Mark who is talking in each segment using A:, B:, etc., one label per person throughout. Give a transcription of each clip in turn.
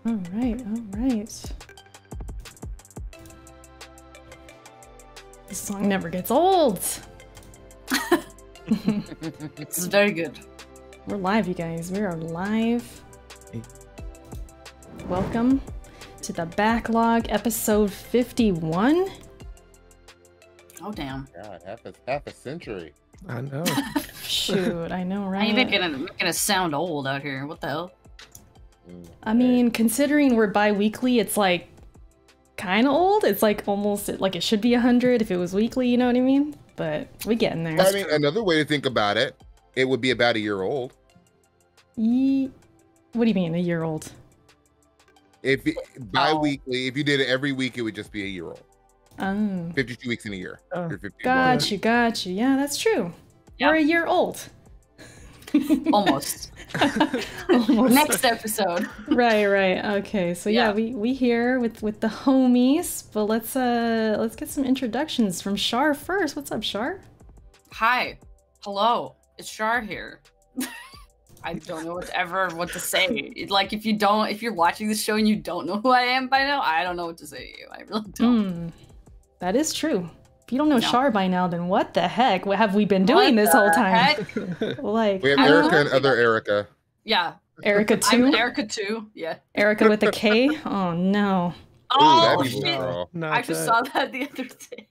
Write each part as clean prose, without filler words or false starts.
A: All right, all right. This song never gets old.
B: This is very good.
A: We're live, you guys. We are live.
C: Hey.
A: Welcome to the Backlog, episode 51.
B: Oh, damn.
D: God, half a century.
C: I know.
A: Shoot, I know,
B: How
A: right?
B: you making it sound old out here? What the hell?
A: I mean, considering we're bi-weekly, it's like kind of old. It's like almost like it should be 100 if it was weekly, you know what I mean? But we're getting there.
D: I mean, another way to think about it, it would be about a year old.
A: What do you mean, a year old?
D: If bi-weekly, if you did it every week, it would just be a year old.
A: Oh.
D: 52 weeks in a year.
C: Oh.
D: Or 51.
A: Got you. Yeah, that's true.
B: Yeah.
A: We're a year old.
B: Almost.
A: Almost.
B: Next episode.
A: Right. Okay, so yeah, we here with the homies, but let's get some introductions from Shar first. What's up, Shar?
B: Hi. Hello. It's Shar here. I don't know what to say. Like if you're watching this show and you don't know who I am by now, I don't know what to say to you. I really don't.
A: That is true. If you don't know
B: No.
A: Shar by now, then what the heck? What have we been doing this whole time? Like,
D: We have
A: I don't
D: Erica
A: know.
D: and other Erica.
B: Yeah.
A: Erica
B: I'm
A: 2?
B: Erica too. Yeah.
A: Erica with a K? Oh no.
B: Oh
D: that'd be
B: shit.
D: brutal.
C: Not
B: I just saw that the other day.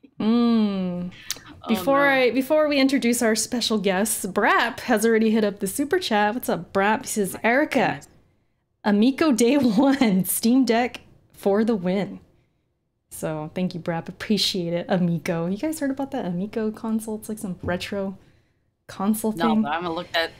A: Before we introduce our special guests, Brap has already hit up the super chat. What's up, Brap? He says, Erica, Amico Day 1, Steam Deck for the win. So thank you, Brap. Appreciate it, Amico. You guys heard about that Amico console? It's like some retro console
B: No,
A: thing.
B: but I'm gonna look that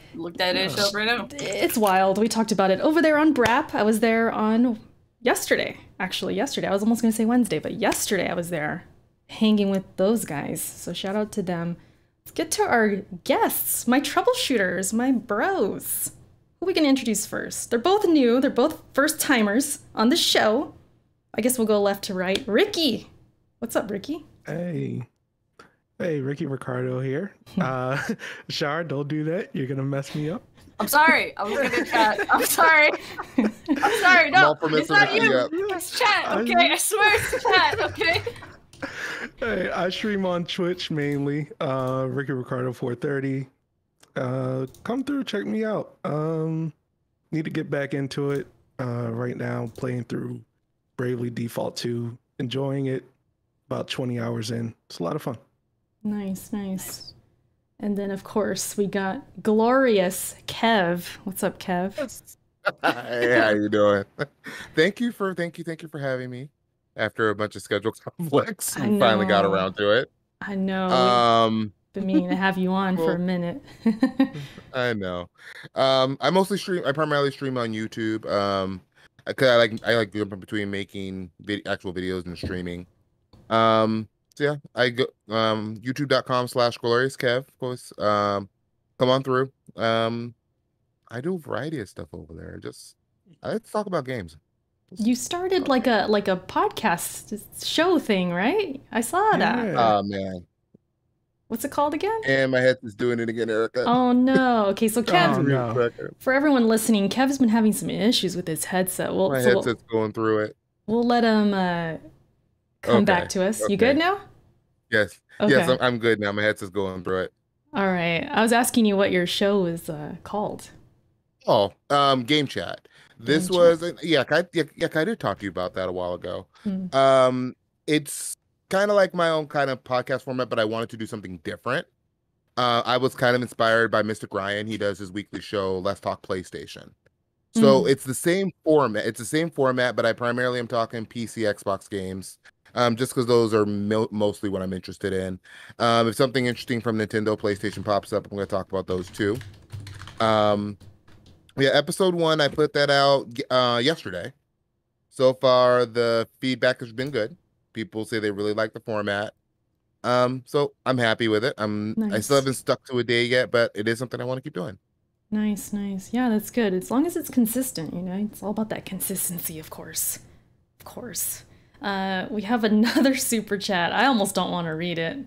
B: ish up right now.
A: It's wild. We talked about it over there on Brap. I was there on yesterday. Actually, yesterday. I was almost going to say Wednesday, but yesterday I was there hanging with those guys. So shout out to them. Let's get to our guests, my troubleshooters, my bros. Who are we going to introduce first? They're both new. They're both first timers on the show. I guess we'll go left to right. Ricky. What's up, Ricky?
C: Hey, Ricky Ricardo here. Shar, don't do that. You're gonna mess me up.
B: I'm sorry. I was gonna chat. I'm sorry. I'm sorry. No,
D: all for
B: it's
D: messing
B: not
D: with you
B: you.
D: up.
B: It's chat. Okay, I swear it's chat. Okay.
C: Hey, I stream on Twitch mainly. Ricky Ricardo 430. Come through, check me out. Need to get back into it. Right now, playing through Bravely Default 2, enjoying it. About 20 hours in. It's a lot of fun.
A: Nice. And then, of course, we got glorious Kev. What's up, Kev?
D: Hey, how you doing? Thank you for having me. After a bunch of schedule conflicts,
A: I
D: we finally got
A: know.
D: around to it.
A: I know. We've
D: Um,
A: been meaning to have you on for a minute.
D: I know. I primarily stream on YouTube. 'Cause I like jumping between making actual videos and streaming. So yeah, I go youtube.com/gloriouskev, of course. Come on through. I do a variety of stuff over there. I like to talk about games.
A: You started like a podcast show thing, right? I saw that.
C: Yeah.
D: Oh man.
A: What's it called again?
D: And my head is doing it again, Erica.
A: Oh no. Okay, so Kev,
C: Oh, no.
A: for everyone listening, Kev's been having some issues with his headset.
D: My headset's going through it.
A: We'll let him come back to us. You good now?
D: Yes.
A: Okay.
D: Yes, I'm good now. My headset's going through it.
A: All right. I was asking you what your show is called.
D: Oh, Game Chat. This
A: Game
D: was I did talk to you about that a while ago. It's kind of like my own kind of podcast format, but I wanted to do something different. I was kind of inspired by Mystic Ryan. He does his weekly show, Let's Talk PlayStation. So it's the same format. But I primarily am talking PC, Xbox games. Just because those are mostly what I'm interested in. If something interesting from Nintendo, PlayStation pops up, I'm going to talk about those too. Yeah, episode 1, I put that out yesterday. So far, the feedback has been good. People say they really like the format. So I'm happy with it. I
A: Nice.
D: still haven't stuck to a day yet, but it is something I want to keep doing.
A: Nice. Yeah, that's good. As long as it's consistent, it's all about that consistency, of course. We have another super chat. I almost don't want to read it.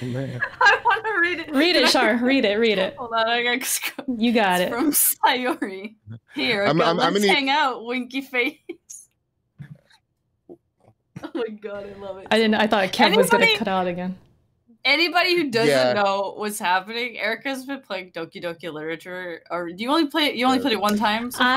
C: Man.
B: I want to read it.
A: Read it, Shar. Read it. Read it.
B: Hold on, I got
A: You got it.
B: from Sayori. Here,
D: I'm
B: let's
D: gonna-
B: hang out, winky face. Oh my god, I love it.
A: I thought Kev was gonna
B: Anybody-
A: cut out again.
B: Anybody who doesn't
D: Yeah.
B: know what's happening, Erica's been playing Doki Doki Literature. Or do you only play it? You only played it one time? So far?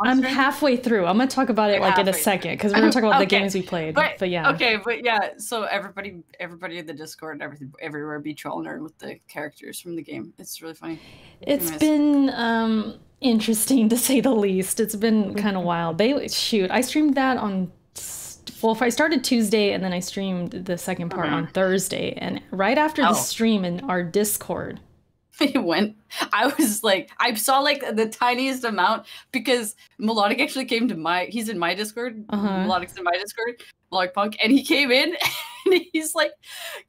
A: I'm
B: stream?
A: halfway through. I'm gonna talk about it
B: You're
A: like in a
B: halfway
A: second because we're gonna talk about the
B: Okay,
A: games we played.
B: but-
A: But yeah.
B: Okay, but yeah, so everybody in the Discord and everywhere be trolling her with the characters from the game. It's really funny.
A: It's
B: Anyways.
A: been interesting to say the least. It's been kind of wild. I streamed that on if I started Tuesday and then I streamed the second part on Thursday, and right after the
B: Oh.
A: stream in our Discord.
B: It went. I was like, I saw like the tiniest amount because Melodic actually came to he's in my Discord. Melodic's in my Discord, Melodic Punk, and he came in and he's like,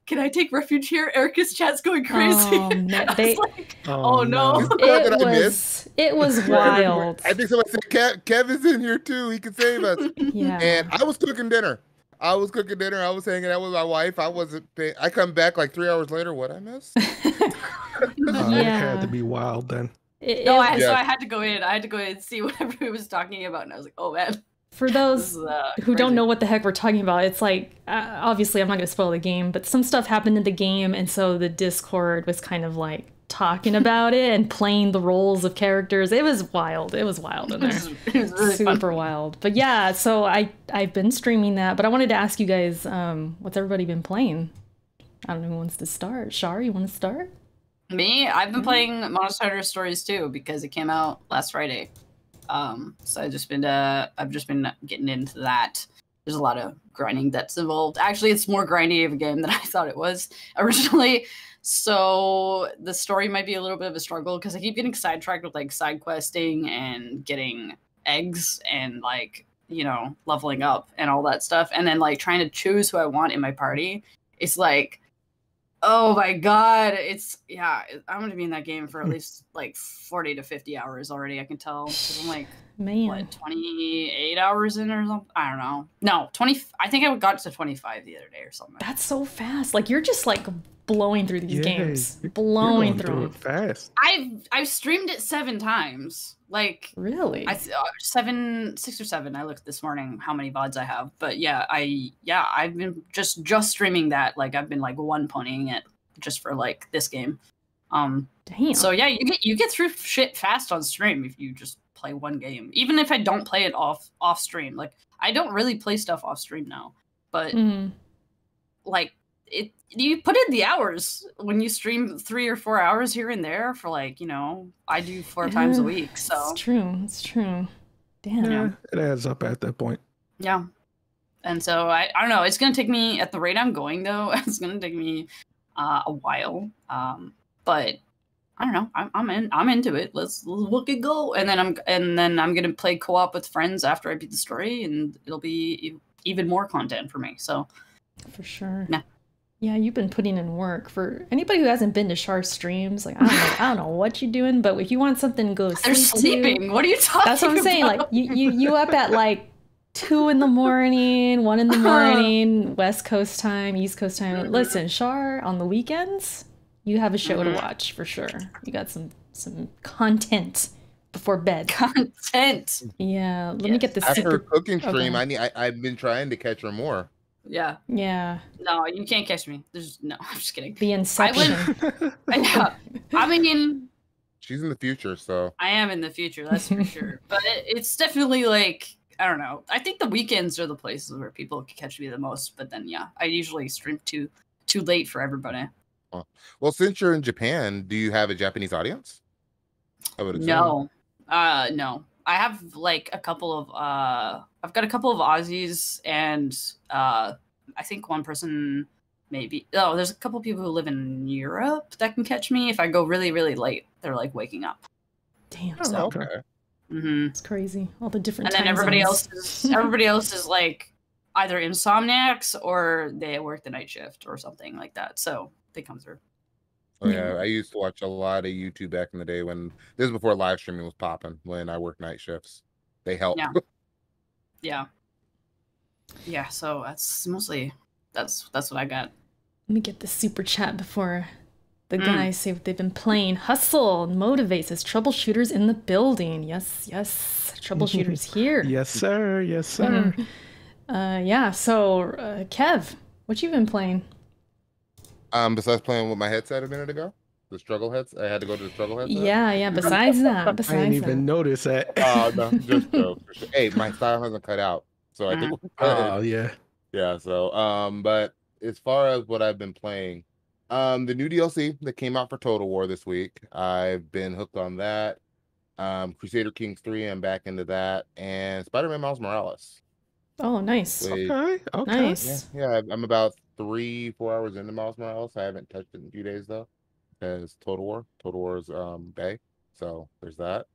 B: "Can I take refuge here? Erica's chat's going crazy."
A: Oh, man,
B: I was
A: they-
B: like,
C: Oh,
B: oh no.
D: Is the part that I
A: It was wild.
D: I think somebody said Kev is in here too. He can save us.
A: Yeah.
D: And I was cooking dinner. I was hanging out with my wife. I wasn't paying. I come back like 3 hours later. What I miss?
C: It had to be wild then.
B: No,
A: It-
B: so I had to go in. I had to go in and see what everybody was talking about, and I was like, "Oh man,
A: for
B: this
A: those
B: is
A: who don't
B: crazy."
A: know what the heck we're talking about, it's like obviously I'm not going to spoil the game, but some stuff happened in the game, and so the Discord was kind of like talking about it and playing the roles of characters. It was wild. It was wild in there.
B: It was really fun.
A: Super wild. But yeah, so I've been streaming that, but I wanted to ask you guys, what's everybody been playing? I don't know who wants to start. Shar, you want to start?
B: Me, I've been playing Monster Hunter Stories too because it came out last Friday. So I've just been getting into that. There's a lot of grinding that's involved. Actually, it's more grindy of a game than I thought it was originally. So the story might be a little bit of a struggle because I keep getting sidetracked with like side questing and getting eggs and like, you know, leveling up and all that stuff. And then like trying to choose who I want in my party. It's like, oh my god, I'm gonna be in that game for at least like 40 to 50 hours already. I can tell 'cause I'm like,
A: Man.
B: what, 28 hours in or something? I don't know. No, 20. I think I got to 25 the other day or something.
A: That's so fast. Like you're just like blowing through these games.
C: you're
A: Blowing
C: going
A: through
C: it
A: them.
C: fast.
B: I've streamed it 7 times. Like
A: Really?
B: 6 or 7. I looked this morning how many VODs I have, but I've been just streaming that. Like I've been like one ponying it just for like this game.
A: Damn.
B: So yeah, you get through shit fast on stream if you just play one game. Even if I don't play it off stream, like I don't really play stuff off stream now, but
A: Mhm.
B: like you put in the hours when you stream 3 or 4 hours here and there for like, you know, I do 4 times a
A: Yeah,
B: week. So
A: It's true. It's true. Damn.
C: Yeah, it adds up at that point.
B: yeah. And so I don't know. It's gonna take me at the rate I'm going though. It's gonna take me a while. But I don't know. I'm into it. Let's look it go. And then I'm gonna play co-op with friends after I beat the story, and it'll be even more content for me. So
A: For sure.
B: Yeah.
A: Yeah, you've been putting in work. For anybody who hasn't been to Shar streams, like I don't know what you're doing, but if you want something to go to
B: they're
A: sleep to,
B: sleeping. What are you talking?
A: that's what I'm saying. Like
B: about?
A: you up at like 2 in the morning, 1 in the morning, West Coast time, East Coast time. Listen, Shar, on the weekends, you have a show to watch for sure. You got some content before bed.
B: Content.
A: Yeah, let me get the
D: After her
A: super.
D: cooking stream,
A: Okay.
D: I've been trying to catch her more.
B: Yeah.
A: Yeah,
B: No, you can't catch me. No, I'm just kidding.
A: the Inception.
B: Yeah. I mean,
D: She's in the future, so
B: I am in the future, that's for sure. But it's definitely like, I don't know. I think the weekends are the places where people can catch me the most. But then, yeah, I usually stream too late for everybody.
D: well, since you're in Japan, do you have a Japanese audience? I would assume.
B: No, no. I have like a couple of I've got a couple of Aussies and I think one person maybe. Oh, there's a couple people who live in Europe that can catch me if I go really, really late. They're like waking up.
A: Damn,
D: Oh, okay.
B: Mm-hmm.
A: it's crazy. All the different.
B: And then
A: time
B: everybody
A: zones.
B: else is like either insomniacs or they work the night shift or something like that. So they come through.
D: Oh yeah, I used to watch a lot of YouTube back in the day when this is before live streaming was popping. When I worked night shifts, they help.
B: Yeah. Yeah, so that's mostly that's what I got.
A: Let me get the super chat before the guys say what they've been playing. Hustle motivates as troubleshooters in the building. Yes, yes. Troubleshooters here.
C: Yes, sir. Yes, sir.
A: Yeah, so Kev, what you been playing?
D: Besides playing with my headset a minute ago, the struggle heads. I had to go to the struggle headset.
A: Yeah. Besides that,
C: I didn't even notice that.
D: Oh no, just jokes. For sure. Hey, my style hasn't cut out, so I think.
C: Oh yeah.
D: Yeah. So but as far as what I've been playing, the new DLC that came out for Total War this week, I've been hooked on that. Crusader Kings 3, I'm back into that, and Spider-Man Miles Morales.
A: Oh, nice.
C: Okay.
A: Nice.
D: Yeah. I'm about 3-4 hours into Miles Morales. I haven't touched it in a few days though. As Total War's Bay. So there's that.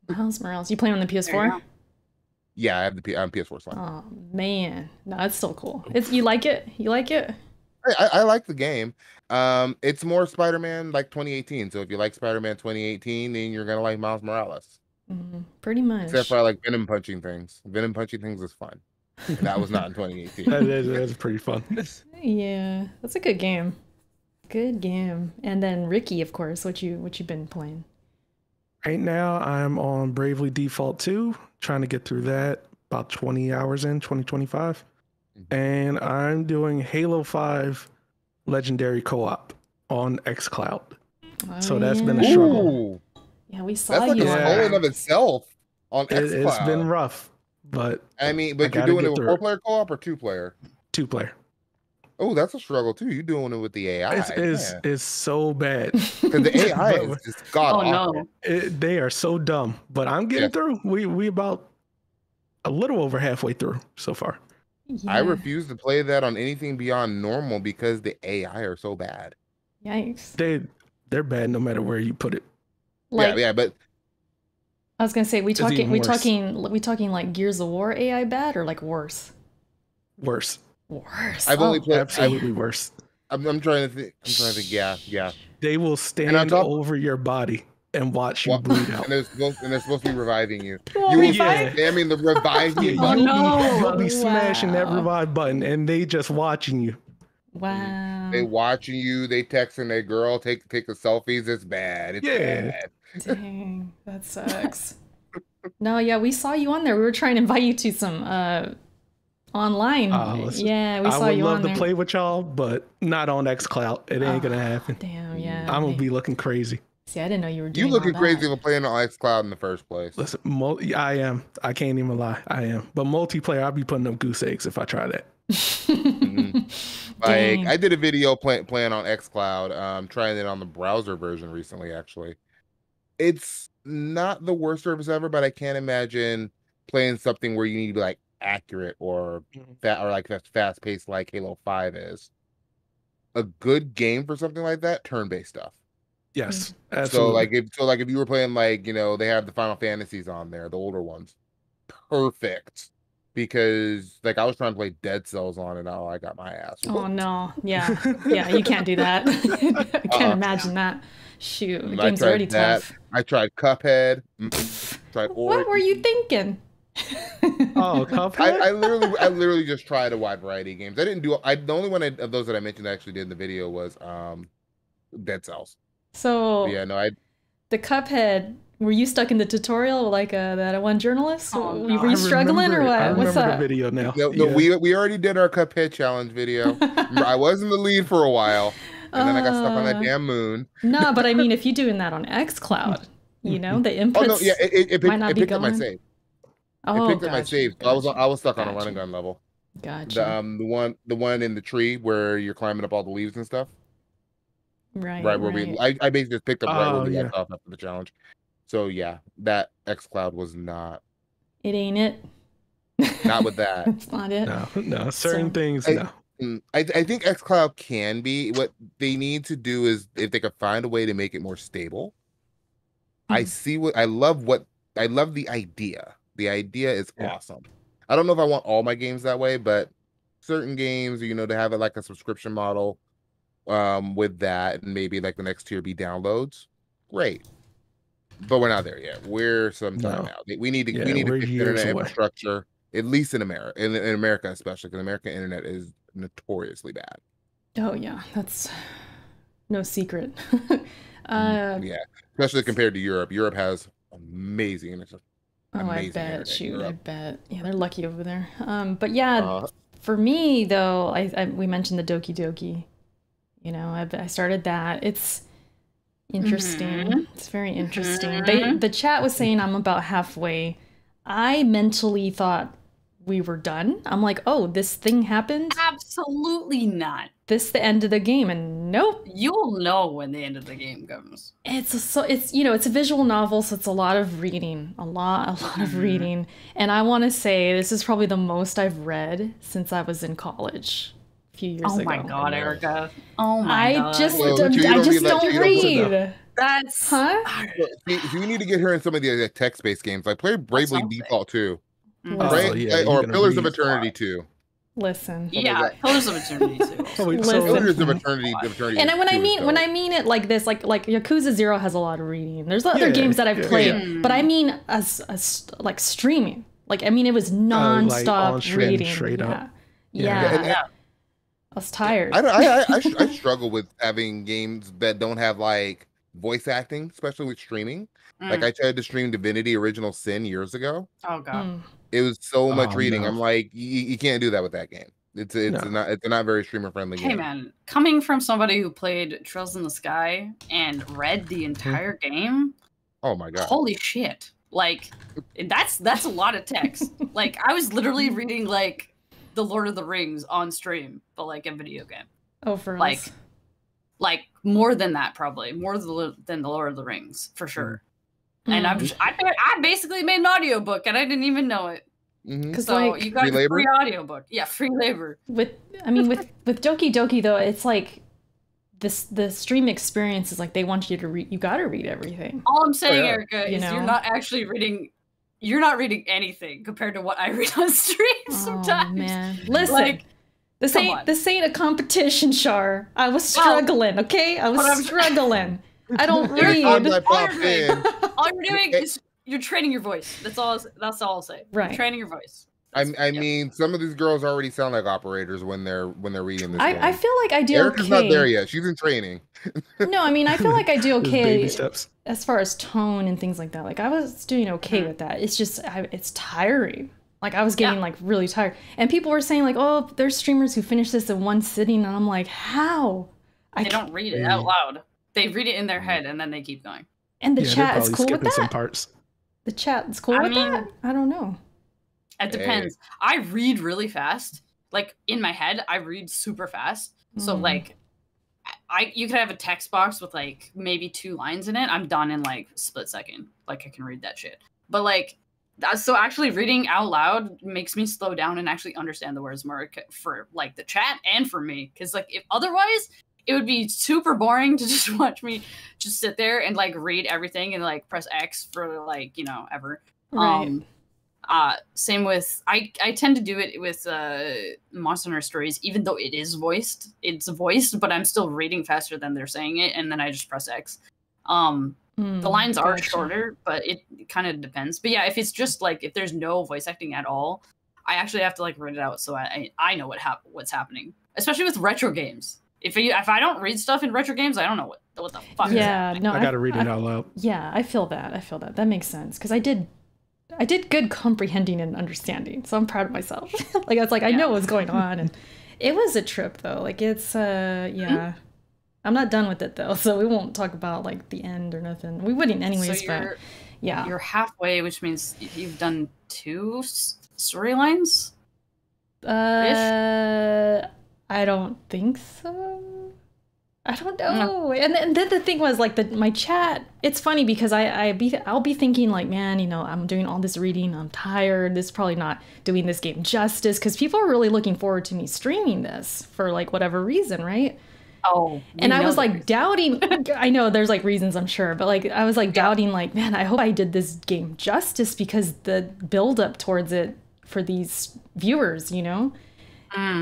A: Miles Morales. You playing on the PS4?
D: Yeah, I have the PS4 slime.
A: Oh man, no, it's still cool. You like it? You like it?
D: I like the game. It's more Spider-Man like 2018. So if you like Spider-Man 2018, then you're gonna like Miles Morales.
A: Pretty much.
D: Except for I like Venom punching things. Venom punching things is fun. That was not in 2018.
C: That's pretty fun.
A: Yeah, that's a good game. Good game. And then Ricky, of course, what you been playing?
C: Right now, I'm on Bravely Default 2, trying to get through that. About 20 hours in, 25. And I'm doing Halo 5 Legendary Co-op on xCloud. So that's been a struggle.
D: Ooh,
A: Yeah, we saw
D: that's like
A: you.
D: a whole in of itself on xCloud.
C: It's been rough, but
D: I mean, but you're doing it with 4-player co-op or 2-player?
C: 2-player.
D: Oh, that's a struggle too. You're doing it with the AI.
C: It's so bad.
D: Because the AI is just god awful.
C: They are so dumb, but I'm getting through. We about a little over halfway through so far.
A: Yeah.
D: I refuse to play that on anything beyond normal because the AI are so bad.
A: Yikes.
C: They're bad no matter where you put it.
A: Like,
D: yeah, but
A: I was gonna say we talking
C: worse.
A: like Gears of War AI bad or like worse?
C: Worse.
A: Worse.
D: Only played
C: absolutely worse.
D: I'm trying to think. Yeah.
C: They will stand over your body and watch you bleed out.
D: And they're supposed to be reviving you.
A: You
D: will spamming the revive me button.
C: You'll be smashing that revive button, and they just watching you.
A: Wow.
D: They watching you. They texting their girl. Take the selfies. It's bad. It's bad.
A: Dang, that sucks. No, yeah, we saw you on there. We were trying to invite you to some online. Yeah, we saw you on there.
C: I would love to play with y'all, but not on xCloud. It ain't gonna happen.
A: Damn, yeah.
C: I'm gonna be looking crazy.
A: See, I didn't know you were doing
D: You looking
A: all
D: crazy for playing on xCloud in the first place.
C: Listen, I am. I can't even lie. I am. But multiplayer, I'll be putting up goose eggs if I try that.
D: Like I did a video playing on xCloud, trying it on the browser version recently. Actually, it's not the worst service ever, but I can't imagine playing something where you need to be like accurate or like that's fast paced like Halo 5 is. A good game for something like that, turn-based stuff.
C: Yes, absolutely.
D: So like if you were playing like, they have the Final Fantasies on there, the older ones. Perfect. Because like I was trying to play Dead Cells on it, I got my ass whooped.
A: Oh no. Yeah, you can't do that. I can't imagine that. Shoot, the game's already tough.
D: I tried Cuphead.
A: What were you thinking?
C: Oh, Cuphead?
D: I literally just tried a wide variety of games. I didn't do the only one of those that I mentioned I actually did in the video was Dead Cells.
A: So
D: yeah, no,
A: the Cuphead, were you stuck in the tutorial like that one journalist?
B: Oh, no.
A: Were you struggling or what?
C: I remember
A: What's up?
C: the video now.
D: No, we already did our Cuphead challenge video. I was in the lead for a while, and then I got stuck on that damn moon.
A: No, but I mean, if you're doing that on xCloud, the inputs
D: Oh no, yeah, it picked up my save.
A: Oh,
D: it picked up my save. So I was stuck on a run and gun level.
A: Gotcha.
D: The one in the tree where you're climbing up all the leaves and stuff.
A: Right.
D: Where I basically just picked up right where we left off after the challenge. So yeah, that xCloud was not.
A: It ain't it.
D: Not with that.
A: It's not it.
C: No. Certain things.
D: I think xCloud can be. What they need to do is if they could find a way to make it more stable. I love the idea. The idea is awesome. I don't know if I want all my games that way, but certain games, to have it like a subscription model with that, and maybe like the next tier be downloads. Great. But we're not there yet. We're sometime out. We need to fix internet infrastructure, at least in America, in America especially, because American internet is notoriously bad.
A: Oh yeah, that's no secret.
D: Yeah, especially compared to Europe. Europe has amazing,
A: Oh, I
D: amazing
A: bet.
D: internet in
A: Shoot, I
D: Europe.
A: bet. Yeah, they're lucky over there. But yeah,
D: Uh,
A: for me though, we mentioned the Doki Doki. You know, I started that. It's interesting. It's very interesting. The chat was saying I'm about halfway. I mentally thought we were done. I'm like, oh, this thing happened.
B: Absolutely not.
A: This the end of the game, and nope.
B: You'll know when the end of the game comes.
A: It's you know, it's a visual novel, so it's a lot of reading, a lot of reading. And I want to say this is probably the most I've read since I was in college a few years ago.
B: Oh my god, Erica. Oh my god.
A: I just
D: Well, you
A: I
D: don't
A: just
D: read, like,
A: don't
D: you don't sit
A: read.
B: That's
A: Huh?
D: you need to get her in some of the text-based games. I played Bravely
B: something.
D: Default too,
B: Mhm.
C: Oh,
D: right?
C: yeah, you're
D: Or
C: gonna
D: Pillars of
C: read.
D: Eternity too.
A: Listen.
B: Yeah, Pillars of Eternity too.
C: Oh, wait,
A: Listen.
D: Pillars of Eternity.
A: And when I
D: 2 is
A: mean
D: dope.
A: it like this, like Yakuza 0 has a lot of reading. There's other
C: Yeah,
A: games that I've
C: yeah,
A: played,
B: yeah.
A: but I mean as like streaming. Like I mean it was non-stop
C: on stream,
A: reading.
C: straight
A: yeah.
C: up.
A: Yeah.
C: Yeah.
D: And-
A: I was tired.
D: I struggle with having games that don't have like voice acting, especially with streaming. Like I tried to stream Divinity Original Sin years ago.
B: Oh god.
A: Mm.
D: It was so much
C: Oh,
D: reading.
C: no.
D: I'm like, you can't do that with that game. It's
C: No.
D: not very streamer friendly game.
B: Hey man, coming from somebody who played Trails in the Sky and read the entire game,
D: Oh my god.
B: holy shit. Like that's a lot of text. Like I was literally reading like The Lord of the Rings on stream, but like a video game.
A: Oh, for
B: Like
A: us.
B: like more than that probably. More than The Lord of the Rings, for sure. And
A: Mm.
B: I basically made an audiobook and I didn't even know it.
D: Mhm.
A: Because
B: So
A: like
B: you got
D: Free
B: a free audiobook. Yeah, free labor.
A: with Doki Doki though, it's like the stream experience is like they want you to read. You gotta read everything.
B: All I'm saying,
D: yeah.
B: Erica,
A: You
B: is you're
A: know?
B: not actually reading. You're not reading anything compared to what I read on stream sometimes.
A: Oh man, listen.
B: Like,
A: this
B: come on.
A: ain't a competition, Char. I was struggling, okay? I
B: but I'm-
A: was struggling. I don't
D: Every time
A: read.
D: I pop
B: Alright.
D: in,
B: all you're doing is you're training your voice. That's all. That's all I'll say. You're
A: Right.
B: training your voice.
D: I
B: Yeah.
D: mean, some of these girls already sound like operators when they're reading this.
A: I
D: game.
A: feel like I do
D: Erica's not there
A: okay.
D: yet. She's in training.
A: No, I mean I feel like I do
C: Just baby
A: okay
C: steps.
A: as far as tone and things like that. Like I was doing okay
B: Mhm.
A: with that. It's just it's tiring. Like I was getting like really tired. And people were saying like, "Oh, there's streamers who finish this in one sitting." And I'm like, "How?"
B: They don't read it out loud. They read it in their head and then they keep going.
A: And the
C: Yeah, they're
A: chat is
C: probably
A: cool with
C: skipping some
A: that.
C: parts.
A: The chat is cool
B: I
A: with
B: mean-
A: that. I don't know.
B: It depends. I read really fast. Like in my head, I read super fast. So
A: Mm.
B: like, you could have a text box with like maybe 2 lines in it. I'm done in like a split second. Like I can read that shit. But like, so actually reading out loud makes me slow down and actually understand the words more for like the chat and for me. Because like if otherwise, it would be super boring to just watch me just sit there and like read everything and like press X for like ever.
A: Right.
B: Same with I tend to do it with Monster Hunter Stories, even though it's voiced, but I'm still reading faster than they're saying it, and then I just press X. The lines are
A: Gotcha.
B: shorter, but it kind of depends. But yeah, if it's just like if there's no voice acting at all, I actually have to like read it out so I know what's happening. Especially with retro games. If I don't read stuff in retro games, I don't know what the fuck is
A: Yeah,
B: happening.
A: no,
C: I gotta read it out loud.
A: Yeah, I feel that. That makes sense because I did good comprehending and understanding. So I'm proud of myself. Like it's like I know what's going on, and it was a trip though. Like it's yeah. I'm not done with it though, so we won't talk about like the end or nothing. We wouldn't anyways,
B: So
A: but yeah.
B: you're halfway, which means you've done 2 storylines.
A: I don't think so. I don't know. And then the thing was like my chat. It's funny because I'll be thinking like, man, I'm doing all this reading. I'm tired. This is probably not doing this game justice because people are really looking forward to me streaming this for like whatever reason, right?
B: Oh,
A: And I was like doubting. I know there's like reasons, I'm sure, but like I was like doubting, like, man, I hope I did this game justice because the build up towards it for these viewers, And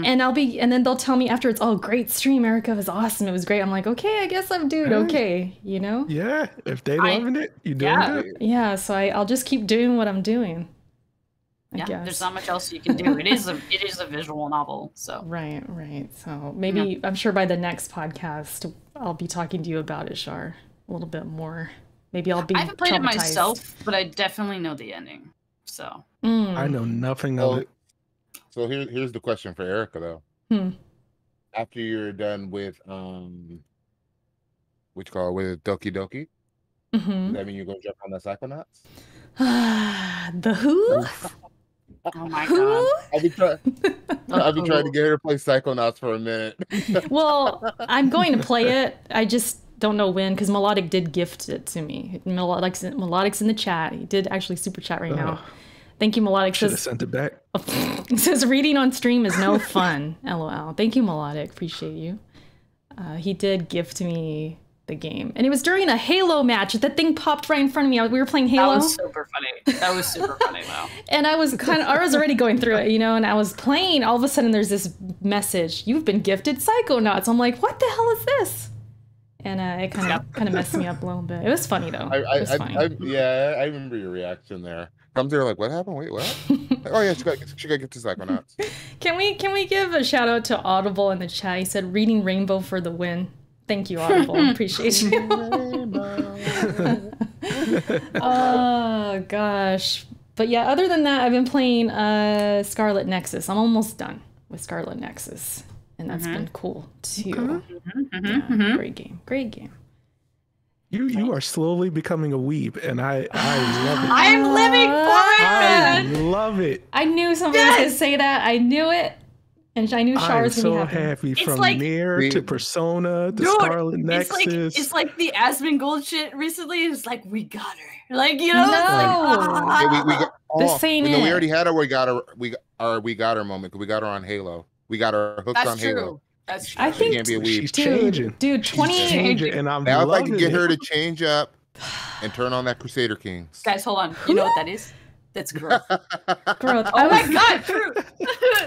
A: then they'll tell me after it's all great stream, Erica, was awesome. It was great. I'm like, okay, I guess I'm doing okay,
C: Yeah, if they loving it, you doing
B: Yeah.
C: good.
A: Yeah, so I'll just keep doing what I'm doing. I guess.
B: There's not much else you can do. It is a visual novel, so
A: Right. So maybe I'm sure by the next podcast I'll be talking to you about it, Shar, a little bit more. Maybe I'll be
B: I haven't played it
A: traumatized.
B: myself, but I definitely know the ending. So
C: I know nothing of it.
D: So here's the question for Erica though. After you're done with with Doki Doki, does that mean you're gonna jump on the Psychonauts?
A: The who?
B: oh my
A: Who?
B: god.
D: I've been trying to get her to play Psychonauts for a minute.
A: Well, I'm going to play it. I just don't know when, because Melodic did gift it to me. Melodic's in the chat. He did actually super chat right now. Thank you, Melodic.
C: Should have sent it back.
A: It says reading on stream is no fun. LOL. Thank you, Melodic. Appreciate you. He did gift me the game, and it was during a Halo match. That thing popped right in front of me. We were playing Halo.
B: That was super funny. Though.
A: And I was already going through it, and I was playing. All of a sudden, there's this message: "You've been gifted Psychonauts." I'm like, "What the hell is this?" And it kind of messed me up a little bit. It was funny though. It was funny.
D: I remember your reaction there. Comes there like, what happened? Wait, what? Oh yeah, she got get to Psychonauts.
A: Can we give a shout out to Audible in the chat? He said, "Reading Rainbow for the win." Thank you, Audible. Appreciate you. Oh gosh. But yeah, other than that, I've been playing Scarlet Nexus. I'm almost done with Scarlet Nexus, and that's been cool too. Yeah, great game.
C: You are slowly becoming a weeb, and I love it.
B: I'm living for it,
C: I
B: man.
C: love it.
A: I knew somebody was gonna say that. I knew it. And I knew Shar
C: I'm
A: was going to
C: so
A: be happy.
C: happy
B: It's
C: from
B: like-
C: Nier to Persona to
B: Dude,
C: Scarlet Nexus.
B: It's like the Asmongold shit recently. It's like, we got her. Like,
A: No.
D: Yeah, we got,
A: This ain't
D: no, we
A: it.
D: already had her. We got her moment. We got her on Halo. We got her hooked
B: That's
D: on
B: true.
D: Halo.
B: That's true.
A: I think
D: Can't be a weeb.
C: She's changing.
A: Dude,
C: She's
A: 20
C: changing, and I'm
D: Now if I
C: loving
D: can get
C: it.
D: her to change up and turn on that Crusader Kings.
B: Guys, hold on. You know what that is? That's growth.
A: growth.
B: Oh my god, true.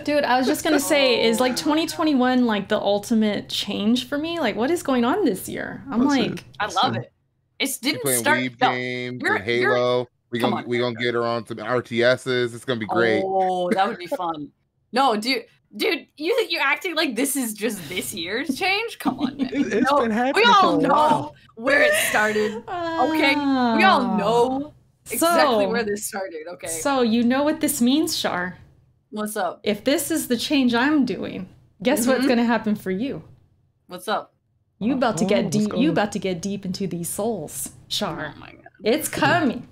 A: Dude, I was just going to say, is like 2021 like the ultimate change for me? Like, what is going on this year? I'm
C: What's
A: like,
C: it?
B: I love it. It
D: We're
B: didn't
D: playing
B: start.
D: Weeb
B: No.
D: games
B: You're-
D: and Halo. We
B: Come
D: gonna
B: on.
D: we gonna get her on some RTSs. It's gonna be great.
B: Oh, that would be fun. No, dude, you're acting like this is just this year's change. Come on, man.
C: It's
B: No,
C: been happening
B: we all
C: for a
B: know
C: while.
B: where it started. Okay, we all know exactly where this started. Okay,
A: So you know what this means, Shar.
B: what's up?
A: If this is the change I'm doing, guess what's going to happen for you?
B: What's up?
A: You about to
C: Oh,
A: get
C: what's
A: deep.
C: going
A: You
C: on?
A: about to get deep into these souls, Shar.
B: Oh my god.
A: It's coming.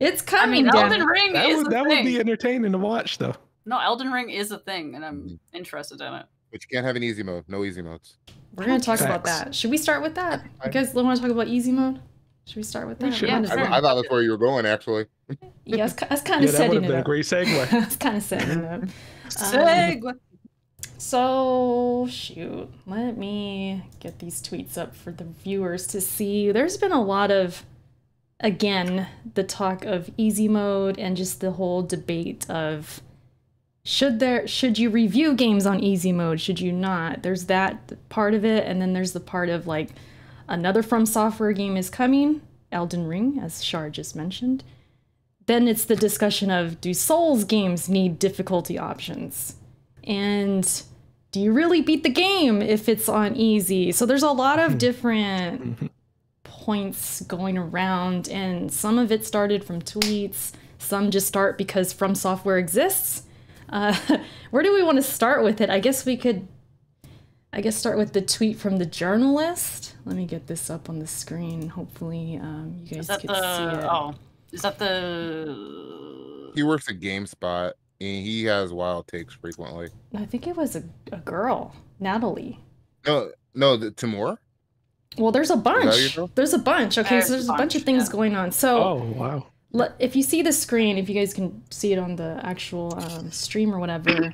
A: It's
B: I
A: coming.
B: mean,
A: damn
B: Elden
A: it.
B: Ring is a
C: That would
B: thing.
C: be entertaining to watch, though.
B: No, Elden Ring is a thing, and I'm interested in it.
D: But you can't have an easy mode. No easy modes.
A: We're gonna talk about
C: Facts.
A: that. Should we start with that? You guys want to talk about easy mode? Should we start with that?
C: should.
B: Yeah,
A: What is
B: sure.
A: that?
D: I thought that's where you were going actually.
A: Yeah, that's kind of
C: Yeah, that would
A: setting
C: have
A: it
C: been a
A: up.
C: great segue.
A: That's kind of setting it up.
B: Segue.
A: So, shoot. Let me get these tweets up for the viewers to see. There's been a lot of, again, the talk of easy mode and just the whole debate of should you review games on easy mode? Should you not? There's that part of it, and then there's the part of like another From Software game is coming, Elden Ring, as Shar just mentioned. Then it's the discussion of, do Souls games need difficulty options? And do you really beat the game if it's on easy? So there's a lot of different points going around, and some of it started from tweets, some just start because From Software exists. Where do we want to start with it? I guess we could start with the tweet from the journalist. Let me get this up on the screen. Hopefully you guys
B: Is that
A: can see it.
B: Oh, is that the?
D: He works at GameSpot and he has wild takes frequently.
A: I think it was a girl, Natalie.
D: No, Timur.
A: Well, there's a
D: Is that
A: bunch.
D: your girl?
A: There's a bunch. Okay, so
B: There's
A: there's
B: a
A: a bunch of
B: bunch,
A: things
B: yeah.
A: going on. So
C: Oh, wow.
A: if you see the screen, if you guys can see it on the actual stream or whatever,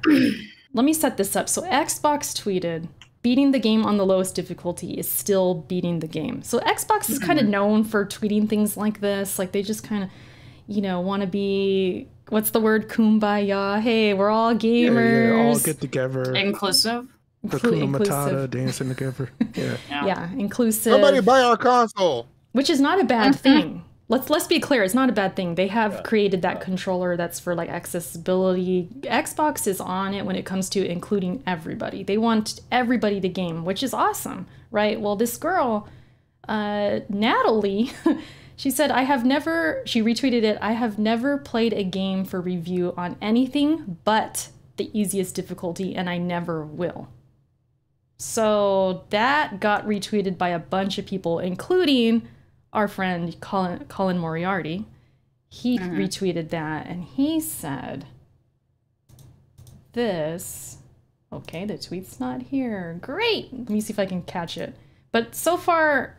A: let me set this up. So Xbox tweeted, beating the game on the lowest difficulty is still beating the game. So Xbox is kind of known for tweeting things like this. Like they just kind of, want to be, what's the word? Kumbaya. Hey, we're all gamers.
C: Yeah, all get together.
B: Inclusive.
C: Hakuna Matata,
A: inclusive.
C: dancing together. Yeah.
A: Yeah, inclusive.
D: Somebody buy our console.
A: Which is not a bad thing. let's be clear, it's not a bad thing. They have created that controller that's for like accessibility. Xbox is on it when it comes to including everybody. They want everybody to game, which is awesome, right? Well, this girl, Natalie, she said, she retweeted it, I have never played a game for review on anything but the easiest difficulty, and I never will. So that got retweeted by a bunch of people, including our friend Colin Moriarty. He retweeted that, and he said this. Okay, the tweet's not here. Great. Let me see if I can catch it. But so far,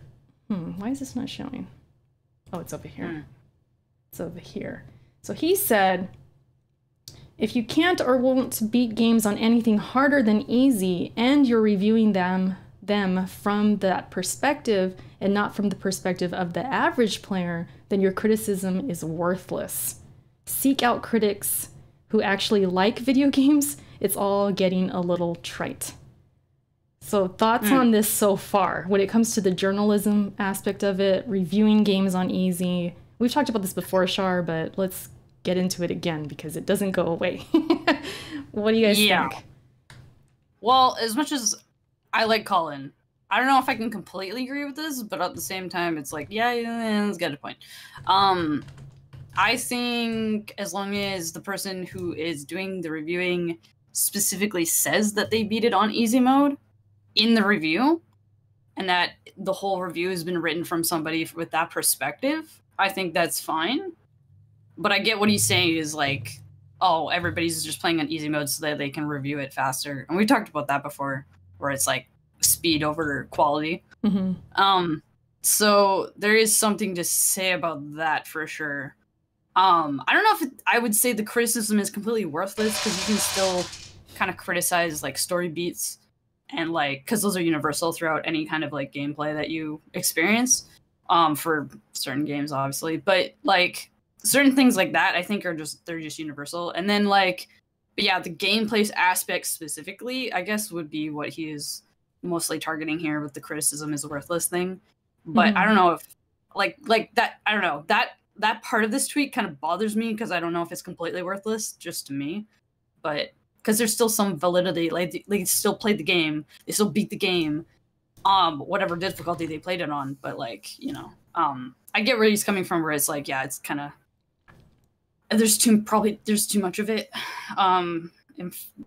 A: why is this not showing? Oh, it's over here. It's over here. So he said, if you can't or won't beat games on anything harder than easy, and you're reviewing them from that perspective and not from the perspective of the average player, then your criticism is worthless. Seek out critics who actually like video games. It's all getting a little trite. So thoughts on this so far when it comes to the journalism aspect of it, reviewing games on easy. We've talked about this before, Shar, but let's get into it again because it doesn't go away. What do you guys think?
B: Well, as much as I like Colin, I don't know if I can completely agree with this, but at the same time, it's like, yeah, it's got a point. I think as long as the person who is doing the reviewing specifically says that they beat it on easy mode in the review, and that the whole review has been written from somebody with that perspective, I think that's fine. But I get what he's saying is like, oh, everybody's just playing on easy mode so that they can review it faster. And we talked about that before, where it's like speed over quality. So there is something to say about that for sure. I don't know if I would say the criticism is completely worthless, because you can still kind of criticize like story beats and like, because those are universal throughout any kind of like gameplay that you experience, for certain games obviously, but like certain things like that I think they're just universal. And then like, but yeah, the gameplay aspect specifically I guess would be what he is mostly targeting here with the criticism is worthless thing. But I don't know if like that, I don't know, that part of this tweet kind of bothers me, because I don't know if it's completely worthless just to me, but because there's still some validity. Like they still played the game, they still beat the game, whatever difficulty they played it on. But like, you know, I get where he's coming from, where it's like, yeah, it's kind of, there's too much of it.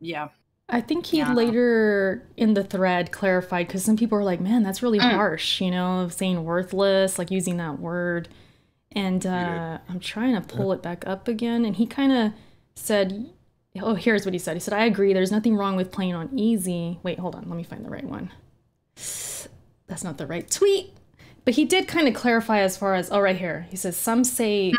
B: Yeah.
A: I think he later in the thread clarified, because some people are like, man, that's really harsh, you know, saying worthless, like using that word. And I'm trying to pull it back up again. And he kind of said, oh, here's what he said. He said, I agree. There's nothing wrong with playing on easy. Wait, hold on. Let me find the right one. That's not the right tweet. But he did kind of clarify as far as, oh, right here. He says, some say,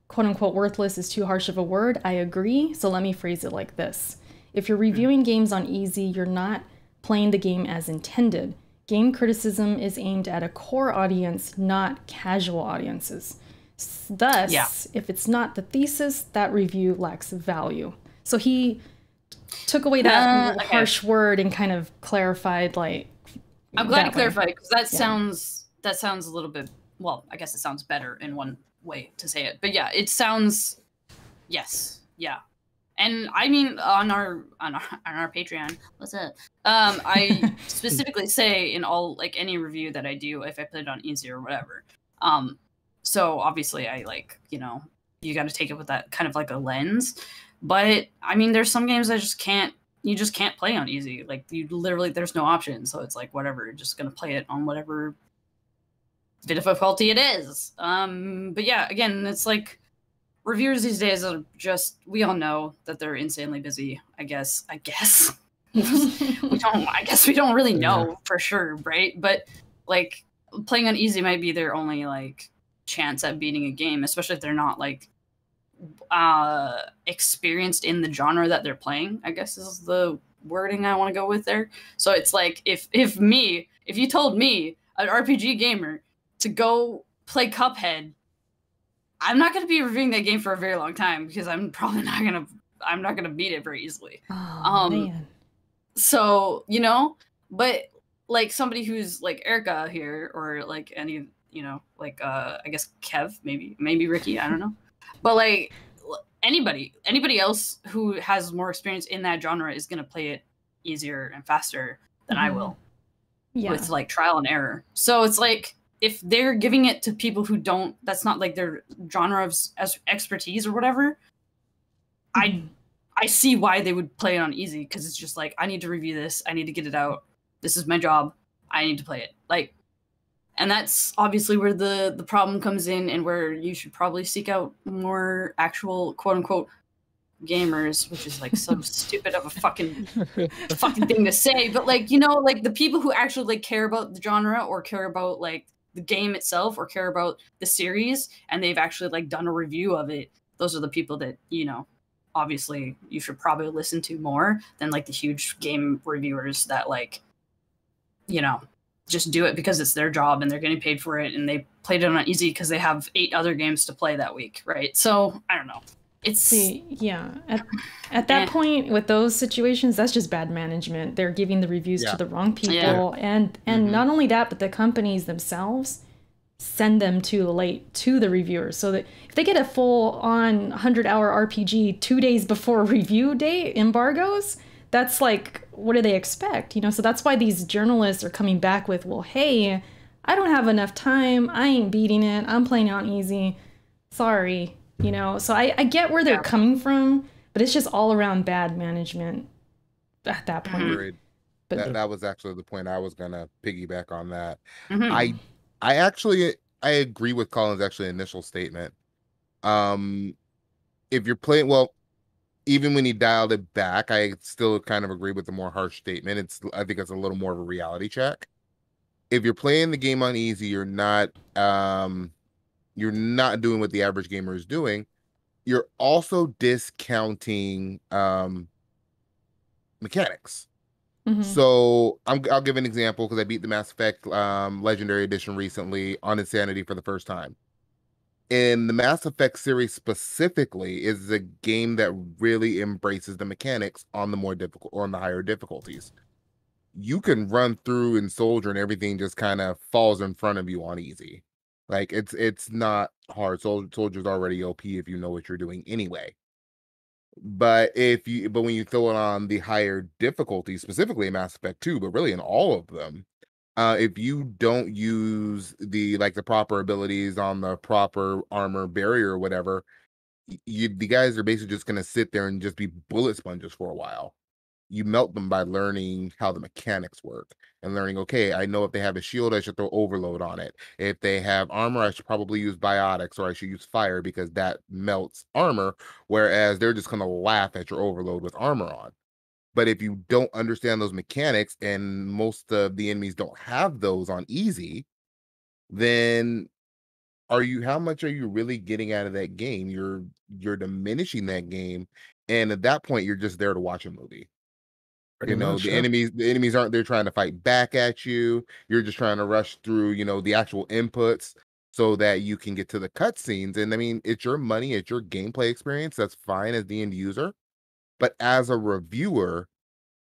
A: quote unquote, worthless is too harsh of a word. I agree. So let me phrase it like this. If you're reviewing games on easy, you're not playing the game as intended. Game criticism is aimed at a core audience, not casual audiences. Thus, if it's not the thesis, that review lacks value. So he took away that harsh word and kind of clarified, like,
B: I'm glad he clarified, because that sounds a little bit, well, I guess it sounds better in one way to say it. But yeah, it sounds, yes, yeah. And I mean, on our Patreon, what's up? I specifically say in all, like, any review that I do, if I put it on easy or whatever. So obviously I like, you know, you got to take it with that kind of like a lens. But I mean, there's some games you just can't play on easy. Like, you literally, there's no option. So it's like, whatever, you're just going to play it on whatever difficulty it is. But yeah, again, it's like, reviewers these days are just, we all know that they're insanely busy, I guess. we don't really know for sure, right? But like, playing on easy might be their only like chance at beating a game, especially if they're not like experienced in the genre that they're playing, I guess is the wording I want to go with there. So it's like, if you told me, an RPG gamer, to go play Cuphead, I'm not going to be reviewing that game for a very long time, because I'm probably not going to beat it very easily.
A: Oh, man.
B: So, you know, but like somebody who's like Erica here, or like any you know, like I guess Kev, maybe Ricky, I don't know, but like anybody else who has more experience in that genre is gonna play it easier and faster than I will.
A: Yeah.
B: With like trial and error. So it's like if they're giving it to people who don't, that's not like their genre of expertise or whatever. I see why they would play it on easy, because it's just like, I need to review this, I need to get it out. This is my job. I need to play it. Like, and that's obviously where the problem comes in, and where you should probably seek out more actual quote unquote gamers, which is like so stupid of a fucking thing to say, but like, you know, like the people who actually like care about the genre, or care about like the game itself, or care about the series, and they've actually like done a review of it, those are the people that, you know, obviously you should probably listen to more than like the huge game reviewers that, like, you know, just do it because it's their job and they're getting paid for it, and they played it on easy because they have 8 other games to play that week, right? So I don't know. It's
A: at that point with those situations, that's just bad management. They're giving the reviews to the wrong people, and not only that, but the companies themselves send them too late to the reviewers, so that if they get a full-on 100-hour RPG 2 days before review date embargoes, that's like, what do they expect? You know, so that's why these journalists are coming back with, well, hey, I don't have enough time, I ain't beating it, I'm playing on easy, sorry. You know, so I get where they're coming from, but it's just all around bad management at that point.
D: Agreed. But that was actually the point I was gonna piggyback on that.
B: Mm-hmm.
D: I agree with Colin's actually initial statement. If you're playing, well, even when he dialed it back, I still kind of agree with the more harsh statement. I think it's a little more of a reality check. If you're playing the game on easy, you're not doing what the average gamer is doing. You're also discounting mechanics. So I'll give an example, because I beat the Mass Effect Legendary Edition recently on Insanity for the first time. In the Mass Effect series specifically, is a game that really embraces the mechanics on the more difficult, or on the higher difficulties. You can run through and soldier, and everything just kind of falls in front of you on easy. Like, it's not hard. Soldier's already OP if you know what you're doing anyway. But when you throw it on the higher difficulty, specifically in Mass Effect 2, but really in all of them, if you don't use the proper abilities on the proper armor barrier or whatever, the guys are basically just gonna sit there and just be bullet sponges for a while. You melt them by learning how the mechanics work, and learning, okay, I know if they have a shield, I should throw overload on it. If they have armor, I should probably use biotics, or I should use fire, because that melts armor, whereas they're just going to laugh at your overload with armor on. But if you don't understand those mechanics, and most of the enemies don't have those on easy, then how much are you really getting out of that game? You're diminishing that game, and at that point, you're just there to watch a movie.
C: Pretty much,
D: the enemies aren't there trying to fight back at you. You're just trying to rush through, the actual inputs, so that you can get to the cutscenes. And I mean, it's your money, it's your gameplay experience. That's fine as the end user. But as a reviewer,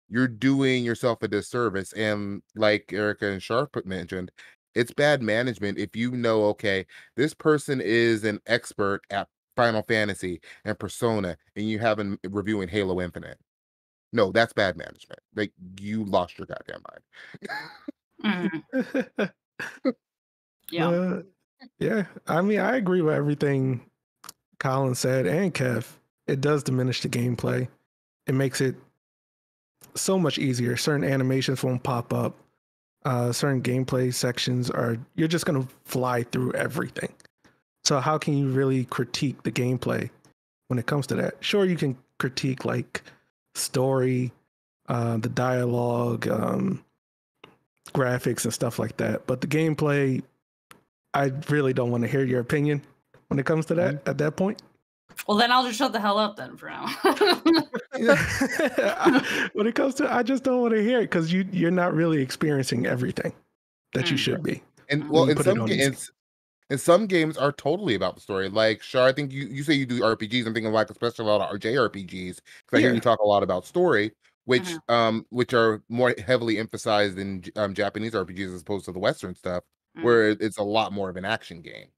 D: you're doing yourself a disservice. And like Erica and Sharp mentioned, it's bad management if you know, okay, this person is an expert at Final Fantasy and Persona, and you have them reviewing Halo Infinite. No, that's bad management. Like, you lost your goddamn
B: mind. Yeah.
C: Yeah. I mean, I agree with everything Colin said, and Kev. It does diminish the gameplay. It makes it so much easier. Certain animations won't pop up. Certain gameplay sections you're just going to fly through everything. So how can you really critique the gameplay when it comes to that? Sure, you can critique like story, the dialogue, graphics and stuff like that, but the gameplay, I really don't want to hear your opinion when it comes to that at that point.
B: Well, then I'll just shut the hell up then for now.
C: When it comes to, I just don't want to hear it, because you're not really experiencing everything that you should be.
D: And well, in some games are totally about the story. Like, Shar, I think you say you do RPGs. I'm thinking like especially a lot of JRPGs, because I hear you talk a lot about story, which are more heavily emphasized in Japanese RPGs as opposed to the Western stuff. where it's a lot more of an action game.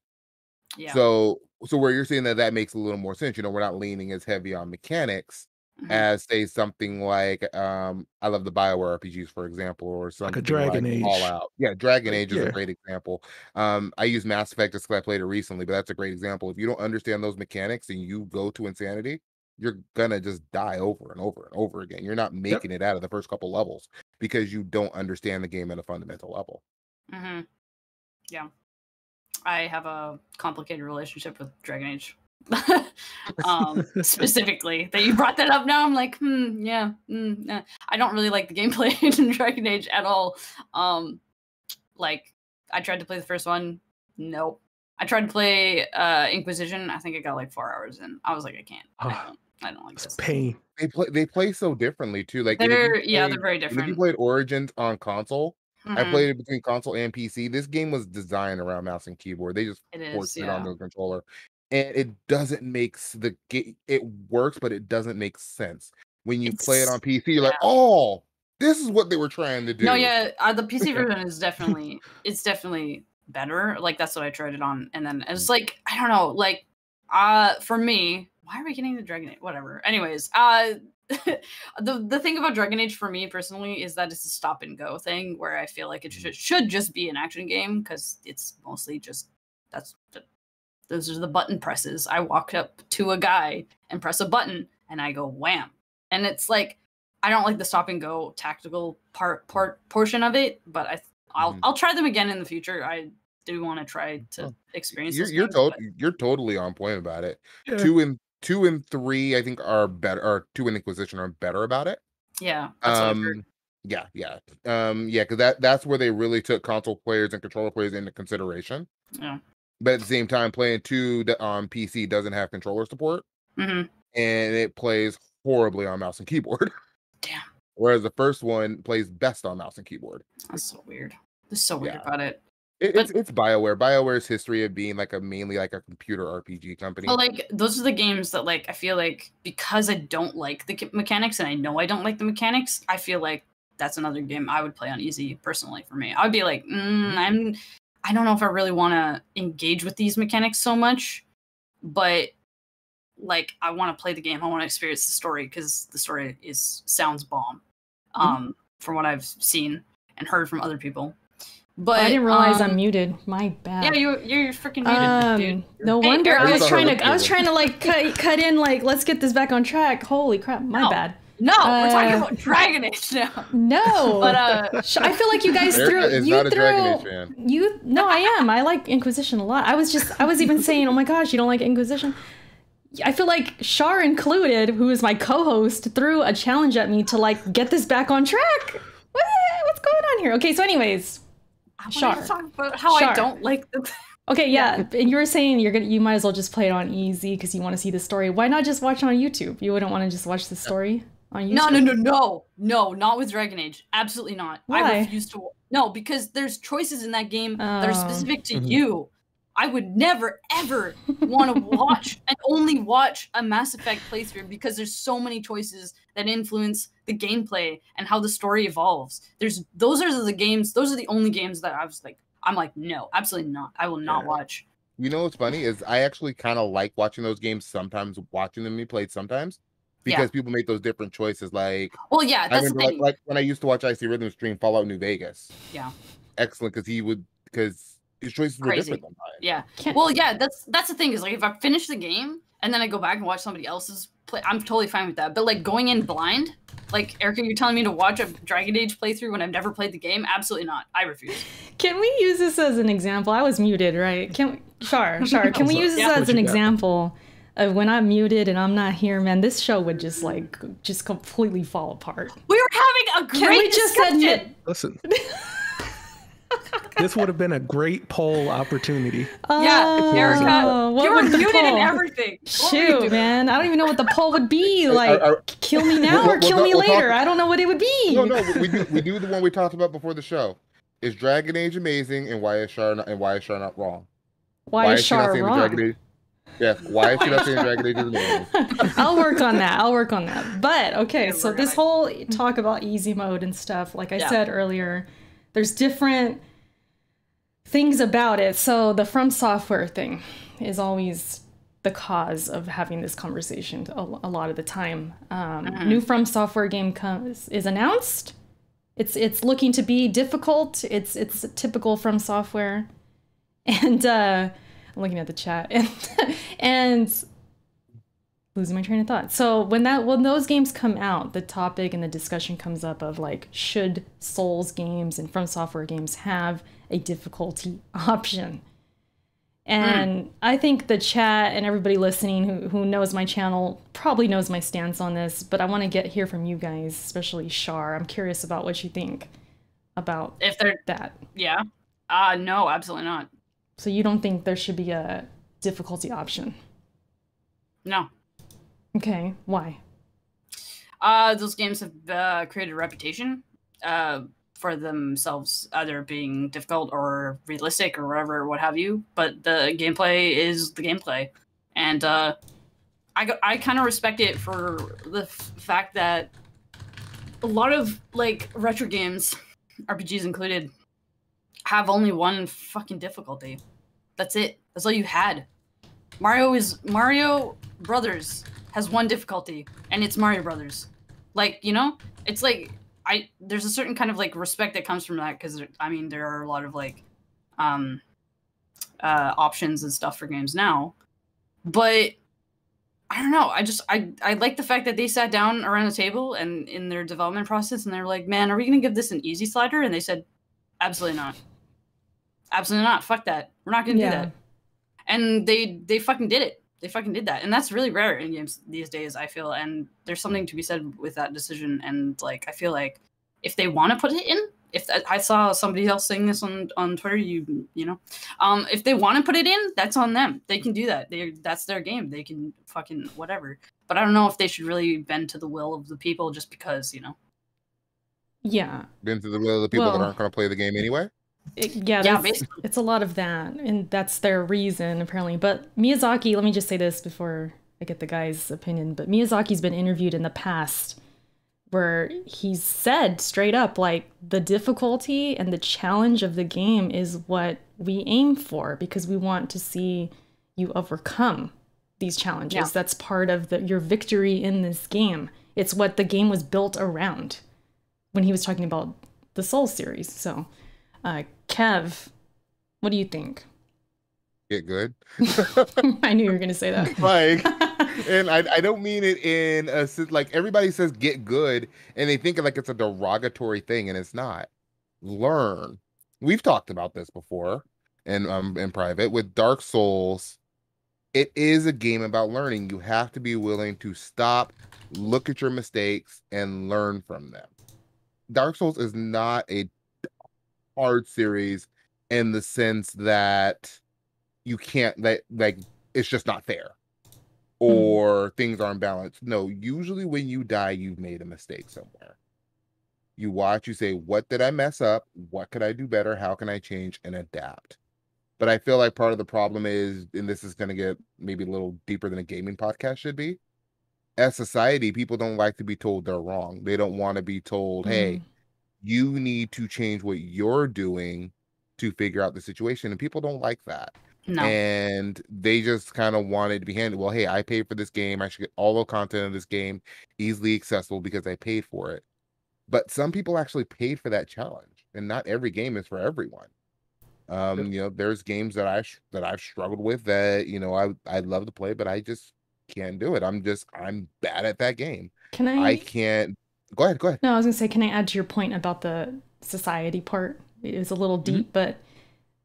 B: Yeah.
D: So where you're saying that makes a little more sense. We're not leaning as heavy on mechanics as say something like I love the BioWare RPGs, for example, or something
C: like a Dragon Age.
D: Fallout. Yeah, Dragon Age is a great example. I use Mass Effect just because I played it recently, but that's a great example. If you don't understand those mechanics and you go to Insanity, you're gonna just die over and over and over again. You're not making it out of the first couple levels because you don't understand the game at a fundamental level.
B: Yeah. I have a complicated relationship with Dragon Age. Specifically, that you brought that up now, I'm like, I don't really like the gameplay in Dragon Age at all. Like, I tried to play the first one. Nope. I tried to play Inquisition. I think I got like 4 hours in. I was like, I can't. I don't like this.
C: Pain.
D: They play so differently too. Like
B: they're very different.
D: If you played Origins on console, I played it between console and PC. This game was designed around mouse and keyboard. They just forced it onto a controller, and it doesn't make the game. It works, but it doesn't make sense when you play it on PC. You're like, oh, this is what they were trying to do.
B: No, the PC version is definitely better. Like that's what I tried it on, and then it's like I don't know, like for me, why are we getting the Dragon Age? Whatever. Anyways, the thing about Dragon Age for me personally is that it's a stop and go thing where I feel like it should just be an action game because it's mostly just those are the button presses. I walk up to a guy and press a button and I go wham, and it's like I don't like the stop and go tactical portion of it, but I'll try them again in the future. I do want to try to experience.
D: You're totally on point about it. Yeah. 2 and 3, I think, are better. Or 2 and Inquisition are better about it.
B: Yeah. That's what I've heard.
D: Because that's where they really took console players and controller players into consideration.
B: Yeah.
D: But at the same time, playing 2 on PC doesn't have controller support, and it plays horribly on mouse and keyboard.
B: Damn.
D: Whereas the first one plays best on mouse and keyboard.
B: That's so weird. There's so weird about it.
D: It's BioWare. BioWare's history of being mainly like a computer RPG company.
B: Well, like those are the games that I feel like because I don't like the mechanics and I know I don't like the mechanics, I feel like that's another game I would play on easy personally for me. I would be like, I don't know if I really want to engage with these mechanics so much, but like I want to play the game. I want to experience the story because the story sounds bomb. From what I've seen and heard from other people. But
A: I didn't realize I'm muted. My bad.
B: Yeah, you're freaking muted, dude.
A: No wonder. I was trying to like cut in like let's get this back on track. Holy crap, my bad.
B: No, we're talking about Dragon Age now.
A: No, but I feel like you guys No, I am. I like Inquisition a lot. I was even saying, oh my gosh, you don't like Inquisition? I feel like Shar included, who is my co-host, threw a challenge at me to like get this back on track. What's going on here? Okay, so anyways.
B: Shar. Talk about how I don't like the.
A: Okay, yeah. You were saying you might as well just play it on easy because you want to see the story. Why not just watch it on YouTube? You wouldn't want to just watch the story on YouTube?
B: No, not with Dragon Age. Absolutely not.
A: Why?
B: I refuse to. No, because there's choices in that game that are specific to you. I would never ever want to watch and only watch a Mass Effect playthrough because there's so many choices that influence the gameplay and how the story evolves. Those are the only games that I'm like, no, absolutely not. I will not watch.
D: You know what's funny is I actually kind of like watching those games sometimes, watching them be played sometimes because people make those different choices. Like,
B: well, yeah, that's the thing.
D: Like when I used to watch Icy Rhythm stream Fallout New Vegas.
B: Yeah,
D: excellent because his choices were different than mine.
B: Yeah. Well, yeah, that's the thing is like if I finish the game and then I go back and watch somebody else's play, I'm totally fine with that. But like going in blind, like Erica, you're telling me to watch a Dragon Age playthrough when I've never played the game? Absolutely not. I refuse.
A: Can we use this as an example? I was muted, right? Shar, can we use this as an example of when I'm muted and I'm not here, man? This show would just completely fall apart.
B: We were having a great discussion.
C: Listen. This would have been a great poll opportunity.
B: Yeah, Erica, you were muted and everything.
A: Shoot, man. I don't even know what the poll would be. Like, kill me now or kill me later. I don't know what it would be.
D: No, we do the one we talked about before the show. Is Dragon Age amazing, and why is Shar not wrong?
A: Why is Shar wrong?
D: Yes, why is she not saying Dragon Age is amazing?
A: I'll work on that. But, okay, so this whole talk about easy mode and stuff, like I said earlier, there's different things about it. So the From Software thing is always the cause of having this conversation a lot of the time. New From Software game is announced. It's looking to be difficult. It's typical From Software, and I'm looking at the chat and losing my train of thought. So when those games come out, the topic and the discussion comes up of like, should Souls games and From Software games have a difficulty option? And I think the chat and everybody listening who knows my channel probably knows my stance on this, but I want to hear from you guys, especially Shar. I'm curious about what you think about that.
B: Yeah. No, absolutely not.
A: So you don't think there should be a difficulty option?
B: No.
A: Okay, why?
B: Those games have created a reputation for themselves, either being difficult or realistic or whatever, what have you. But the gameplay is the gameplay, and I kind of respect it for the fact that a lot of like retro games, RPGs included, have only one fucking difficulty. That's it. That's all you had. Mario Brothers has one difficulty, and it's Mario Brothers. Like, you know, it's like there's a certain kind of like respect that comes from that, because I mean there are a lot of like options and stuff for games now, but I don't know. I like the fact that they sat down around the table and in their development process, and they're like, man, are we gonna give this an easy slider? And they said, absolutely not. Absolutely not. Fuck that. We're not gonna do that. And they fucking did it. They fucking did that, and that's really rare in games these days, I feel. And there's something to be said with that decision. And like, I feel like if they want to put it in, I saw somebody else saying this on Twitter, you know, if they want to put it in, that's on them. They can do that. That's their game. They can fucking whatever. But I don't know if they should really bend to the will of the people just because, you know.
A: Yeah.
D: Bend to the will of the people that aren't going to play the game anyway.
A: It's a lot of that, and that's their reason apparently. But Miyazaki, let me just say this before I get the guy's opinion, but Miyazaki's been interviewed in the past where he's said straight up, like, the difficulty and the challenge of the game is what we aim for, because we want to see you overcome these challenges. That's part of your victory in this game. It's what the game was built around when he was talking about the Souls series. So Kev, what do you think?
D: Get good.
A: I knew you were going to say that.
D: Like, and I don't mean it in a sense, like everybody says get good and they think like it's a derogatory thing, and it's not. Learn. We've talked about this before in private with Dark Souls. It is a game about learning. You have to be willing to stop, look at your mistakes, and learn from them. Dark Souls is not a hard series in the sense that you can't like it's just not fair or things aren't balanced. No, usually when you die, you've made a mistake somewhere. You watch, you say, what did I mess up? What could I do better? How can I change and adapt? But I feel like part of the problem is, and this is going to get maybe a little deeper than a gaming podcast should be, as society, people don't like to be told they're wrong. They don't want to be told, hey, you need to change what you're doing to figure out the situation. And people don't like that.
B: No.
D: And they just kind of wanted to be handed, well, hey, I paid for this game. I should get all the content of this game easily accessible because I paid for it. But some people actually paid for that challenge. And not every game is for everyone. You know, there's games that I've struggled with that, you know, I'd love to play, but I just can't do it. I'm bad at that game. I can't. Go ahead.
A: No, I was gonna say, can I add to your point about the society part? It is a little deep, but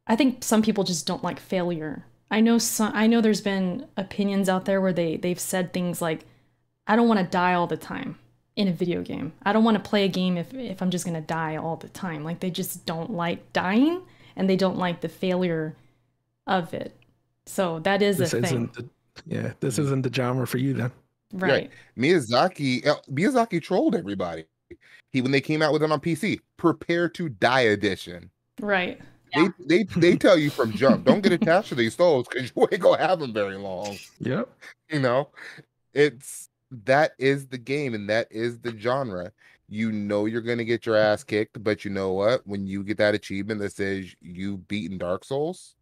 A: I think some people just don't like failure. I know there's been opinions out there where they've said things like, I don't want to die all the time in a video game. I don't want to play a game if I'm just gonna die all the time. Like, they just don't like dying, and they don't like the failure of it. So that is a thing.
C: This isn't the genre for you then.
A: Right.
D: Miyazaki trolled everybody. When they came out with it on PC, Prepare to Die edition.
A: Right.
D: They tell you from jump, don't get attached to these souls because you ain't gonna have them very long.
C: Yep.
D: You know, that is the game and that is the genre. you know you're gonna get your ass kicked, but you know what? When you get that achievement that says you've beaten Dark Souls,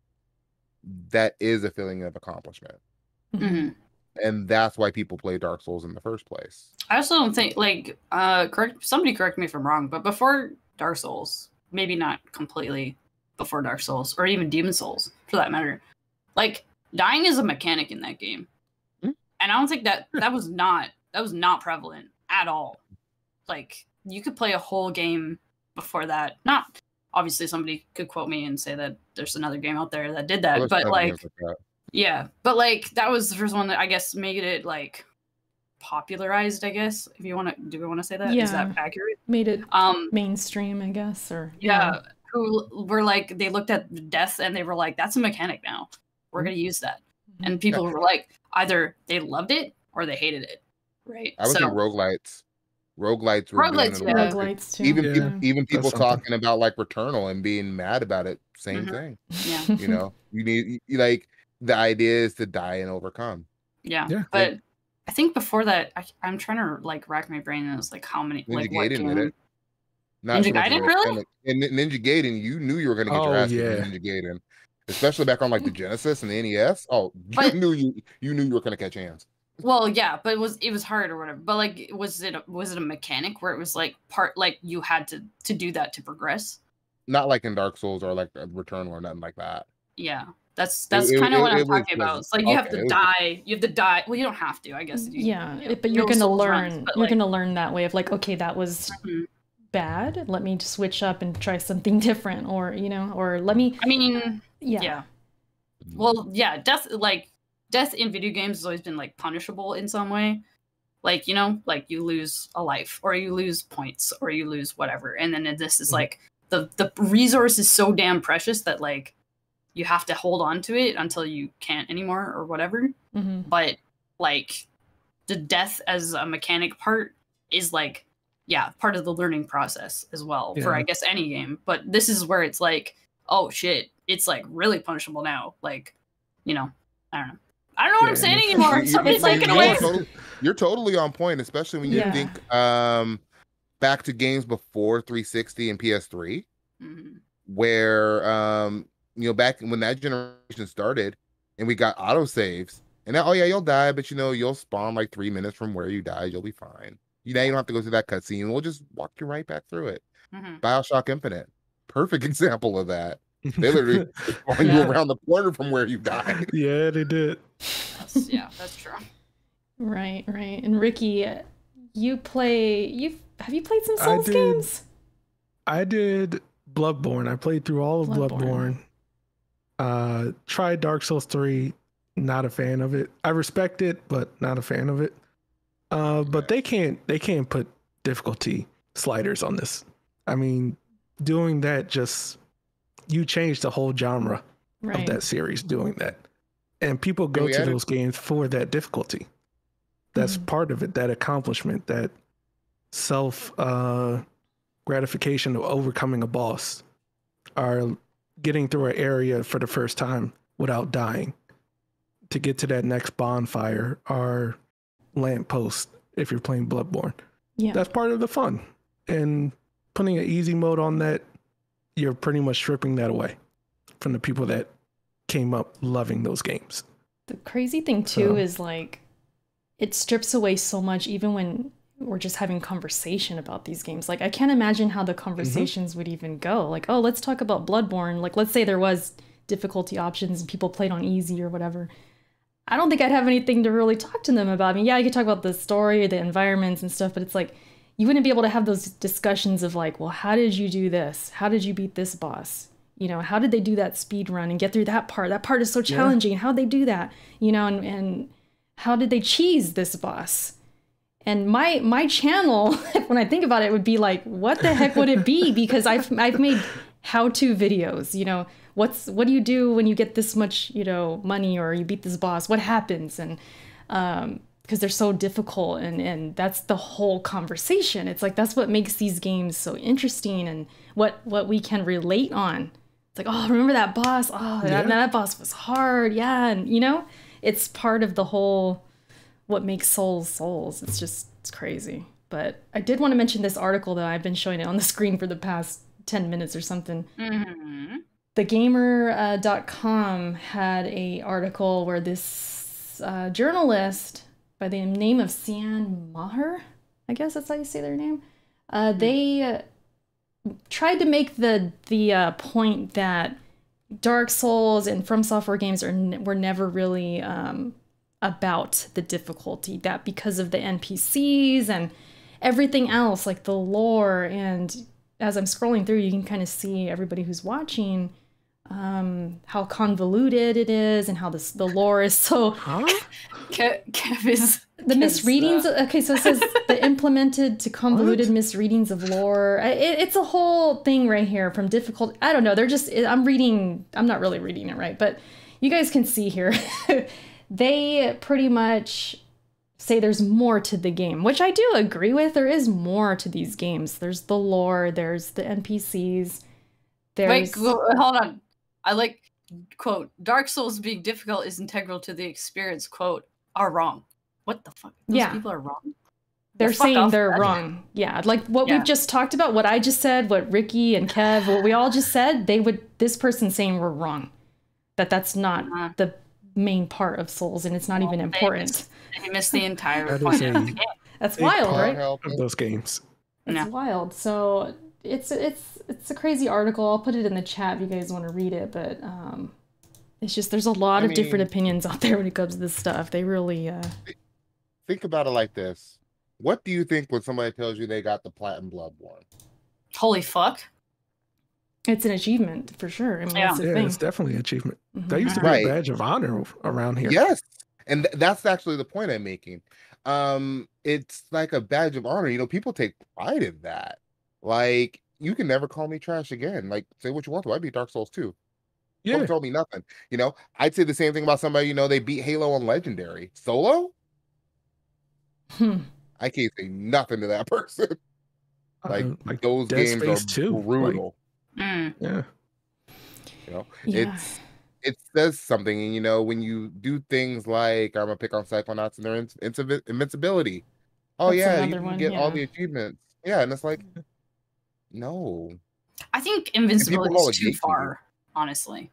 D: that is a feeling of accomplishment.
B: Mhm.
D: And that's why people play Dark Souls in the first place.
B: I also don't think somebody correct me if I'm wrong, but before Dark Souls, maybe not completely before Dark Souls or even Demon Souls for that matter, like dying is a mechanic in that game.
D: Hmm.
B: And I don't think that was not prevalent at all. Like you could play a whole game before that. Not obviously somebody could quote me and say that there's another game out there that did that,
D: There's
B: but
D: other
B: like
D: games like that.
B: yeah, but like that was the first one that I guess made it like popularized, I guess, if you want to, do we want to say that? Is that accurate?
A: Made it mainstream, I guess, or
B: yeah. Who were like, they looked at death and they were like, that's a mechanic now. We're going to use that. And people were like, either they loved it or they hated it. Right.
D: I would think roguelites were
B: roguelites
A: too.
D: Even people talking about like Returnal and being mad about it. Same thing.
B: Yeah.
D: You know, you like the idea is to die and overcome.
B: Yeah. But I think before that, I'm trying to like rack my brain and it was like how many
D: Ninja
B: like what
D: Gaiden
B: game?
D: did it. Not
B: Ninja Gaiden, really?
D: And Ninja Gaiden, you knew you were gonna get your ass kicked in Ninja Gaiden. Especially back on like the Genesis and the NES. Oh, you knew you were gonna catch hands.
B: Well, yeah, but it was hard or whatever. But like, was it a mechanic where it was like you had to do that to progress?
D: Not like in Dark Souls or like Returnal or nothing like that.
B: Yeah, that's kind of what I'm talking about. It's like you have to die. You have to die. Well, you don't have to, I guess.
A: But you're gonna learn. You're gonna learn that way of like, okay, that was bad. Let me switch up and try something different, or or let me.
B: I mean, yeah. Well, yeah, death in video games has always been like punishable in some way. Like, like you lose a life or you lose points or you lose whatever. And then this is like the resource is so damn precious that like you have to hold on to it until you can't anymore or whatever. But like the death as a mechanic part is like, part of the learning process as well for I guess any game. But this is where it's like, oh shit, it's like really punishable now. Like, I don't know. I don't know what I'm saying anymore. Somebody's taking away.
D: You're totally on point, especially when you think back to games before 360 and PS3, where back when that generation started and we got autosaves, and now, you'll die, but you'll spawn like 3 minutes from where you died. You'll be fine. You don't have to go through that cutscene. We'll just walk you right back through it. BioShock Infinite, perfect example of that. They literally spawn you around the corner from where you died.
C: Yeah, they did.
B: That's true.
A: Right. And Ricky, have you played some Souls games?
C: I did Bloodborne. I played through all of Bloodborne. Tried Dark Souls 3. Not a fan of it. I respect it, but not a fan of it. But they can't put difficulty sliders on this. I mean, doing that you change the whole genre of that series doing that. And people go to those games for that difficulty. That's part of it, that accomplishment, that self gratification of overcoming a boss, or getting through an area for the first time without dying, to get to that next bonfire or lamppost if you're playing Bloodborne. Yeah. That's part of the fun. And putting an easy mode on that, you're pretty much stripping that away from the people that came up loving those games.
A: The crazy thing too is like it strips away so much even when we're just having conversation about these games. Like I can't imagine how the conversations would even go. Like, oh, let's talk about Bloodborne. Like let's say there was difficulty options and people played on easy or whatever. I don't think I'd have anything to really talk to them about. I mean, I could talk about the story, the environments and stuff, but it's like you wouldn't be able to have those discussions of like, well, how did you do this? How did you beat this boss? How did they do that speed run and get through that part? That part is so challenging. How'd they do that? And how did they cheese this boss? And my channel, when I think about it, would be like, what the heck would it be? Because I've made how-to videos, what do you do when you get this much, money or you beat this boss? What happens? And because they're so difficult and that's the whole conversation. It's like that's what makes these games so interesting and what we can relate on. It's like, oh, remember that boss? Oh, that boss was hard. Yeah, and it's part of the whole what makes Souls. It's crazy. But I did want to mention this article, though. I've been showing it on the screen for the past 10 minutes or something.
B: Mm-hmm.
A: TheGamer.com had a article where this journalist by the name of Sian Maher, I guess that's how you say their name, they tried to make the point that Dark Souls and From Software games were never really about the difficulty, that because of the NPCs and everything else, like the lore, and as I'm scrolling through, you can kind of see everybody who's watching how convoluted it is and how the lore is so...
B: Kev is...
A: The misreadings... Okay, so it says the implemented to convoluted misreadings of lore. It's a whole thing right here from difficult... I don't know, they're just... I'm not really reading it right, but you guys can see here. They pretty much say there's more to the game, which I do agree with. There is more to these games. There's the lore, there's the NPCs, there's...
B: Wait, hold on. I like, quote, Dark Souls being difficult is integral to the experience, quote, are wrong. What the fuck? Those people are wrong?
A: They're saying they're wrong. Yeah, like what we've just talked about, what I just said, what Ricky and Kev, what we all just said, this person saying we're wrong. That's not the main part of Souls, and it's not even important.
B: They missed the entire point of the game.
A: That's wild, right?
C: Of those games.
A: It's wild. So it's a crazy article. I'll put it in the chat if you guys want to read it, but it's just there's a lot of different opinions out there when it comes to this stuff. They really
D: think about it like this. What do you think when somebody tells you they got the Platinum Bloodborne?
B: Holy fuck.
A: It's an achievement for sure. I mean,
C: it's definitely an achievement. That used to be a badge of honor around here.
D: Yes, and that's actually the point I'm making. It's like a badge of honor. You know, people take pride in that. Like, you can never call me trash again. Like, say what you want to. I beat Dark Souls 2. Don't tell me nothing. You know, I'd say the same thing about somebody, you know, they beat Halo on Legendary. Solo? I can't say nothing to that person. Like those
C: Dead
D: games
C: Space
D: are
C: 2.
D: brutal.
C: Yeah.
D: You know, it says something, and you know, when you do things like, I'm gonna pick on Psychonauts and their invincibility. Oh yeah, you can get all the achievements. Yeah, and it's like, no.
B: I think invincibility is too far, honestly.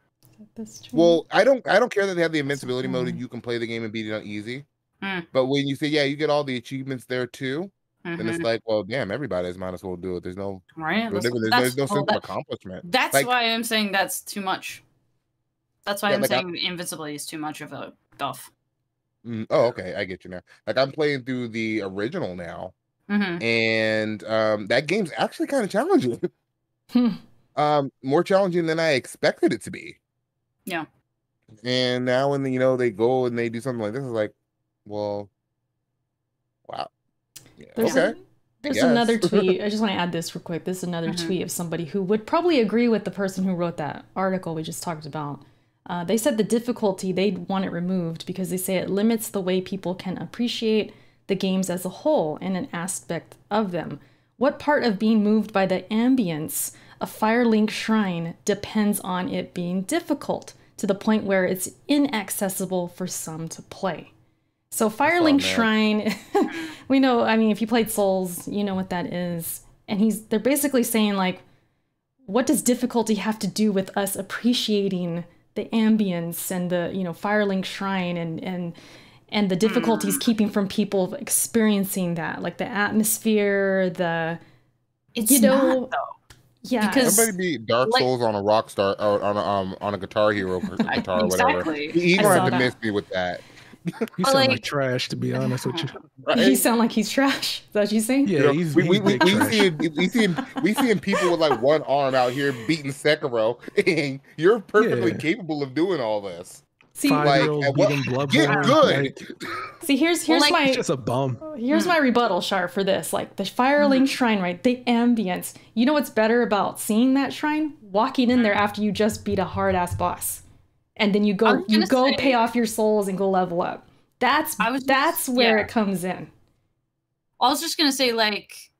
D: Well, I don't care that they have the invincibility mode and you can play the game and beat it on easy. But when you say, yeah, you get all the achievements there too, then it's like, well, damn, everybody's might as well do it. There's no there's no sense of accomplishment.
B: That's like, why I'm saying that's too much. That's why I'm saying invincibility is too much of a buff.
D: Oh, okay, I get you now. Like, I'm playing through the original now, and that game's actually kind of challenging. More challenging than I expected it to be.
B: Yeah.
D: And now when you know they go and they do something like this, it's like, well, wow. Yeah,
A: there's another tweet. I just want to add this real quick. This is another tweet of somebody who would probably agree with the person who wrote that article we just talked about. They said the difficulty, they'd want it removed because they say it limits the way people can appreciate the games as a whole and an aspect of them. What part of being moved by the ambience of Firelink Shrine depends on it being difficult to the point where it's inaccessible for some to play? So Firelink Shrine, we know, I mean, if you played Souls, you know what that is. And they're basically saying, like, what does difficulty have to do with us appreciating the ambience and the, you know, Firelink Shrine and the difficulties keeping from people experiencing that, like the atmosphere,
B: it's not, though.
A: Yeah,
B: because
D: somebody beat Dark Souls on a Rockstar or on a Guitar Hero guitar or whatever. He don't have to miss me with that.
C: You sound like trash, to be honest with you.
A: Right? You sound like he's trash. Is that what you saying?
C: Yeah,
D: you know, we seeing people with like one arm out here beating Sekiro, and you're perfectly capable of doing all this.
A: See,
D: like, get good.
A: See, here's my
C: it's just a bum.
A: Here's my rebuttal, Char, for this. Like the Firelink Shrine, right? The ambience. You know what's better about seeing that shrine? Walking in there after you just beat a hard ass boss. And then you go pay off your souls and go level up. That's where it comes in.
B: I was just gonna say, like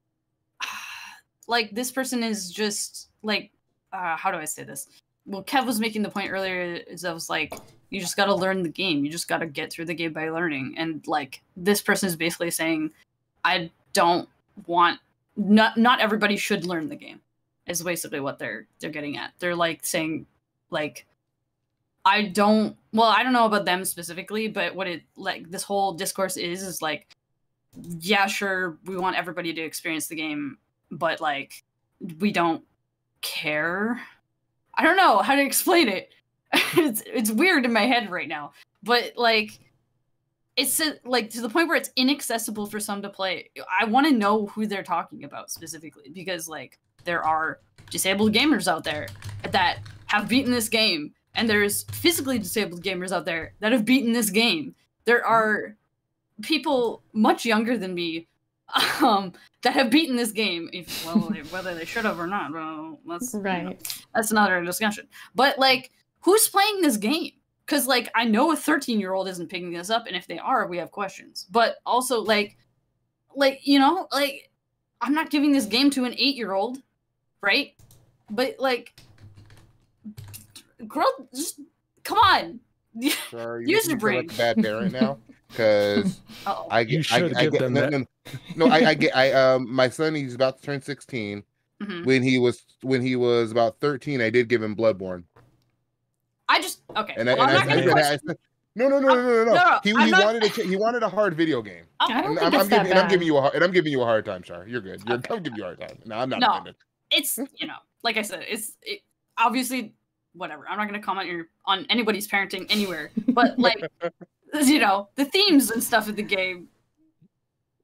B: this person is just like, how do I say this? Well, Kev was making the point earlier, is I was like, you just got to learn the game. You just got to get through the game by learning. And like, this person is basically saying, I don't want not everybody should learn the game. Is basically what they're getting at. They're like saying like I don't know about them specifically, but what it like this whole discourse is like, yeah, sure, we want everybody to experience the game, but like we don't care. I don't know how to explain it. It's weird in my head right now, but like it's like to the point where it's inaccessible for some to play. I want to know who they're talking about specifically, because like there are disabled gamers out there that have beaten this game, and there's physically disabled gamers out there that have beaten this game. There are people much younger than me that have beaten this game. Whether they should have or not, well, that's
A: right.
B: You know, that's another discussion. But like, who's playing this game? Because like, I know a 13-year-old isn't picking this up, and if they are, we have questions. But also like you know, like I'm not giving this game to an 8-year-old, right? But like, girl, just come on.
D: Sure,
B: Use your brain.
D: Like a bad parent now, because I get.
C: You should give them that.
D: No, I get. My son, he's about to turn 16.
B: Mhm.
D: When he was about 13, I did give him Bloodborne.
B: Okay.
D: And
B: well, I'm not gonna question.
D: I said, no. He wanted a hard video game.
A: I don't
D: And
A: think it's that bad.
D: I'm giving you a hard time, Char. You're good. I'm giving you a hard time. No, I'm not offended.
B: It's, you know, like I said, it obviously whatever. I'm not going to comment on anybody's parenting anywhere, but like, you know, the themes and stuff of the game.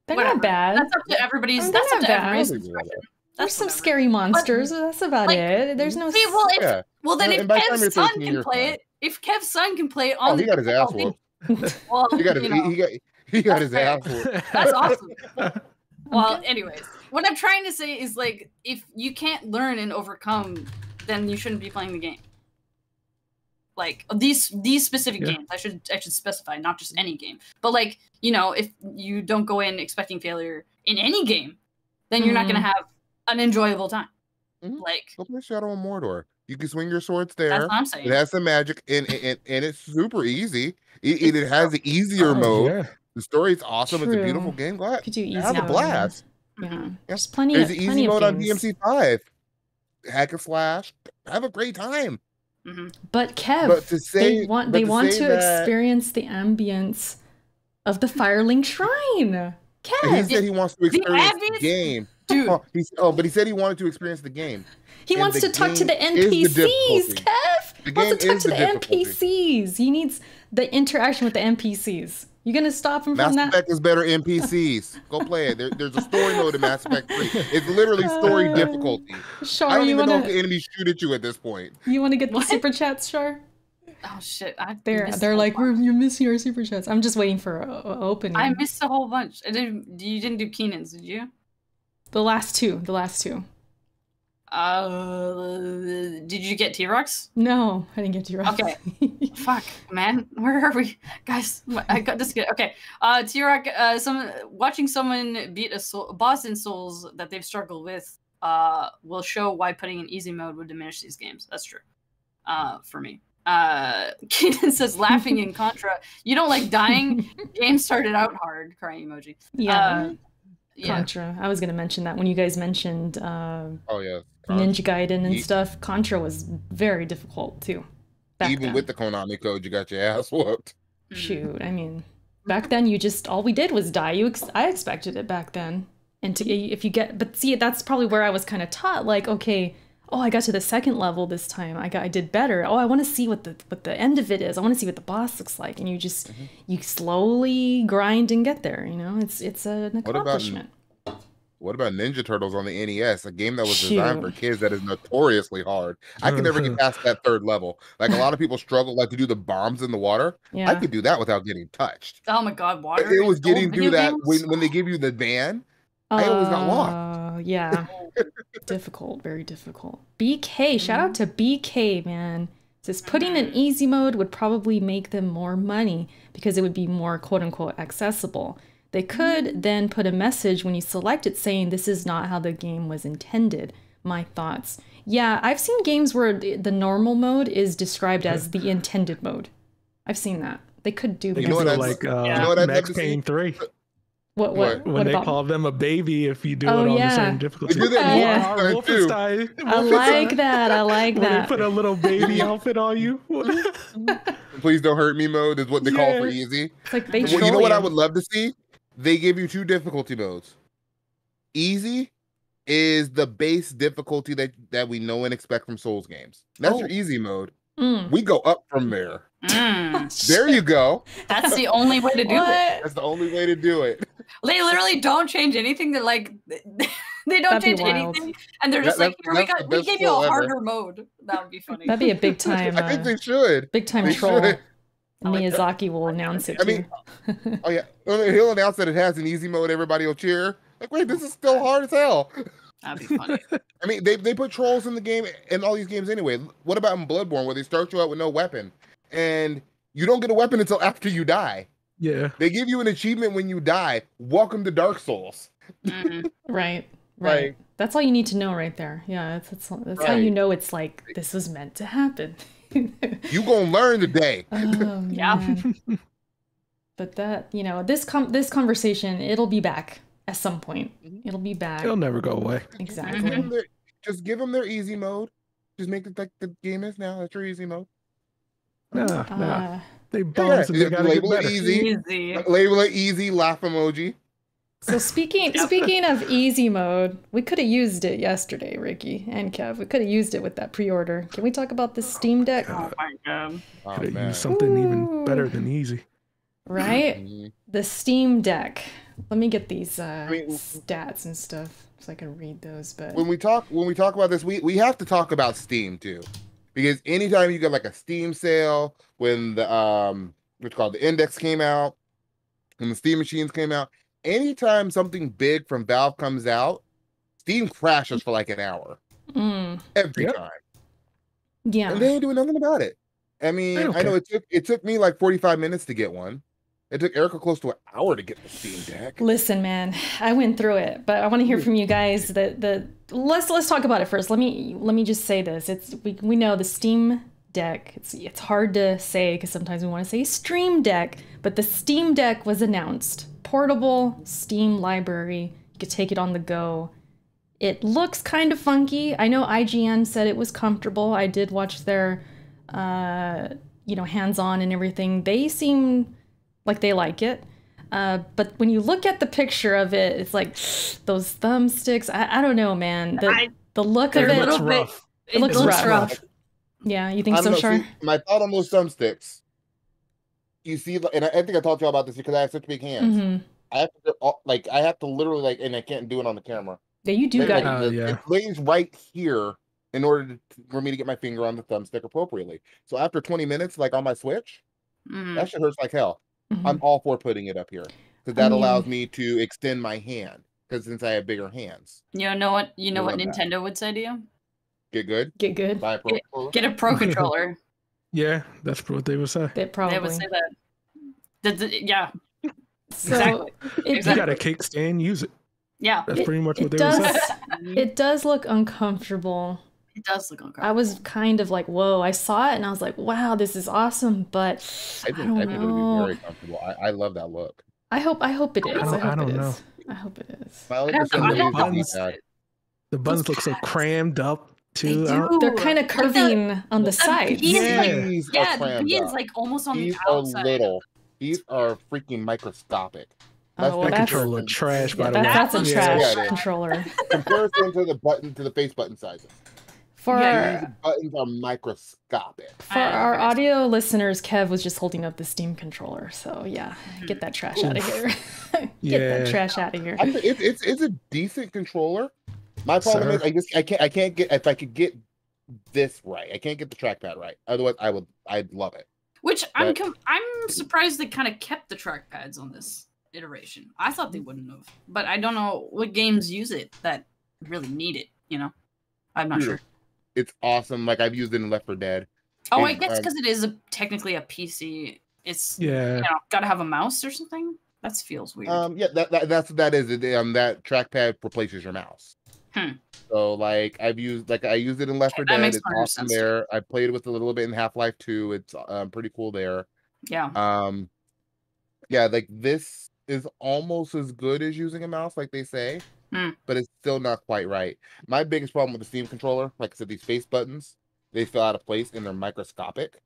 A: They're
B: whatever.
A: not bad.
B: That's up to everybody's.
A: They're
B: That's up
A: not
B: to
A: bad.
B: everybody's discretion.
A: There's some
B: whatever.
A: scary monsters. That's about
B: like,
A: it. There's no.
B: See, well, then
D: And
B: if
D: by the time you're
B: Kev's son
D: 13,
B: can
D: you're
B: play
D: fine.
B: it, if Kev's son can play it on
D: He
B: the
D: got his ass
B: difficulty,
D: whooped.
B: well,
D: He got
B: you know,
D: his
B: That's
D: ass
B: fair.
D: whooped.
B: that's awesome. Well, anyways, what I'm trying to say is like, if you can't learn and overcome, then you shouldn't be playing the game. Like these specific games, I should specify, not just any game. But like, you know, if you don't go in expecting failure in any game, then you're not going to have an enjoyable time. Like,
D: Go play Shadow of Mordor. You can swing your swords there.
B: that's what I'm saying.
D: It has some magic, and it's super easy. It has the easier mode.
C: Yeah.
D: The story's awesome. It's a
A: True.
D: beautiful game. Go ahead.
A: Could do easy
D: Have a
A: mode.
D: blast.
A: Yeah.
B: Mhm.
A: There's plenty
D: There's
A: of
D: the
A: plenty
D: easy
A: of
D: mode on
A: things.
D: DMC5. Hack and slash. Have a great time.
A: But Kev,
D: But to say
A: they want
D: but
A: to
D: say that-
A: experience the ambience of the Firelink Shrine.
D: He
A: Kev,
D: said he wants to experience the
B: ambience-
D: game.
B: Dude.
D: But he said he wanted to experience the game.
A: he
D: and
A: wants
D: the
A: to talk to the
D: game is the
A: NPCs.
D: difficulty.
A: Kev,
D: The
A: he wants to
D: game
A: talk
D: is
A: to
D: the
A: the
D: difficulty.
A: NPCs. He needs the interaction with the NPCs. You gonna stop him from
D: Mass
A: that?
D: Effect is better NPCs. Go play it. There's a story mode in Mass Effect 3. It's literally story difficulty.
A: Shar,
D: I don't
A: you
D: even know if
A: wanna
D: the enemies shoot at you at this point.
A: get the super chats, Shar?
B: Oh shit!
A: They're like, you're missing our super chats. I'm just waiting for a opening.
B: I missed a whole bunch. You didn't do Keenan's, did you?
A: The last two.
B: Did you get T-Rex?
A: No, I didn't get to your
B: Okay. Fuck, man. Where are we? Guys, I got this. Okay. T-Rex, watching someone beat a boss in Souls that they've struggled with will show why putting in easy mode would diminish these games. That's true. For me. Keenan says, laughing in Contra. You don't like dying? Game started out hard. Crying emoji.
A: Yeah.
B: Yeah.
A: Contra. I was gonna mention that when you guys mentioned
D: Oh yeah.
A: Ninja Gaiden and
D: Ye-
A: stuff. Contra was very difficult too. Back
D: Even
A: then.
D: with the Konami code, you got your ass whooped.
A: Shoot, I mean, back then you just all we did was die. I expected it back then, and if you get, but see, that's probably where I was kind of taught. Like, okay, oh, I got to the second level this time. I did better. Oh, I want to see what the end of it is. I want to see what the boss looks like, and you just you slowly grind and get there. You know, it's an accomplishment.
D: What about Ninja Turtles on the NES? A game that was designed for kids that is notoriously hard. I could never get past that third level. Like a lot of people struggle like to do the bombs in the water.
A: Yeah.
D: I could do that without getting touched.
B: Oh my god, water.
D: It was
B: in
D: getting
B: old
D: through
B: video
D: that
B: games?
D: when they give you the van. I always got lost.
A: Yeah, difficult, very difficult. BK, shout out to BK, man. Says putting in easy mode would probably make them more money because it would be more quote unquote accessible. They could then put a message when you select it saying this is not how the game was intended. My thoughts. Yeah, I've seen games where the normal mode is described as the intended mode. I've seen that. They could do
D: You know what
A: better.
D: I'd
C: Like
D: you know what I'd love
C: Max
D: to see?
C: Payne 3.
A: What
D: What?
C: When they
A: about?
C: call them a baby if you do
A: Oh,
C: it on
A: yeah.
C: the same difficulty.
D: They do that
A: Yeah.
C: Or
D: Wolfenstein, too.
C: Wolfenstein.
A: I like that. I like
C: When they
A: that.
C: put a little baby outfit on you.
D: Please don't hurt me mode is what they call for
C: Yeah.
D: easy.
A: It's like they
D: Well,
A: troll
D: you know what
A: you.
D: I would love to see? They give you 2 difficulty modes. Easy is the base difficulty that we know and expect from Souls games. That's your easy mode.
A: Mm.
D: We go up from there.
B: Mm.
D: There you go.
B: That's the only way to do it.
A: What?
D: That's the only way to do it.
B: They literally don't change anything. They're like, they don't
A: That'd be
B: change
A: wild.
B: anything, and they're just
D: That-
B: like, here
D: that's the
B: we
D: best
B: gave you a
D: tool ever.
B: harder mode. That would be funny.
A: That'd be a big time.
D: I think they should.
A: Big time
D: They
A: troll.
D: should.
B: I like that.
A: Miyazaki will announce it
D: I
A: too.
D: mean- Oh yeah, he'll announce that it has an easy mode. Everybody will cheer. Like, wait, this is still hard as hell.
B: That'd be funny.
D: I mean, they put trolls in the game in all these games anyway. What about in Bloodborne, where they start you out with no weapon, and you don't get a weapon until after you die?
C: Yeah.
D: They give you an achievement when you die. Welcome to Dark Souls.
B: Mhm.
A: Right.
D: Like-
A: That's all you need to know right there. Yeah, that's how
D: Right.
A: you know it's like this was meant to happen.
D: You gonna learn today.
A: Oh,
B: Yeah.
A: man. But that, this conversation, it'll be back at some point. It'll be back.
C: They'll never go away.
A: Exactly.
D: Just give them their easy mode. Just make it like the game is now. That's your easy mode.
C: Nah.
A: Uh,
C: They bums and they gotta get
D: label it
C: better.
D: easy.
B: Easy.
D: Label it easy. Laugh emoji.
A: so speaking of easy mode, we could have used it yesterday, Ricky and Kev. We could have used it with that pre-order. Can we talk about the Steam Deck?
B: Oh my god.
D: Oh,
C: Could have
D: man.
C: used something even
A: Ooh.
C: better than easy.
A: Right?
D: Mhm.
A: The Steam Deck. Let me get these
D: mean-
A: stats and stuff so I can read those. But
D: When we talk about this, we have to talk about Steam too, because anytime you get like a Steam sale, when the what's called the Index came out, when the Steam machines came out, anytime something big from Valve comes out, Steam crashes for like an hour every
C: Yep.
D: time,
A: yeah,
D: and they ain't doing nothing about it. I mean,
C: They don't
D: I know it took me like 45 minutes to get one. It took Erica close to an hour to get the Steam Deck.
A: listen, man, I went through it, but I want to hear from you guys. Let's talk about it first. Let me just say this. We know the Steam Deck. It's hard to say because sometimes we want to say Stream Deck, but the Steam Deck was announced. Portable Steam library. You could take it on the go. It looks kind of funky. I know IGN said it was comfortable. I did watch their, hands-on and everything. They seem like they like it. But when you look at the picture of it, it's like those thumbsticks. I don't know, man. The look of
B: They're a
A: it,
B: little
C: It's
B: bit.
C: rough.
A: it looks rough.
D: rough.
A: Yeah, you think
D: I
A: so,
D: don't know.
A: Shar?
D: See, my thought on those thumbsticks. You see, and I think I talked to you about this because I have such big hands.
A: Mm-hmm.
D: I have to literally and I can't do it on the camera.
A: Yeah, you do
D: Like,
A: got
C: yeah.
D: it lays right here in order for me to get my finger on the thumbstick appropriately. So after 20 minutes, like on my Switch,
B: Mhm.
D: that shit hurts like hell.
A: Mhm.
D: I'm all for putting it up here because
A: I
D: that
A: mean-
D: allows me to extend my hand. Because since I have bigger hands,
B: You know what?
D: I
B: What
D: love that.
B: Nintendo would say to you?
D: get good.
A: get good.
D: Buy a pro controller.
B: Get a pro controller.
C: Yeah, that's what they would say.
A: They probably.
B: They would say that. Yeah,
A: So
B: exactly.
A: it,
C: You got a kickstand, use it.
B: Yeah,
C: That's
A: It-
C: pretty much what
A: it
C: they would
A: does.
C: say.
A: It does look uncomfortable.
B: it does look uncomfortable.
A: I was kind of like, whoa, I saw it and I was like, wow, this is awesome, but
D: I
A: I
D: think
A: don't
D: it'll be
A: know.
D: very comfortable. I love that look.
A: I hope it is.
C: I don't know.
A: I hope it is.
D: My only
B: I have to-
D: concern
B: I
D: with
B: have
D: it
B: to-
D: is that
C: The buttons look so crammed up too.
B: They
C: I don't-
B: do.
A: They're kind of curving on the sides.
B: B is like-
C: Yeah.
D: these are
B: Yeah, the
D: crammed
B: B is
D: up.
B: like almost on
D: These
B: the
D: are
B: outside.
D: little. These are freaking microscopic.
A: Oh, well,
C: That
A: that's,
C: controller trash, by
A: yeah,
C: the way.
A: that's a
B: Yeah.
A: trash
D: Yeah, it is.
A: controller.
D: Comparison to the face button sizes.
A: For
D: These buttons are microscopic.
A: for our audio listeners, Kev was just holding up the Steam controller. So yeah, get that trash out of here. Get that
C: Yeah.
A: trash out of here.
D: It's a decent controller. My problem
C: Sir.
D: is I can't get if I could get this right. I can't get the trackpad right. Otherwise, I'd love it.
B: Which
D: But-
B: I'm surprised they kind of kept the trackpads on this iteration. I thought they wouldn't have, but I don't know what games use it that really need it. I'm not
D: Dude,
B: sure.
D: It's awesome. Like I've used it in Left 4 Dead.
B: Oh, I
D: it-
B: guess because it is technically a PC. It's
C: Yeah.
B: gotta have a mouse or something. That feels weird.
D: Yeah, that's what that is. That trackpad replaces your mouse. So like I used it in Left 4
B: Okay, that
D: Dead.
B: makes
D: It's
B: more
D: awesome
B: sense.
D: there. I played with it a little bit in Half-Life 2. It's pretty cool there.
B: Yeah.
D: Yeah, like this is almost as good as using a mouse, like they say,
B: Mm.
D: but it's still not quite right. My biggest problem with the Steam controller, like I said, these face buttons, they feel out of place and they're microscopic.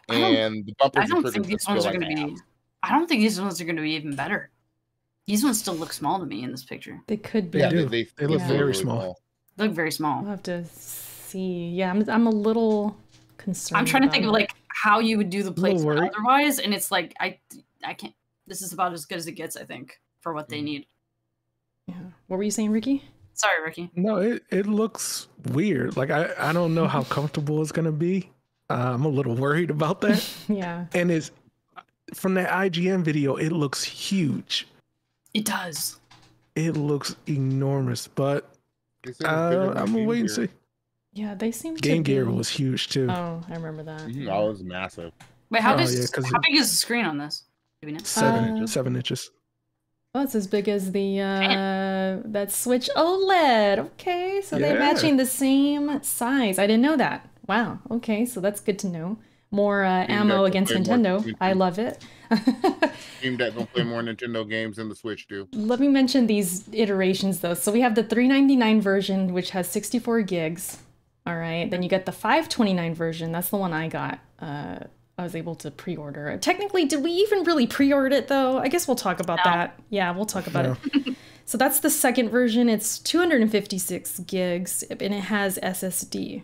D: And the bumpers
B: I
D: and
B: don't
D: triggers
B: think these
D: just feel
B: ones are
D: like
B: going to be.
D: apps.
B: I don't think these ones are going to be even better. These ones still look small to me in this picture.
A: They could be.
C: Yeah,
A: I'll
C: they look
A: Yeah.
C: very small.
B: They look very small.
A: have to see. Yeah, I'm a little concerned.
B: I'm trying to think of
A: about it.
B: like how you would do the placement
C: worried.
B: otherwise, and it's like I can't. This is about as good as it gets, I think, for what they need.
A: Yeah. What were you saying, Ricky?
B: Sorry, Ricky.
C: No, it looks weird. Like I don't know how comfortable it's gonna be. I'm a little worried about that.
A: Yeah.
C: And it's from that IGN video, it looks huge.
B: It does.
C: It looks enormous, but
D: They said it's bigger than
C: I'm gonna
D: Game
C: wait and
D: Gear.
C: see.
A: Yeah, they seem
C: Game
A: to
C: Gear
A: be...
C: was huge too.
A: Oh, I remember that.
D: Mhm, that was massive.
B: Wait, how
C: Oh,
B: big?
C: yeah, 'cause
B: How big is the screen on this? Do we know?
C: 7 inches.
A: Oh, it's as big as the that Switch OLED. Okay, so they're
C: Yeah.
A: matching the same size. I didn't know that. Wow. Okay, so that's good to know. More ammo
D: Deck
A: against
D: will play more
A: Nintendo. I love it.
D: Steam Deck gonna play more Nintendo games than the Switch do.
A: Let me mention these iterations though. So we have the $399 version, which has 64 gigs. All right. Then you get the $529 version. That's the one I got. I was able to pre-order. Technically, did we even really pre-order it though? I guess we'll talk about
B: No.
A: that. Yeah, we'll talk about it. So that's the second version. It's 256 gigs and it has SSD.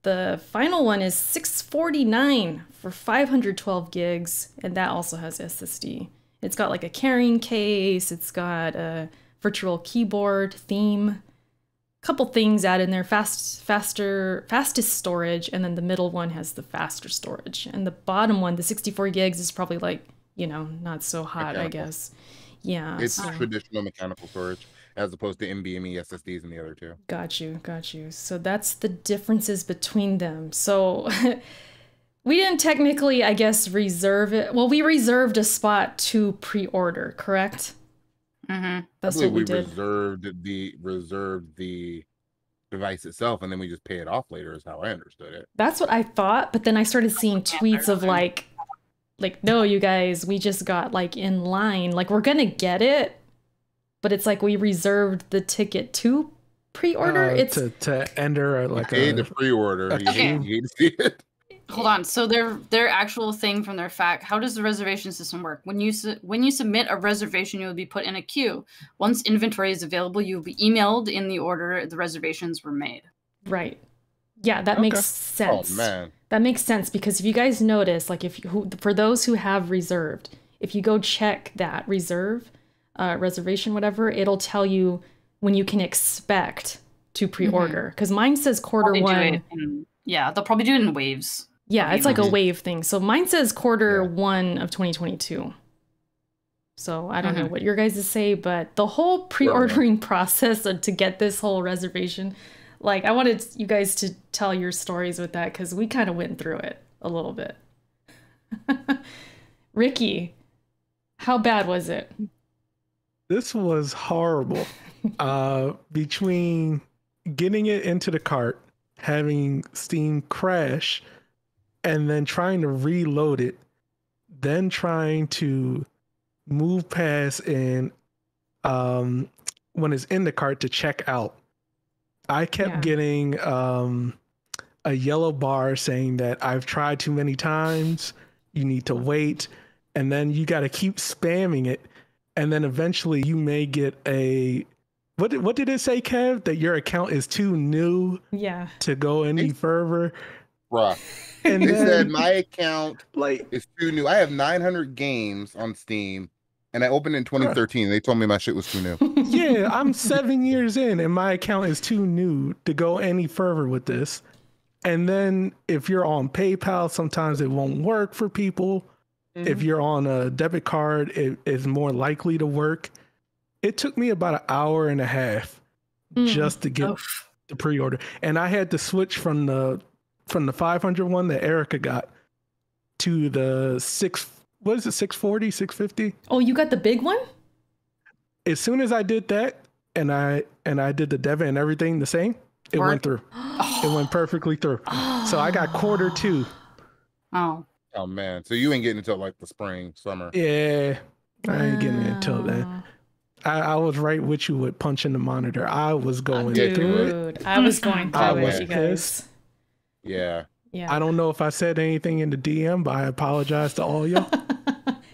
A: The final one is $649 for 512 gigs, and that also has SSD. It's got like a carrying case, it's got a virtual keyboard theme, couple things added in there, fastest storage, and then the middle one has the faster storage. And the bottom one, the 64 gigs, is probably like, not so hot, I
D: Mechanical.
A: guess. Yeah.
D: It's
A: so-
D: traditional mechanical storage as opposed to NVMe SSDs in the other two.
A: Got you. So that's the differences between them. So we didn't technically, I guess, reserve it. Well, we reserved a spot to pre-order, correct?
B: Mm-hmm.
A: That's
D: I
A: what we
D: believe
A: did.
D: reserved the device itself, and then we just pay it off later. Is how I understood it.
A: That's what I thought, but then I started seeing tweets of like, no, you guys, we just got like in line. Like we're gonna get it, but it's like we reserved the ticket to pre-order. It's
C: to enter like
D: Pay the pre-order. You
B: Okay.
D: hate to see it.
B: Hold on. So their actual thing from their fact. How does the reservation system work? When you submit a reservation, you will be put in a queue. Once inventory is available, you will be emailed in the order the reservations were made.
A: right. Yeah, that makes sense.
D: Oh man,
A: That makes sense because if you guys notice, like for those who have reserved, if you go check that reservation, whatever, it'll tell you when you can expect to pre-order. Because mine says quarter
B: Probably do
A: one.
B: it they'll probably do it in waves.
A: Yeah, it's like a
D: Mhm.
A: wave thing. So mine says quarter
D: Yeah.
A: 1 of 2022. So I don't know what your guys say, but the whole pre-ordering process to get this whole reservation, like I wanted you guys to tell your stories with that because we kind of went through it a little bit. Ricky, how bad was it?
C: This was horrible. Between getting it into the cart, having Steam crash, and then trying to reload it, then trying to move past and when it's in the cart to check out, I kept
A: Yeah.
C: getting a yellow bar saying that I've tried too many times, you need to wait, and then you got to keep spamming it, and then eventually you may get a what did it say, Kev? That your account is too new
A: Yeah.
C: to go any further.
D: bruh.
C: And
D: They said
C: then,
D: my account
C: like,
D: is too new. I have 900 games on Steam, and I opened it in 2013. They told me my shit was too new.
C: yeah, I'm 7 years in and my account is too new to go any further with this. And then if you're on PayPal, sometimes it won't work for people. If you're on a debit card, it is more likely to work. It took me about an hour and a half just to get
B: Oof.
C: the pre-order. And I had to switch from the 500 one that Erica got to the 640, 650.
A: Oh, you got the big one?
C: As soon as I did that and I did the debit and everything the same, it went through. It went perfectly through. So I got quarter two.
B: Oh.
D: Oh man, so you ain't getting until like the spring, summer.
C: Yeah. I ain't getting it until then. I was right with you with punching the monitor. I was going through it.
A: Dude, I was going
C: I
A: through
C: was
A: it, you guys.
D: Yeah.
A: Yeah.
C: I don't know if I said anything in the DM, but I apologize to all y'all.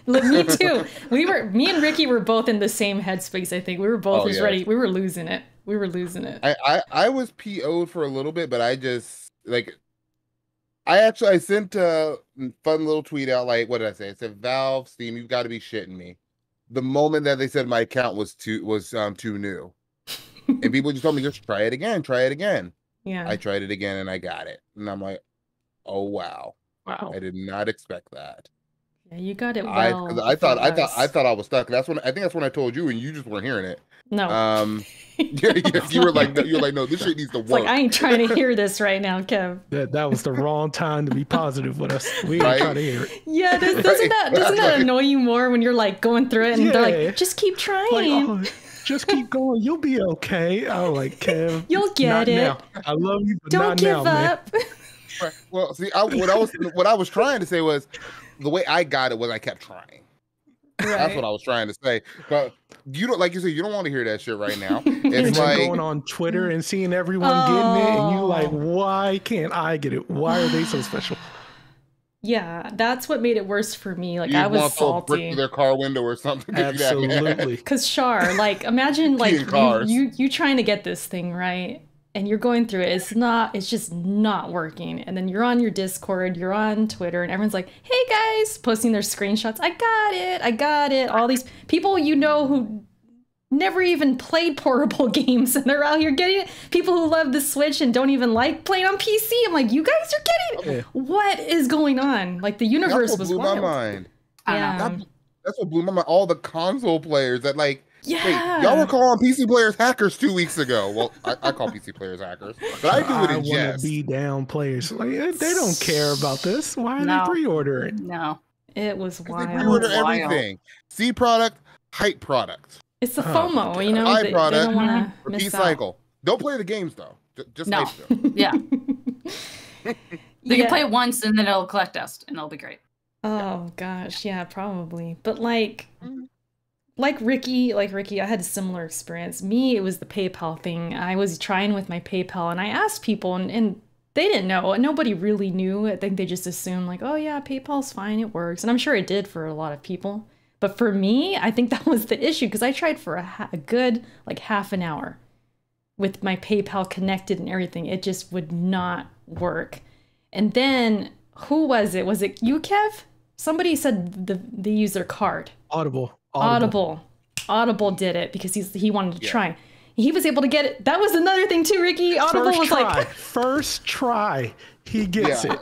A: Look, me too. Me and Ricky were both in the same headspace, I think. We were both just ready. We were losing it.
D: I was PO'd for a little bit, but I just like I sent a fun little tweet out, like, what did I say? I said, Valve, Steam, you've got to be shitting me. The moment that they said my account was too new. And people just told me, just try it again.
A: Yeah.
D: I tried it again and I got it. And I'm like, oh wow.
A: Wow.
D: I did not expect that.
A: Yeah, you got it well.
D: I thought I was stuck. I think that's when I told you and you just weren't hearing it.
A: No.
D: You were like, no, this shit needs to work.
A: Like, I ain't trying to hear this right now, Kev.
C: That was the wrong time to be positive with us. We ain't trying to hear it.
A: Yeah, doesn't that annoy you more when you're like going through it and they're like, just keep trying.
C: Like, oh, just keep going. You'll be okay. I'm like, Kev,
A: you'll get it.
C: Now. I love you, but
A: don't
C: not
A: give
C: now,
A: up.
D: Man. Well, see, what I was trying to say was the way I got it was I kept trying. Right. That's what I was trying to say. But you don't, like you said, you don't want to hear that shit right now. It's like
C: going on Twitter and seeing everyone getting it, and you like, why can't I get it? Why are they so special?
A: Yeah, that's what made it worse for me. Like, I was salty.
D: Brick through their car window or something.
C: Absolutely.
A: Because Char, like, imagine like you trying to get this thing right, and you're going through it. It's just not working. And then you're on your Discord, you're on Twitter, and everyone's like, hey guys, posting their screenshots. I got it. All these people who never even played portable games, and they're out here getting it. People who love the Switch and don't even like playing on PC. I'm like, you guys are getting it. What is going on? Like, the universe was wild.
D: Blew my mind.
A: Yeah.
D: That's what blew my mind. All the console players that like,
A: yeah.
D: Wait, y'all were calling PC players hackers 2 weeks ago. Well, I call PC players hackers, but I do it in jest. I want to
C: be down players. Like, they don't care about this. Why are they pre-ordering?
B: No,
A: it was wild.
D: They pre-order everything. C product, hype product.
A: It's the FOMO, you know.
D: I product,
A: they don't want to
D: repeat cycle. Don't play the games though. Just
B: no. Yeah. You can play it once and then it'll collect dust and it'll be great.
A: Oh gosh, yeah, probably. But like Ricky, I had a similar experience. Me, it was the PayPal thing. I was trying with my PayPal and I asked people and they didn't know. Nobody really knew. I think they just assumed like, oh yeah, PayPal's fine, it works. And I'm sure it did for a lot of people. But for me, I think that was the issue because I tried for a good like half an hour with my PayPal connected and everything. It just would not work. And then who was it? Was it you, Kev? Somebody said they used their card. Audible did it because he wanted to try. He was able to get it. That was another thing too, Ricky. Audible was like
C: first try, he gets it.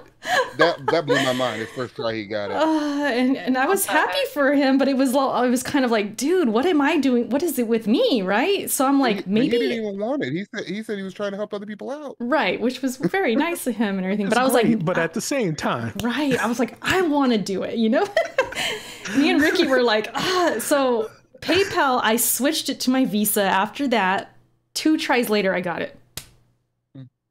D: That blew my mind. His first try, he got it.
A: And I was happy for him, but I was kind of like, dude, what am I doing? What is it with me, right? So I'm like, maybe
D: he didn't even want it. He said he was trying to help other people out,
A: right? Which was very nice of him and everything. But I was like,
C: but at the same time,
A: right? I was like, I want to do it, you know. Me and Ricky were like, so PayPal. I switched it to my Visa. After that, 2 tries later, I got it.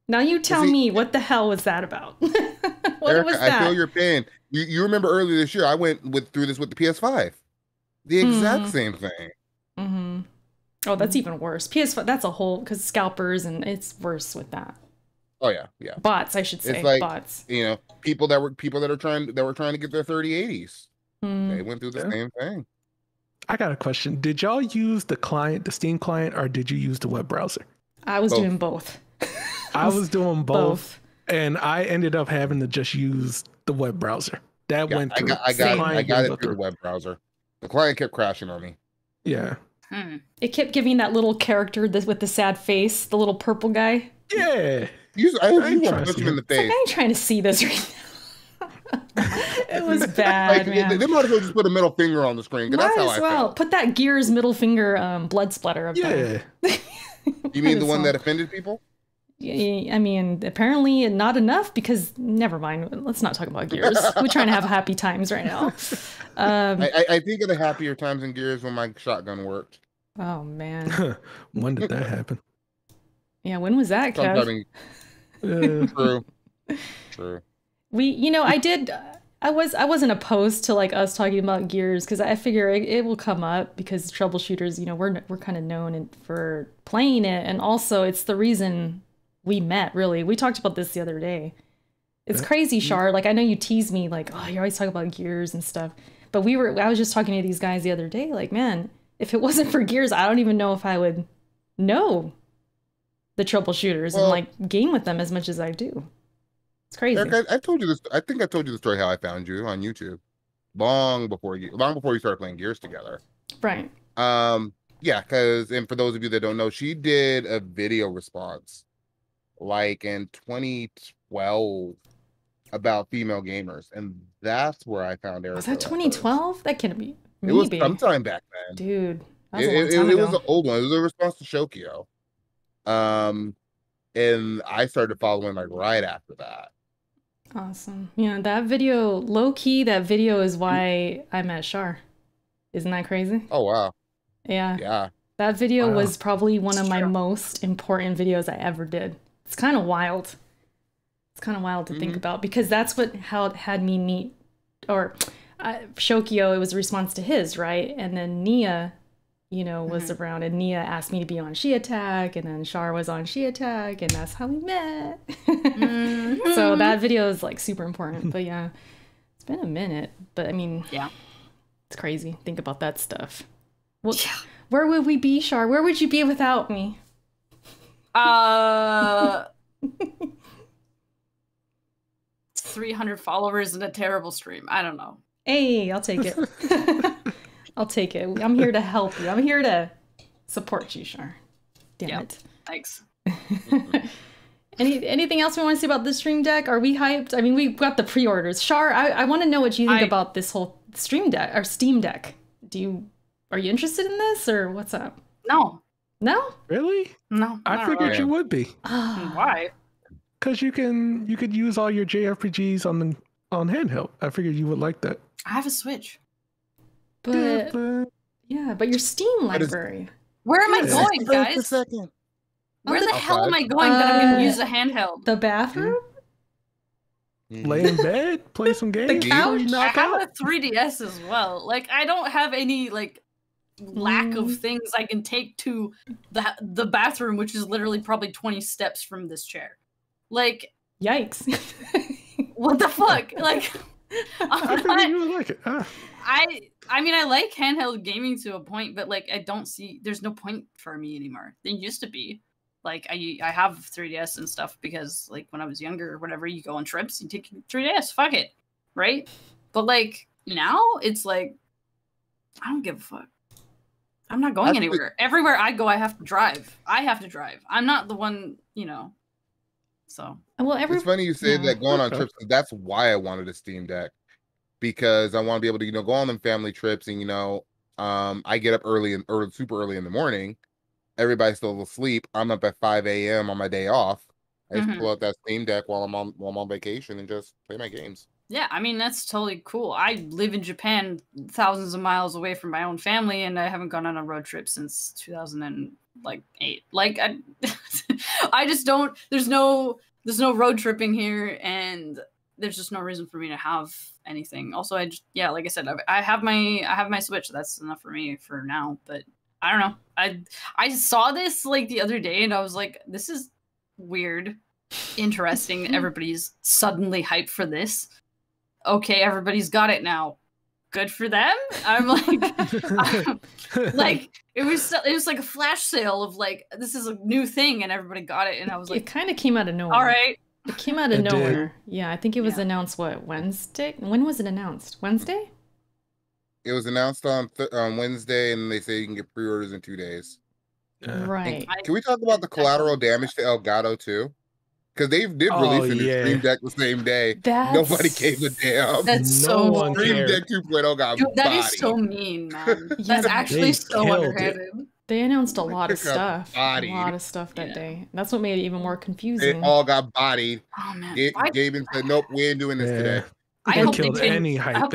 A: Now you tell me, what the hell was that about? What
D: Erica,
A: was that?
D: I feel your pain. You remember earlier this year, I went through this with the PS5. The exact same thing.
A: Mm-hmm. Oh, that's even worse. PS5, that's a whole, because scalpers, and it's worse with that.
D: Oh yeah, yeah.
A: Bots, I should say.
D: It's like,
A: bots.
D: You know, people that were trying to get their 3080s. They went through the same thing.
C: I got a question. Did y'all use the client, the Steam client, or did you use the web browser?
A: I was doing both.
C: I was doing both, and I ended up having to just use the web browser. That went through.
D: I got it through the web browser. The client kept crashing on me.
C: Yeah.
A: It kept giving that little character with the sad face, the little purple guy.
C: Yeah.
D: I want to punch him in the face.
A: Like, I ain't trying to see this right now. It was bad, man.
D: They might as well just put a middle finger on the screen. That's how I felt.
A: Put that Gears middle finger blood splatter up there.
D: You mean the one that offended people?
A: I mean, apparently not enough because, never mind. Let's not talk about Gears. We're trying to have happy times right now.
D: I think of the happier times in Gears when my shotgun worked.
A: Oh, man.
C: When did that happen?
A: Yeah, when was that, Kev?
D: True.
A: I did I wasn't opposed to like us talking about Gears because I figure it will come up because troubleshooters, you know, we're kind of known for playing it, and also it's the reason we met. Really, we talked about this the other day. It's crazy, Shar. Like I know you tease me like, oh, you always talk about Gears and stuff, but I was just talking to these guys the other day. Like, man, if it wasn't for Gears, I don't even know if I would know the troubleshooters and like game with them as much as I do. It's crazy.
D: Eric, I told you this. I think I told you the story how I found you on YouTube, long before you started playing Gears together.
A: Right.
D: Yeah, and for those of you that don't know, she did a video response like in 2012 about female gamers, and that's where I found Eric.
A: Was that 2012? That can't be. Maybe.
D: It was sometime back then,
A: dude. That was a long time
D: it
A: ago.
D: was an old one. It was a response to Shokio. And I started following like right after that.
A: Awesome. Yeah, that video, low key, that video is why I met Shar. Isn't that crazy?
D: Oh wow.
A: Yeah.
D: Yeah.
A: That video was probably one of my most important videos I ever did. It's kind of wild. It's kind of wild to think about because that's how it had me meet, or Shokio, it was a response to his, right? And then Nia, you know, was around, and Nia asked me to be on She Attack, and then Shar was on She Attack, and that's how we met. So that video is like super important. But yeah, it's been a minute. But I mean, yeah, it's crazy. Think about that stuff. Well, where would we be, Shar? Where would you be without me?
B: 300 followers and a terrible stream. I don't know.
A: Hey, I'll take it. I'll take it. I'm here to help you. I'm here to support you, Shar. Damn it.
B: Thanks.
A: Anything else we want to say about this Stream Deck? Are we hyped? I mean, we've got the pre-orders. Shar, I want to know what you think about this whole Stream Deck or Steam Deck. Are you interested in this or what's up?
B: No.
A: No?
C: Really?
B: No.
C: I figured you would be.
B: Why?
C: Because you could use all your JRPGs on handheld. I figured you would like that.
B: I have a Switch.
A: But but your Steam library.
B: Where am I going, guys? Where the hell am I going that I'm gonna use a handheld?
A: The bathroom?
C: Lay in bed, play some games.
A: The couch?
B: I have a 3DS as well. Like I don't have any like lack of things I can take to the bathroom, which is literally probably 20 steps from this chair. Like
A: yikes.
B: What the fuck? Like
C: I figured you would like it.
B: I mean I like handheld gaming to a point, but like I don't see there's no point for me anymore. There used to be. Like I have 3DS and stuff because like when I was younger or whatever, you go on trips, you take 3DS, fuck it. Right? But like now it's like I don't give a fuck. I'm not going anywhere. Everywhere I go, I have to drive. I'm not the one, you know. So
A: well,
D: it's funny you say that going on trips. That's why I wanted a Steam Deck, because I want to be able to go on them family trips, and I get up super early in the morning. Everybody's still asleep. I'm up at 5 a.m. on my day off. I just pull out that Steam Deck while I'm on vacation and just play my games.
B: Yeah, I mean that's totally cool. I live in Japan, thousands of miles away from my own family, and I haven't gone on a road trip since 2008. Like I just don't. There's no road tripping here, and there's just no reason for me to have anything. Also, like I said, I have my Switch. That's enough for me for now. But I don't know. I saw this like the other day, and I was like, this is weird, interesting. Everybody's suddenly hyped for this. Okay, everybody's got it now. Good for them. I'm like, it was like a flash sale of like this is a new thing, and everybody got it, and I was like,
A: it kind of came out of nowhere.
B: All right,
A: it came out of nowhere. Yeah, I think it was announced Wednesday. When was it announced? Wednesday.
D: It was announced on Wednesday, and they say you can get pre-orders in 2 days.
A: Right.
D: Can we talk about the collateral damage to Elgato too? Because they did release a new Stream Deck the same day. Nobody gave a damn.
B: That's so
D: Stream Deck 2.0 got
B: Dude, that is so mean, man. That's actually so underhanded.
A: They announced a lot of stuff. A lot of stuff that day. That's what made it even more confusing.
D: They all got bodied.
B: Oh man.
D: Gaben said, "Nope, we ain't doing this today."
B: I hope they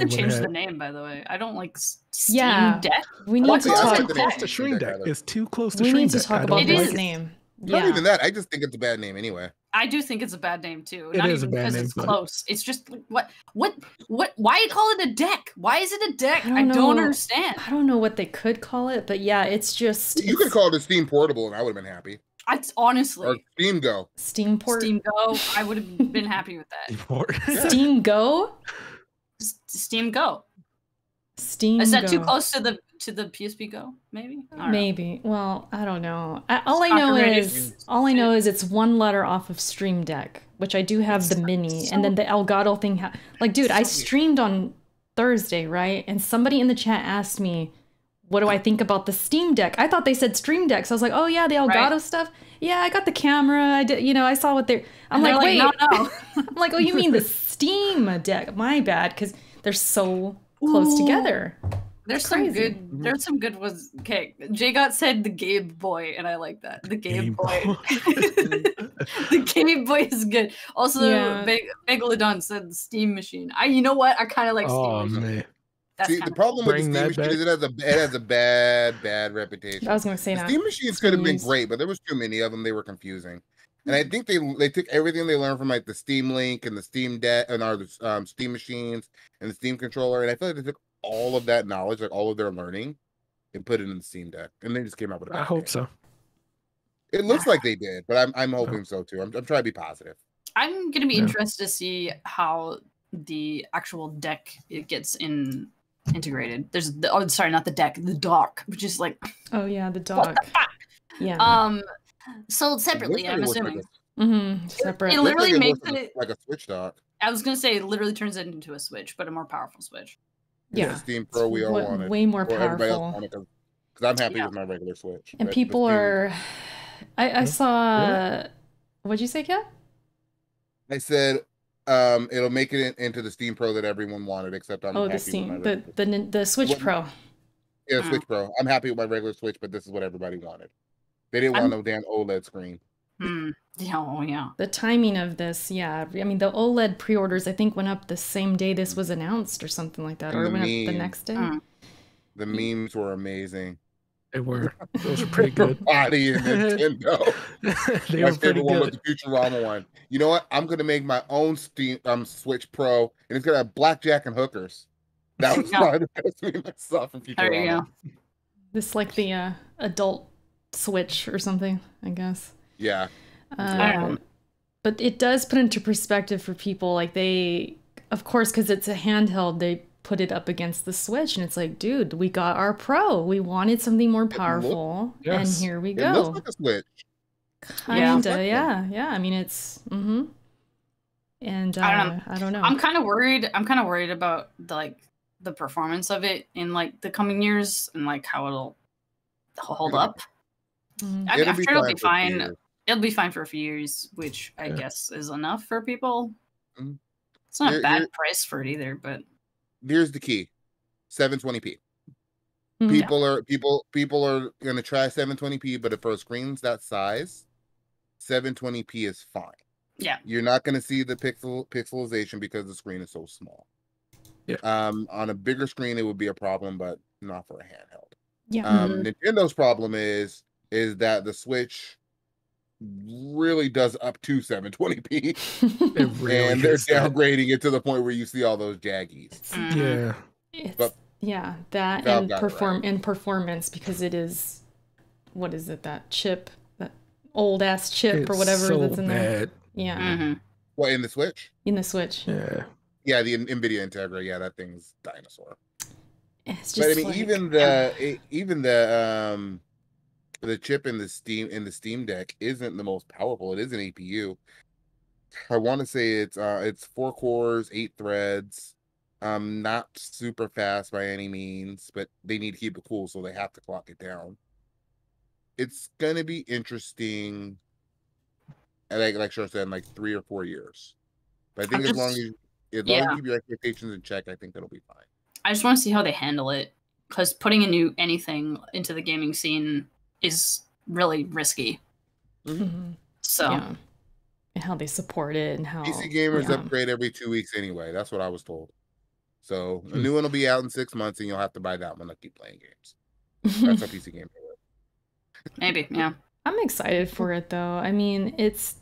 B: change the name, by the way. I don't like Steam Deck.
A: We need to talk.
C: It's too close to Stream Deck. It's too close to
A: Stream Deck.
C: We
A: need to talk about this name.
D: Not even that. I just think it's a bad name anyway.
B: I do think it's a bad name too.
C: It
B: Not
C: is a
B: even
C: bad
B: because
C: name,
B: it's
C: but-
B: close. It's just like, what? Why you call it a deck? Why is it a deck?
A: I
B: I
A: don't
B: don't
A: know.
B: understand.
A: I don't know what they could call it, but yeah, it's just
D: You could call it a Steam Portable, and I would have been happy.
B: I
D: Or
B: honestly,
D: Steam Go.
A: Steam Port.
B: Steam Go. I would have been happy with that.
A: Steam Go.
B: Steam Go.
A: Steam.
B: Is that
A: Go.
B: too close to the PSP Go? Maybe. I don't know.
A: Maybe. Well, I don't know. All I
B: It's
A: know
B: copyrighted.
A: is it's one letter off of Stream Deck, which I do have the mini, and then the Elgato thing. Like, dude, I streamed on Thursday, right? And somebody in the chat asked me, "What do I think about the Steam Deck?" I thought they said Stream Deck, so I was like, "Oh yeah, the Elgato stuff. Yeah, I got the camera. I did. I saw what they're." I'm
B: And
A: like,
B: they're
A: wait.
B: no.
A: I'm like, oh, you mean the Steam Deck? My bad, because they're so close together.
B: There's
A: It's
B: some
A: crazy.
B: good. There's some good ones. Okay, Jay got said the Game Boy, and I like that. The Game Boy. The Game Boy is good. Also,
A: Yeah.
B: Megalodon said the Steam Machine. You know what? I kind of like Steam
C: Oh
B: Machine.
C: man.
B: That's
D: See, the
B: kinda
D: problem with the
C: Bring
D: Steam
C: that
D: Machine
C: back.
D: is it has a bad reputation.
A: I was gonna say
D: The
A: that.
D: Steam Machines could have been
A: Used.
D: great, but there was too many of them. They were confusing. And I think they took everything they learned from like the Steam Link and the Steam Deck and our Steam Machines and the Steam controller, and I feel like they took all of that knowledge, like all of their learning, and put it in the Steam Deck, and they just came out with.
C: I hope so.
D: It looks like they did, but I'm hoping so too. I'm trying to be positive.
B: I'm gonna be
C: Yeah.
B: interested to see how the actual deck it gets integrated. There's not the deck, the dock, which is like
A: Oh yeah, the
B: what
A: dog.
B: the fuck.
A: Yeah.
B: Sold separately. I'm
D: It looks like
B: assuming.
A: Separate.
B: It literally
D: looks
B: makes
D: like
B: it.
D: like a Switch dock.
B: I was gonna say it literally turns it into a Switch, but a more powerful Switch.
D: It's
A: Yeah.
D: the Steam Pro we all wanted.
A: Way more
D: Or everybody else
A: powerful.
D: wanted because I'm happy
B: Yeah.
D: with my regular Switch.
A: And
D: but the
A: people
D: Steam-
A: are. I saw. What'd you say, Kat?
D: I said it'll make it into the Steam Pro that everyone wanted, except I'm
A: Oh,
D: happy
A: the
D: with
A: Steam,
D: my
A: the
D: regular
A: the Switch
D: What-
A: Pro.
D: Yeah,
B: Mm.
D: Switch Pro. I'm happy with my regular Switch, but this is what everybody wanted. They didn't want no damn OLED screen.
B: Hmm. Yeah. Oh yeah.
A: The timing of this, yeah. I mean, the OLED pre-orders I think went up the same day this was announced or something like that,
D: And
A: or
D: the
A: it went up the
D: meme.
A: next day.
B: Mm.
D: The memes were amazing.
C: They were. Those were pretty good.
D: Body and Nintendo.
C: They
D: My
C: were pretty
D: favorite one was
C: good.
D: the Futurama one. You know what? I'm gonna make my own Steam Switch Pro, and it's gonna have blackjack and hookers. That was
B: Yeah.
D: my that's me myself from Futurama.
B: There you go.
A: This like the adult Switch or something, I guess.
D: Yeah.
B: I don't know.
A: But it does put into perspective for people. Like they, of course, because it's a handheld, they put it up against the Switch, and it's like, dude, we got our Pro. We wanted something more powerful, and
C: Yes.
A: here we
D: It
A: go.
D: looks like a Switch.
A: Kinda,
B: Yeah.
A: yeah. I mean, it's and
B: I don't know.
A: I don't know.
B: I'm kind of worried. I'm kind of worried about the performance of it in like the coming years and like how it'll hold up.
A: Mhm.
B: I'm sure it'll be
D: for a few
B: fine.
D: years.
B: It'll be fine for a few years, which I
C: Yeah.
B: guess is enough for people.
D: Mhm.
B: It's not a
D: You're-
B: bad
D: you're-
B: price for it either, but
D: Here's the key: 720p.
A: Mhm.
D: People are gonna try 720p, but for screens that size, 720p is fine.
B: Yeah.
D: You're not gonna see the pixelization because the screen is so small.
C: Yeah.
D: On a bigger screen, it would be a problem, but not for a handheld.
A: Yeah.
D: Nintendo's problem is that the Switch really does up to 720p,
C: It really
D: and they're
C: is that.
D: downgrading it to the point where you see all those jaggies.
B: Mhm.
C: Yeah.
A: It's,
D: But-
A: yeah, that
D: Valve
A: and
D: got it right.
A: performance because it is, what is it, that chip, that old ass chip or
C: It's
A: whatever
C: so
A: that's in there.
C: bad.
A: Yeah,
B: Mhm.
D: What, in the Switch?
A: in the Switch.
C: Yeah.
D: Yeah, the Nvidia Integra. Yeah, that thing's dinosaur.
A: It's just
D: But I mean,
A: like,
D: even the chip in the Steam Deck isn't the most powerful. It is an APU. I want to say it's 4 cores, 8 threads. Not super fast by any means, but they need to keep it cool, so they have to clock it down. It's gonna be interesting. And like Shar said, in like 3 or 4 years. But I think
B: I'm
D: as long
B: just-
D: as you
B: yeah.
D: keep your expectations in check, I think that'll be fine.
B: I just want to see how they handle it because putting a new anything into the gaming scene is really risky.
A: mhm,
B: So
A: yeah, and how they support it and how
D: PC gamers
A: yeah.
D: upgrade every 2 weeks anyway. That's what I was told. So a
C: Hmm.
D: new one will be out in 6 months, and you'll have to buy that one to keep playing games. That's how PC gamers work.
B: maybe, yeah.
A: I'm excited for it though. I mean, it's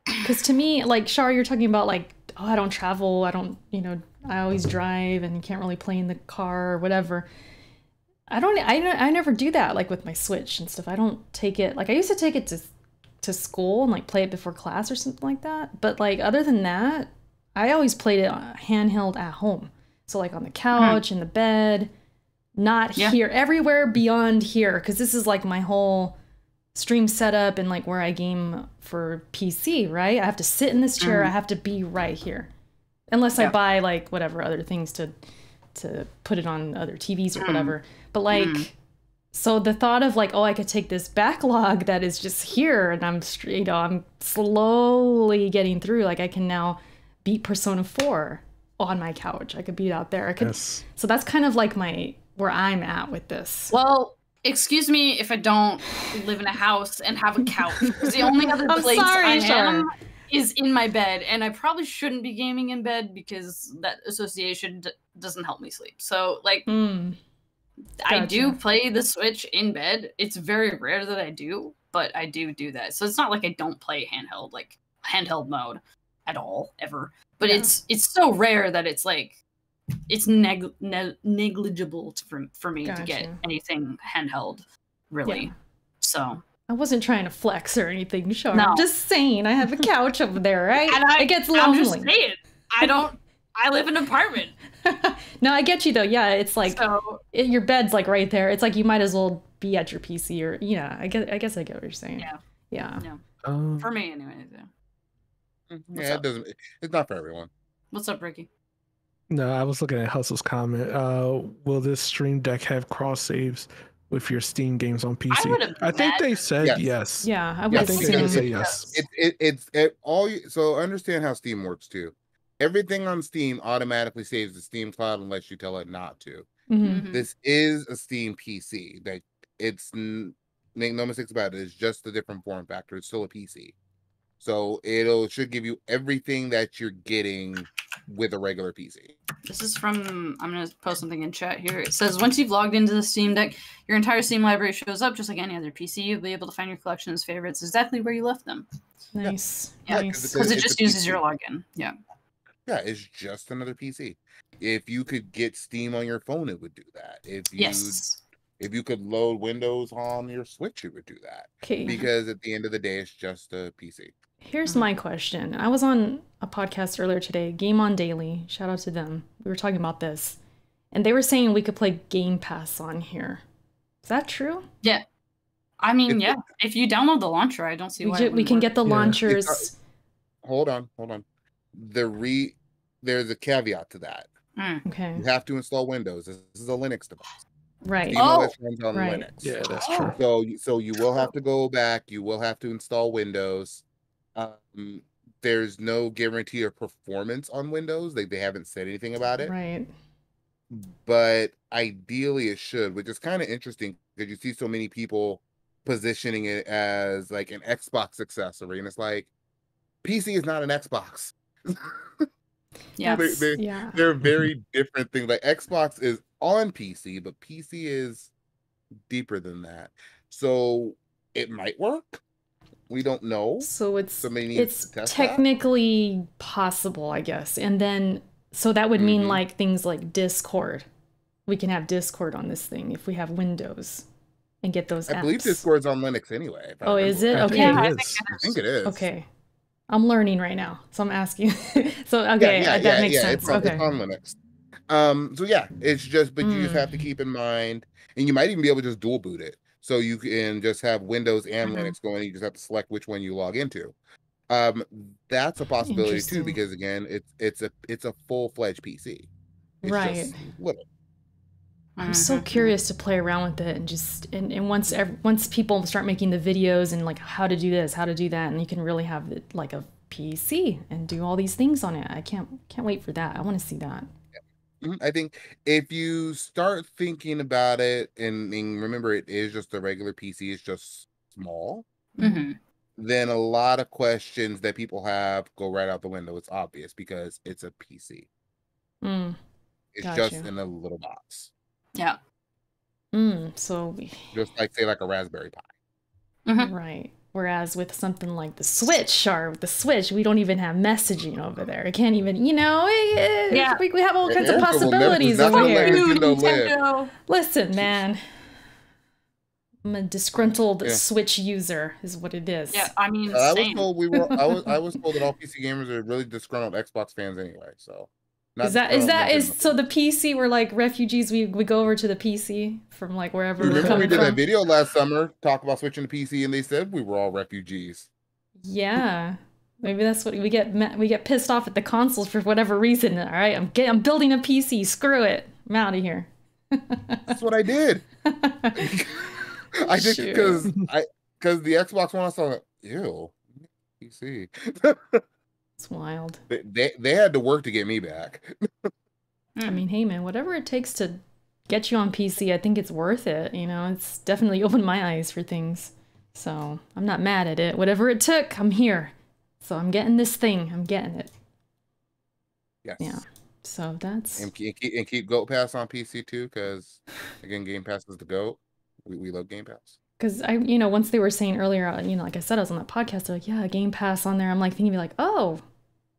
A: Because to me, like, Shar, you're talking about, like, oh, I don't travel, I don't, I always drive and you can't really play in the car or whatever. I never do that, like, with my Switch and stuff. I don't take it, like, I used to take it to school and, like, play it before class or something like that. But, like, other than that, I always played it handheld at home. So, like, on the couch, in the bed, not here, everywhere beyond here. Because this is, like, my whole stream setup and, like, where I game for PC, right? I have to sit in this chair. I have to be right here. Unless I buy, like, whatever other things to put it on other TVs or whatever. But, like, so the thought of, like, oh, I could take this backlog that is just here and I'm slowly getting through. Like, I can now beat Persona 4 on my couch. I could beat out there. I could. Yes. So that's kind of like where I'm at with this.
B: Well, excuse me if I don't live in a house and have a couch. Because the only other place I am is in my bed. And I probably shouldn't be gaming in bed because that association doesn't help me sleep. So, like, I do play the Switch in bed. It's very rare that I do, but I do that. So it's not like I don't play handheld mode at all, ever. But it's so rare that it's like, it's negligible for me to get anything handheld, really. Yeah. So
A: I wasn't trying to flex or anything, Shar. No. I'm just saying I have a couch over there, right?
B: And
A: it gets lonely.
B: I'm just saying, I live in an apartment.
A: No, I get you though. Yeah, it's like your bed's like right there. It's like you might as well be at your PC or I guess I get what you're saying. Yeah.
B: For me, anyways.
D: Yeah, it's not for everyone.
B: What's up, Ricky?
C: No, I was looking at Hustle's comment. Will this Stream Deck have cross saves with your Steam games on PC? I think they said yes.
A: Yeah, I
C: think they're gonna say yes.
D: So understand how Steam works too. Everything on Steam automatically saves the Steam cloud unless you tell it not to. This is a Steam PC. That make no mistakes about it. It's just a different form factor. It's still a PC. So should give you everything that you're getting with a regular PC.
B: This is from, I'm going to post something in chat here. It says, once you've logged into the Steam Deck, your entire Steam library shows up just like any other PC. You'll be able to find your collection's favorites exactly where you left them.
A: Nice.
B: Because it just uses your login. Yeah.
D: Yeah, it's just another PC. If you could get Steam on your phone, it would do that. If you could load Windows on your Switch, it would do that.
A: Okay.
D: Because at the end of the day, it's just a PC.
A: Here's my question. I was on a podcast earlier today, Game On Daily. Shout out to them. We were talking about this. And they were saying we could play Game Pass on here. Is that true?
B: Yeah. I mean, if you download the launcher, I don't see why
A: we can get the launchers.
D: Hold on. There's a caveat to that.
A: Okay.
D: You have to install Windows. This is a Linux device.
A: Right.
D: Runs on Linux.
C: Yeah, that's true.
D: So you will have to go back. You will have to install Windows. There's no guarantee of performance on Windows. They haven't said anything about it.
A: Right.
D: But ideally it should, which is kind of interesting because you see so many people positioning it as like an Xbox accessory. And it's like, PC is not an Xbox. They're very different things. Like Xbox is on PC, but PC is deeper than that. So it might work. We don't know.
A: So it's technically possible, I guess. And then, so that would mean like things like Discord. We can have Discord on this thing if we have Windows and get those apps.
D: I believe Discord's on Linux anyway.
A: Oh, is it? Okay.
D: I think it is.
A: Okay. I'm learning right now, so I'm asking. So, okay, that makes sense.
D: It's on Linux. So yeah, it's just, but you just have to keep in mind, and you might even be able to just dual boot it. So you can just have Windows and Linux going. You just have to select which one you log into. That's a possibility too, because again, it's a full-fledged PC. It's just little.
A: I'm so curious to play around with it and just and once people start making the videos and like how to do this, how to do that, and you can really have it like a PC and do all these things on it. I can't wait for that. I want to see that.
D: I think if you start thinking about it and remember it is just a regular PC, it's just small, then a lot of questions that people have go right out the window. It's obvious because it's a PC. It's just in a little box.
B: Yeah.
A: So
D: just like say like a Raspberry Pi.
A: Right. Whereas with something like the Switch, or with the Switch, we don't even have messaging over there. It can't even, we have all kinds of possibilities over here.
B: Nintendo.
A: Listen, man. I'm a disgruntled Switch user, is what it is.
B: Yeah, I mean,
D: I was
B: same.
D: told I was told that all PC gamers are really disgruntled Xbox fans anyway. So
A: so the PC, we're like refugees. We go over to the PC from like wherever we're
D: Remember
A: coming
D: we did
A: from.
D: that video last summer talk about switching to PC, and they said we were all refugees.
A: Yeah, maybe that's what we get. We get pissed off at the consoles for whatever reason. All right, I'm building a PC. Screw it. I'm out of here.
D: That's what I did. I did because the Xbox One, I saw like, ew, PC.
A: It's wild.
D: They had to work to get me back.
A: I mean, hey man, whatever it takes to get you on PC, I think it's worth it. It's definitely opened my eyes for things. So I'm not mad at it. Whatever it took, I'm here. So I'm getting this thing. I'm getting it.
D: Yes.
A: Yeah. So that's
D: and keep Goat Pass on PC too, because again, Game Pass is the GOAT. We love Game Pass.
A: Because once they were saying earlier, like I said, I was on that podcast. They're like, yeah, Game Pass on there. I'm like thinking, oh,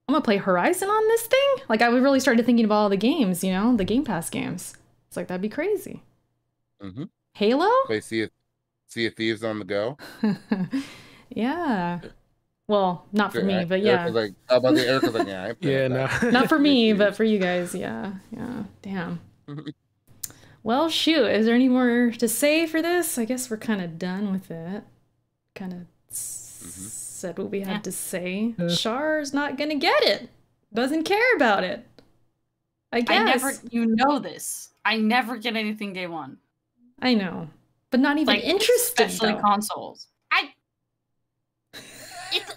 A: I'm gonna play Horizon on this thing. Like I really started thinking about all the games, the Game Pass games. It's like that'd be crazy.
D: Mm-hmm.
A: Halo.
D: Play Sea of Thieves on the go.
A: Yeah. Well, not for me, but yeah.
D: Erica's like, how about the Erica's like, yeah,
C: no.
A: Not for me, but for you guys, yeah. Damn. Well, shoot. Is there any more to say for this? I guess we're kind of done with it. Kind of said what we had to say. Char's not gonna get it. Doesn't care about it. I guess.
B: This. I never get anything day one.
A: I know, but not even interested.
B: Especially consoles.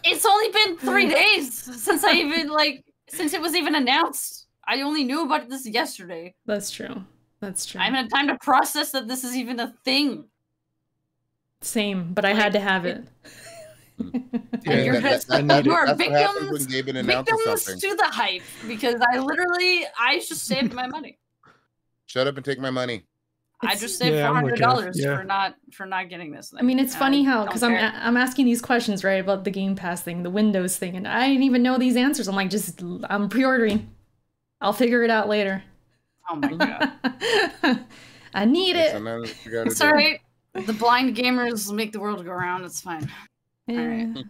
B: It's only been 3 days since since it was even announced. I only knew about this yesterday.
A: That's true. That's true.
B: I haven't had time to process that this is even a thing.
A: Same, but I had to have it.
B: You are victims to the hype because I just saved my money.
D: Shut up and take my money.
B: I just saved $400 for not getting this thing.
A: I mean, it's funny how, because I'm asking these questions, right, about the Game Pass thing, the Windows thing, and I didn't even know these answers. I'm like, I'm pre-ordering. I'll figure it out later.
B: Oh my god.
A: I need it.
B: It's all right. The blind gamers make the world go round. It's fine.
A: Yeah.
B: All right.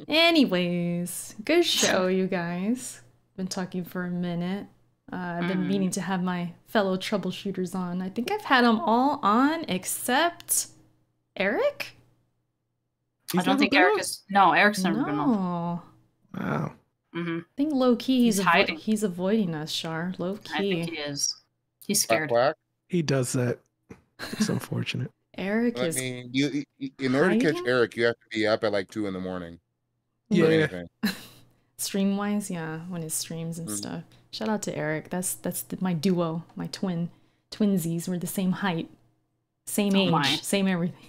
A: Anyways, good show, you guys. Been talking for a minute. I've been meaning to have my fellow troubleshooters on. I think I've had them all on except Eric.
B: I don't think Eric is. No, Eric's never been on.
C: Wow.
B: Mm-hmm.
A: I think low key
B: he's hiding.
A: He's avoiding us, Char. Low key.
B: I think he is. He's scared.
C: He does that. It's unfortunate.
A: Eric is.
D: I mean, in order to catch Eric, you have to be up at like 2 a.m.
C: Yeah.
A: Stream wise, yeah, when his streams and stuff. Shout out to Eric. That's my duo, my twinsies. We're the same height, same age, same everything.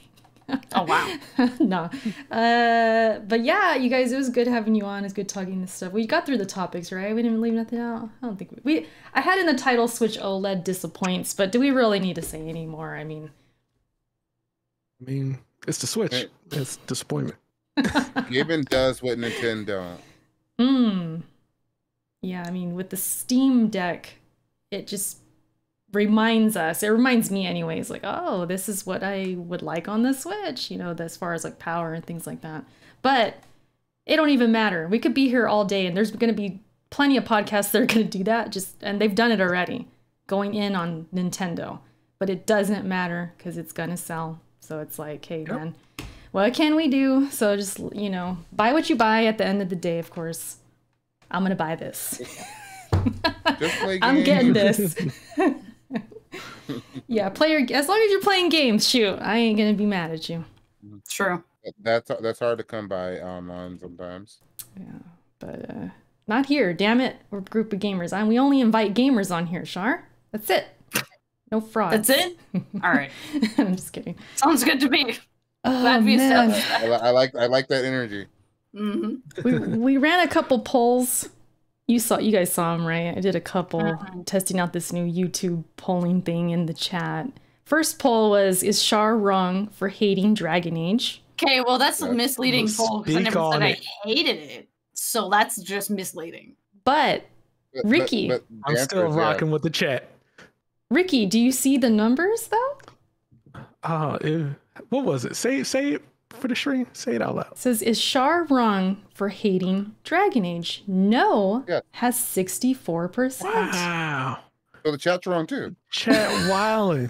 B: Oh wow.
A: No. But yeah, you guys, it was good having you on. It's good talking this stuff. We got through the topics, right? We didn't leave nothing out. I don't think I had in the title Switch OLED disappoints, but do we really need to say any more? I mean,
C: it's the Switch. It's disappointment.
D: Gaben does what Nintendo
A: don't. Yeah, I mean, with the Steam Deck, it just reminds me anyways, like, oh, this is what I would like on the Switch, as far as like power and things like that. But it don't even matter. We could be here all day and there's going to be plenty of podcasts that are going to do that, and they've done it already, going in on Nintendo. But it doesn't matter because it's going to sell. So it's like, hey, man, what can we do? So just, buy what you buy at the end of the day, of course. I'm going to buy this.
D: Just play games.
A: I'm getting this. Yeah, as long as you're playing games, shoot, I ain't going to be mad at you.
B: True.
D: That's hard to come by online sometimes.
A: Yeah, but not here. Damn it. We're a group of gamers. We only invite gamers on here, Char. That's it. No frauds.
B: That's it? All right.
A: I'm just kidding.
B: Sounds good to me.
A: Glad we established
D: that. I like that energy.
B: Mm-hmm.
A: We ran a couple polls. You guys saw them, right? I did a couple testing out this new YouTube polling thing in the chat. First poll was, is Char wrong for hating Dragon Age?
B: Okay, well that's a
D: Yeah.
B: misleading poll because I
C: Speak
B: never said
C: on
B: I
C: it.
B: hated it. So that's just misleading.
A: But Ricky.
D: the
C: I'm
D: answer
C: still
D: is yes.
C: rocking with the chat.
A: Ricky, do you see the numbers though?
C: What was it? Say it for the stream. Say it out loud.
A: It says, is Char wrong for hating Dragon Age? No,
D: Yeah.
A: has 64%.
C: Wow.
D: So the chat's wrong too.
C: Chat wilding.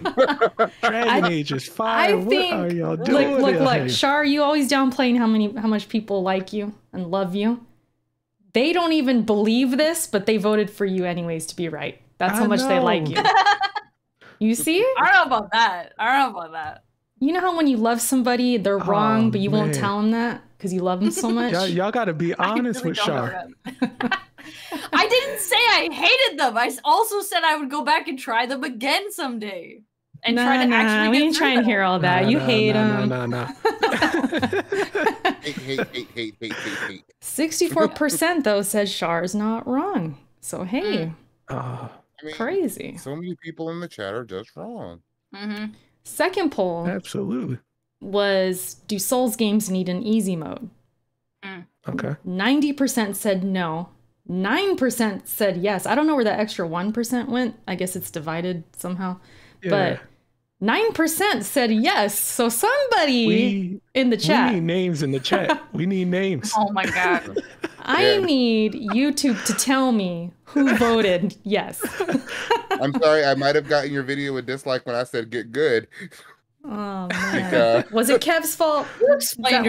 C: Dragon Age is fire.
A: I
C: What
A: think,
C: are y'all doing?
A: look, Char, you always downplaying how much people like you and love you. They don't even believe this, but they voted for you anyways to be right. That's how much they like you. You see?
B: I don't know about that. I don't know about that.
A: You know how when you love somebody, they're wrong, but you won't
C: man.
A: tell them that because you love them so much?
C: Y'all got to be honest
B: really
C: with
B: don't know
C: Char.
B: that. I didn't say I hated them. I also said I would go back and try them again someday. And try to actually
A: we
B: get
A: ain't
B: through
A: trying to
B: them.
A: hear all that. You hate them.
C: No.
D: Hate.
A: 64% though says Char is not wrong. So hey,
D: I mean,
A: crazy.
D: so many people in the chat are just wrong.
B: Mm-hmm.
A: Second poll
C: Absolutely.
A: was, do Souls games need an easy mode?
C: Okay.
A: 90% said no. 9% said yes. I don't know where that extra 1% went. I guess it's divided somehow.
C: Yeah.
A: But 9% said yes. So somebody in the
C: We
A: chat.
C: need names in the chat. We need names.
B: Oh my god.
A: I need YouTube to tell me who voted yes.
D: I'm sorry, I might have gotten your video a dislike when I said get good.
A: Oh man. Was it Kev's fault?
B: You explained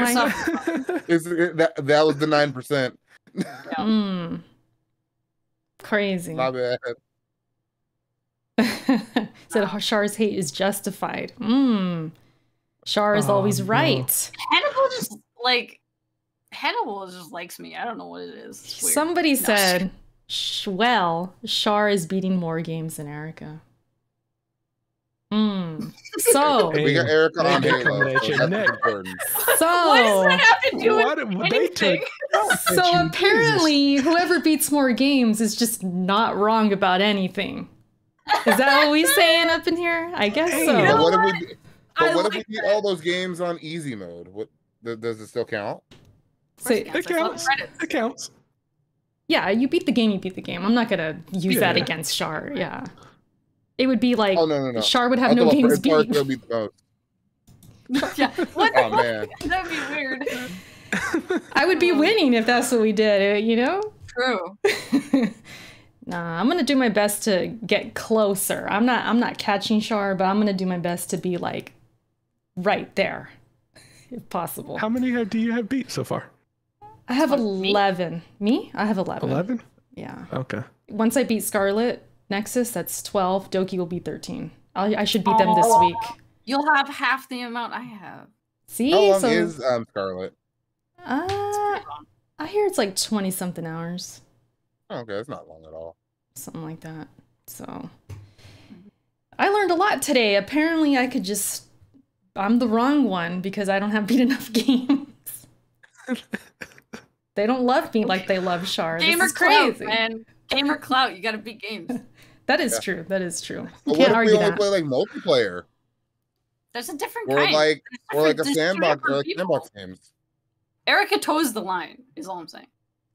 A: Is that
B: yourself.
D: That was the 9%.
A: Crazy.
D: My bad.
A: Said Char's hate is justified. Char is always
C: no.
A: right.
B: Hannibal just likes me. I don't know what it is. It's weird.
A: Somebody
B: No.
A: said, Char is beating more games than Erica. So,
D: We got Erica on
C: They
D: Halo.
C: coming at
D: So
C: your
D: that's
C: neck.
D: important.
B: What does that have to do
C: What
B: with
C: they
B: anything?
A: so apparently, whoever beats more games is just not wrong about anything. Is that what we saying up in here? I guess so.
B: You know
D: But what if
B: what?
D: we?
B: I
D: But what if
B: like
D: we beat
B: that.
D: all those games on easy mode? What does it still count?
A: So,
C: It counts. It counts.
A: yeah, you beat the game, you beat the game. I'm not gonna use that
C: Yeah.
A: against Char. Yeah, it would be like
D: Oh no.
A: Char would have
D: I'll
A: no
D: go
A: games
D: first part,
A: beat.
D: they'll beat the most.
B: Yeah. What?
D: Oh man.
B: That'd be weird.
A: I would be winning if that's what we did. You know.
B: True.
A: Nah, I'm gonna do my best to get closer. I'm not catching Char, but I'm gonna do my best to be like right there, if possible.
C: How many do you have beat so far?
A: I have
B: Me?
A: 11. Me? I have 11.
C: 11?
A: Yeah.
C: Okay.
A: Once I beat Scarlet Nexus, that's 12. Doki will be 13. I should beat them this week.
B: You'll have half the amount I have.
A: See?
D: How long
A: So,
D: is Scarlet?
A: I hear it's like 20 something hours,
D: Okay, that's not long at all.
A: something like that. So I learned a lot today. Apparently, I'm the wrong one because I don't have beat enough games. They don't love me like they love Char. This
B: Gamer
A: is
B: clout,
A: crazy.
B: man. Gamer clout. You gotta beat games.
A: That is true. That is true. You
D: But
A: can't
D: what if we
A: argue
D: only
A: that.
D: play like multiplayer
B: There's a different
D: or
B: kind.
D: like
B: There's
D: a
B: different
D: sandbox or like
B: people.
D: sandbox games?
B: Erica toes the line, is all I'm saying.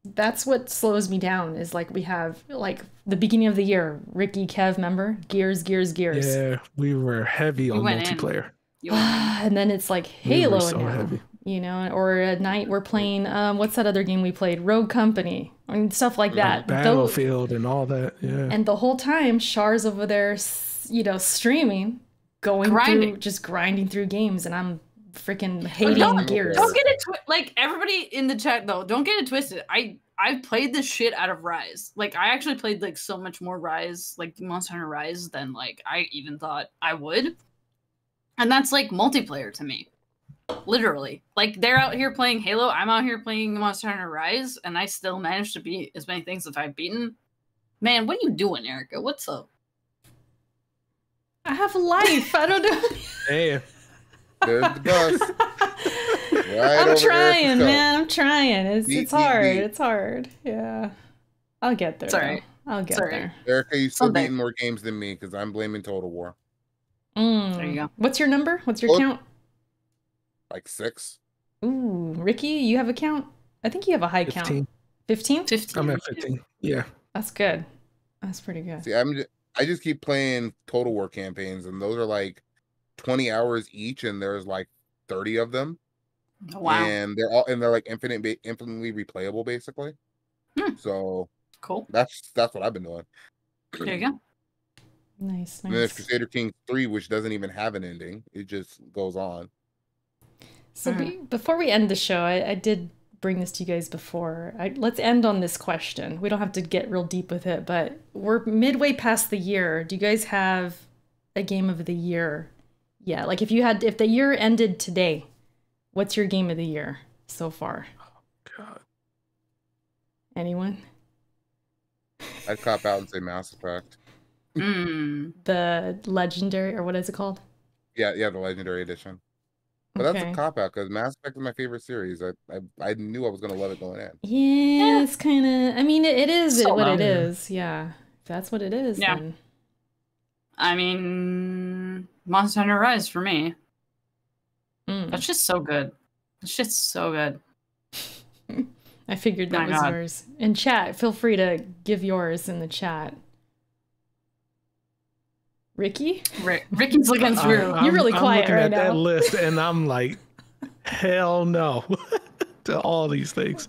A: That's what slows me down is like we have like the beginning of the year, Ricky, Kev, member, Gears.
C: Yeah, we were heavy on
B: went in.
C: multiplayer.
B: You went in.
A: And then it's like
C: We were
A: Halo
C: so
A: now,
C: heavy.
A: you know, or at night we're playing, what's that other game we played? Rogue Company. I mean, stuff like that.
C: Battlefield and all that. Yeah.
A: And the whole time, Char's over there, streaming, just grinding through games, and I'm freaking hating
B: Don't-
A: Gears.
B: Don't get it like everybody in the chat though. Don't get it twisted. I played the shit out of Rise. Like I actually played like so much more Rise, like Monster Hunter Rise, than like I even thought I would. And that's like multiplayer to me, literally. Like they're out here playing Halo, I'm out here playing Monster Hunter Rise, and I still managed to beat as many things as I've beaten. Man, what are you doing, Erica? What's up?
A: I have a life. I don't know.
C: Hey,
D: There's the bus. Right
A: I'm
D: over
A: trying,
D: Erica's
A: man. I'm trying. It's
D: Beat,
A: hard.
D: beat.
A: It's hard. Yeah. I'll get there.
B: It's all right.
A: though. I'll get
B: It's all right.
A: there.
D: Erica, you still
B: Someday.
D: beating more games than me because I'm blaming Total War.
A: Mm.
B: There you go.
A: What's your number? What's your
D: Oh.
A: count?
D: Like 6.
A: Ooh, Ricky, you have a count? I think you have a high
C: 15.
A: count. 15?
B: 15.
C: I'm at 15. Yeah.
A: That's good. That's pretty good.
D: See, I just keep playing Total War campaigns, and those are like 20 hours each, and there's like 30 of them.
B: Oh, wow.
D: And they're like infinitely replayable, basically. So
B: Cool.
D: that's what I've been doing.
B: There you go.
A: Nice,
D: And then there's
A: nice.
D: Crusader Kings 3, which doesn't even have an ending. It just goes on.
A: So before we end the show, I did bring this to you guys before. Let's end on this question. We don't have to get real deep with it, but we're midway past the year. Do you guys have a game of the year? Yeah, like if the year ended today, what's your game of the year so far?
C: God.
A: Anyone?
D: I'd cop out and say Mass Effect.
A: The legendary, or what is it called?
D: Yeah, the Legendary Edition. But that's
A: Okay.
D: a cop out because Mass Effect is my favorite series. I knew I was gonna love it going in.
A: Yeah, it's kind of. I mean, it is
B: So
A: what
B: low.
A: it is. Yeah, if that's what it is.
B: Yeah.
A: Then.
B: I mean, Monster Hunter Rise for me.
A: Mm.
B: That's just so good. It's just so good.
A: I figured that
B: My
A: was
B: God.
A: yours. In chat, feel free to give yours in the chat. Ricky?
B: Ricky's looking through.
A: You're really quiet
C: looking
A: right
C: at that
A: now.
C: list, and I'm like, hell no to all these things.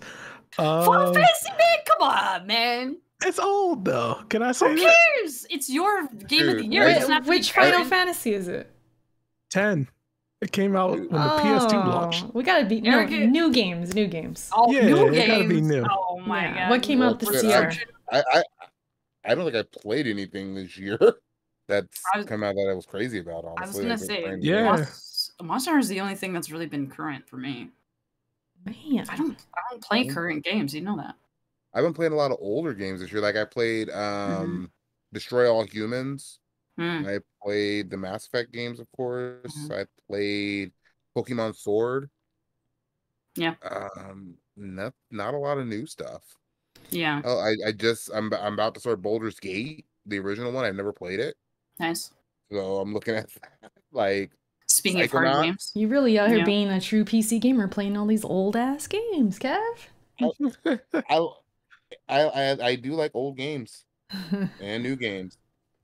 B: Final Fantasy, man! Come on, man!
C: It's old though. Can I say
B: Who
C: that?
B: cares? It's your game of the
D: Dude,
B: year. It doesn't have to be
A: Which Final
B: current.
A: Fantasy is it?
C: 10. It came out when the PS2 launched.
A: We gotta be
B: Erica-
A: new games, new games.
B: Oh,
C: Yeah,
B: new
C: it gotta
B: games.
C: be new.
B: Oh my
A: Yeah.
B: god.
A: What came out this year?
D: I don't think I played anything this year that's come out that I was crazy about. Honestly,
B: I was gonna
D: I've been
B: say,
D: playing
C: Yeah.
D: games.
B: Monster Hunter is the only thing that's really been current for me.
A: Man.
B: I don't play current games. You know that.
D: I've been playing a lot of older games this year. Like I played Destroy All Humans.
B: Hmm.
D: I played the Mass Effect games, of course. I played Pokemon Sword.
B: Yeah.
D: Not a lot of new stuff.
B: Yeah.
D: Oh, I'm about to start Baldur's Gate, the original one. I've never played it,
B: Nice.
D: so I'm looking at that. Like,
B: Speaking of hard
D: Psychonauts.
B: games.
A: You really out here
B: Yeah.
A: being a true PC gamer playing all these old ass games, Kev.
D: I do like old games and new games.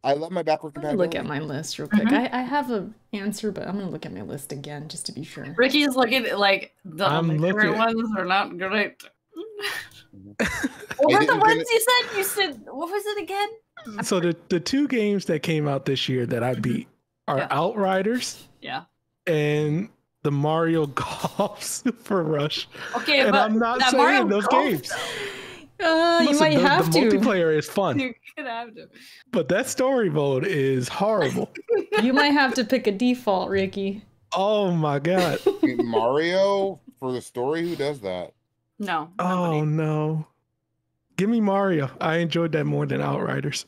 D: I love my backward
A: Let me
D: compatibility.
A: look at my list real quick. I have an answer, but I'm gonna look at my list again just to be sure.
B: Ricky's looking at, like, the
C: I'm
B: current
C: looking.
B: ones are not great. What
D: I
B: were the
D: didn't
B: ones
D: finish-
B: you said? You said, what was it again?
C: So the two games that came out this year that I beat are
B: Yeah.
C: Outriders
B: Yeah.
C: and the Mario Golf Super Rush.
B: Okay,
C: And
B: but
C: I'm not
B: that
C: saying
B: Mario
C: those
B: Golf,
C: games.
A: You
C: Listen,
A: might have
C: the
A: to.
C: multiplayer is fun,
B: You're gonna have to.
C: but that story mode is horrible.
A: You might have to pick a default, Ricky.
C: Oh my god.
D: Mario for the story. Who does that?
B: No.
C: Oh
B: nobody.
C: no. Give me Mario. I enjoyed that more than Outriders.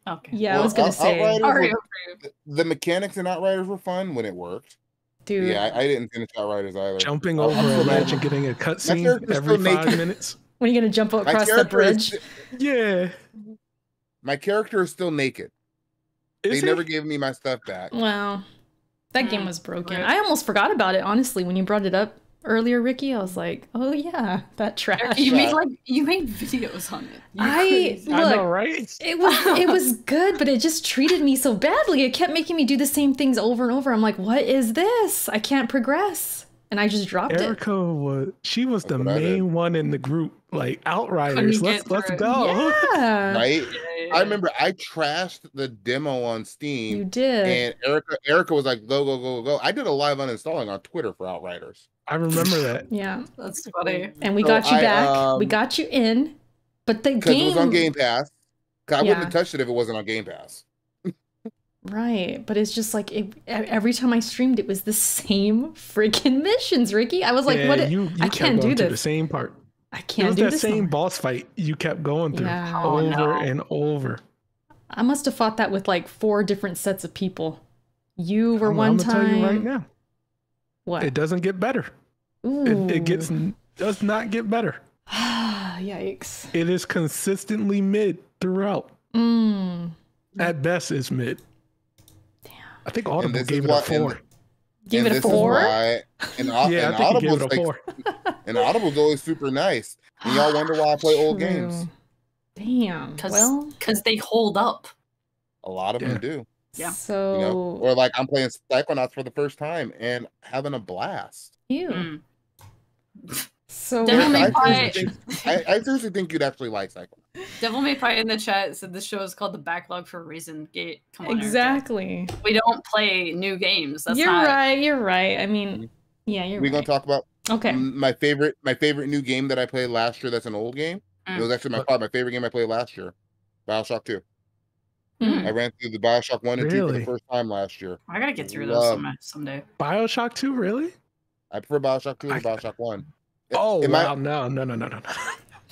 B: Okay.
A: Yeah, I
D: Well,
A: was gonna say,
D: Outriders
B: Mario
D: were-
B: for you.
D: the mechanics in Outriders were fun when it worked.
A: dude.
D: Yeah, I didn't finish Outriders either.
C: Jumping
D: I'm
C: over
D: still
C: a ledge
D: mad.
C: and getting a cutscene
D: character's
C: every
D: still
C: 5
D: naked.
C: minutes.
A: When are you gonna jump
D: My
A: across the
D: character is
A: bridge?
C: Yeah.
D: My character is still naked.
C: Is
D: They never
C: it?
D: gave me my stuff back.
A: Well, that game was broken.
B: Right.
A: I almost forgot about it, honestly, when you brought it up earlier, Ricky. I was like, oh yeah, that trash.
B: You made videos on it. You're
A: I
B: crazy.
C: I know,
A: look.
C: right?
A: It was good, but it just treated me so badly. It kept making me do the same things over and over. I'm like, what is this? I can't progress. And I just dropped it.
C: Erica was the
D: That's what I did.
C: main one in the group. Like Outriders.
B: Couldn't get
C: Let's
B: through it.
C: go.
A: Yeah.
D: Right?
B: Yeah.
D: I remember I trashed the demo on Steam.
A: You did.
D: And Erica was like, go, go, go, go. I did a live uninstalling on Twitter for Outriders.
C: I remember that.
A: Yeah.
B: That's funny.
A: And we
D: So
A: got you
D: I,
A: back. We got you in. But the
D: Because
A: game.
D: it was on Game Pass. 'Cause I
A: Yeah.
D: wouldn't have touched it if it wasn't on Game Pass.
A: Right, but it's just like every time I streamed, it was the same freaking missions, Ricky. I was like,
C: Yeah,
A: "What?
C: you
A: I
C: kept
A: can't
C: going
A: do
C: through
A: this.
C: the same part.
A: I
C: It
A: can't
C: was
A: do
C: that
A: this."
C: same
A: no more."
C: boss fight you kept going through
A: Yeah.
B: Oh,
C: over
B: no.
C: and over.
A: I must have fought that with like 4 different sets of people. You were
C: I'm
A: one
C: gonna
A: time.
C: tell you right now.
A: What?
C: It doesn't get better.
A: Ooh.
C: It does not get better.
A: Yikes.
C: It is consistently mid throughout.
A: Mm.
C: At best, it's mid.
A: Damn.
C: I think
D: And
C: Audible
D: this is
C: gave it a
D: what- and
C: 4.
A: Give
D: And
A: it a
D: this is
A: 4?
D: why
C: Yeah, I think you give it a 4.
D: and Audible's always super nice. And y'all wonder why I play old games.
A: True. Damn. Well,
B: because they hold up.
D: A lot of
C: Yeah.
D: them do.
B: Yeah.
A: so
D: You know, or like I'm playing Psychonauts for the first time and having a blast.
A: you.
B: Mm.
A: So
B: Devil May Cry.
D: I seriously think you'd actually like Psychonauts.
B: Devil May Cry in the chat said this show is called The Backlog for a reason. Come on, Erica.
A: exactly.
B: We don't play new games. That's
A: You're
B: not
A: right. You're right. I mean, yeah, you're
D: We're
A: right.
D: gonna talk about
A: Okay.
D: my favorite new game that I played last year. That's an old game. It was actually my favorite game I played last year, BioShock 2.
A: Mm.
D: I ran through the BioShock 1 and 2 for the
C: Really?
D: first time last year.
B: I gotta get through those someday.
C: BioShock 2, really?
D: I prefer BioShock 2 over BioShock 1.
C: Oh,
D: Am
C: wow.
D: I-
C: No.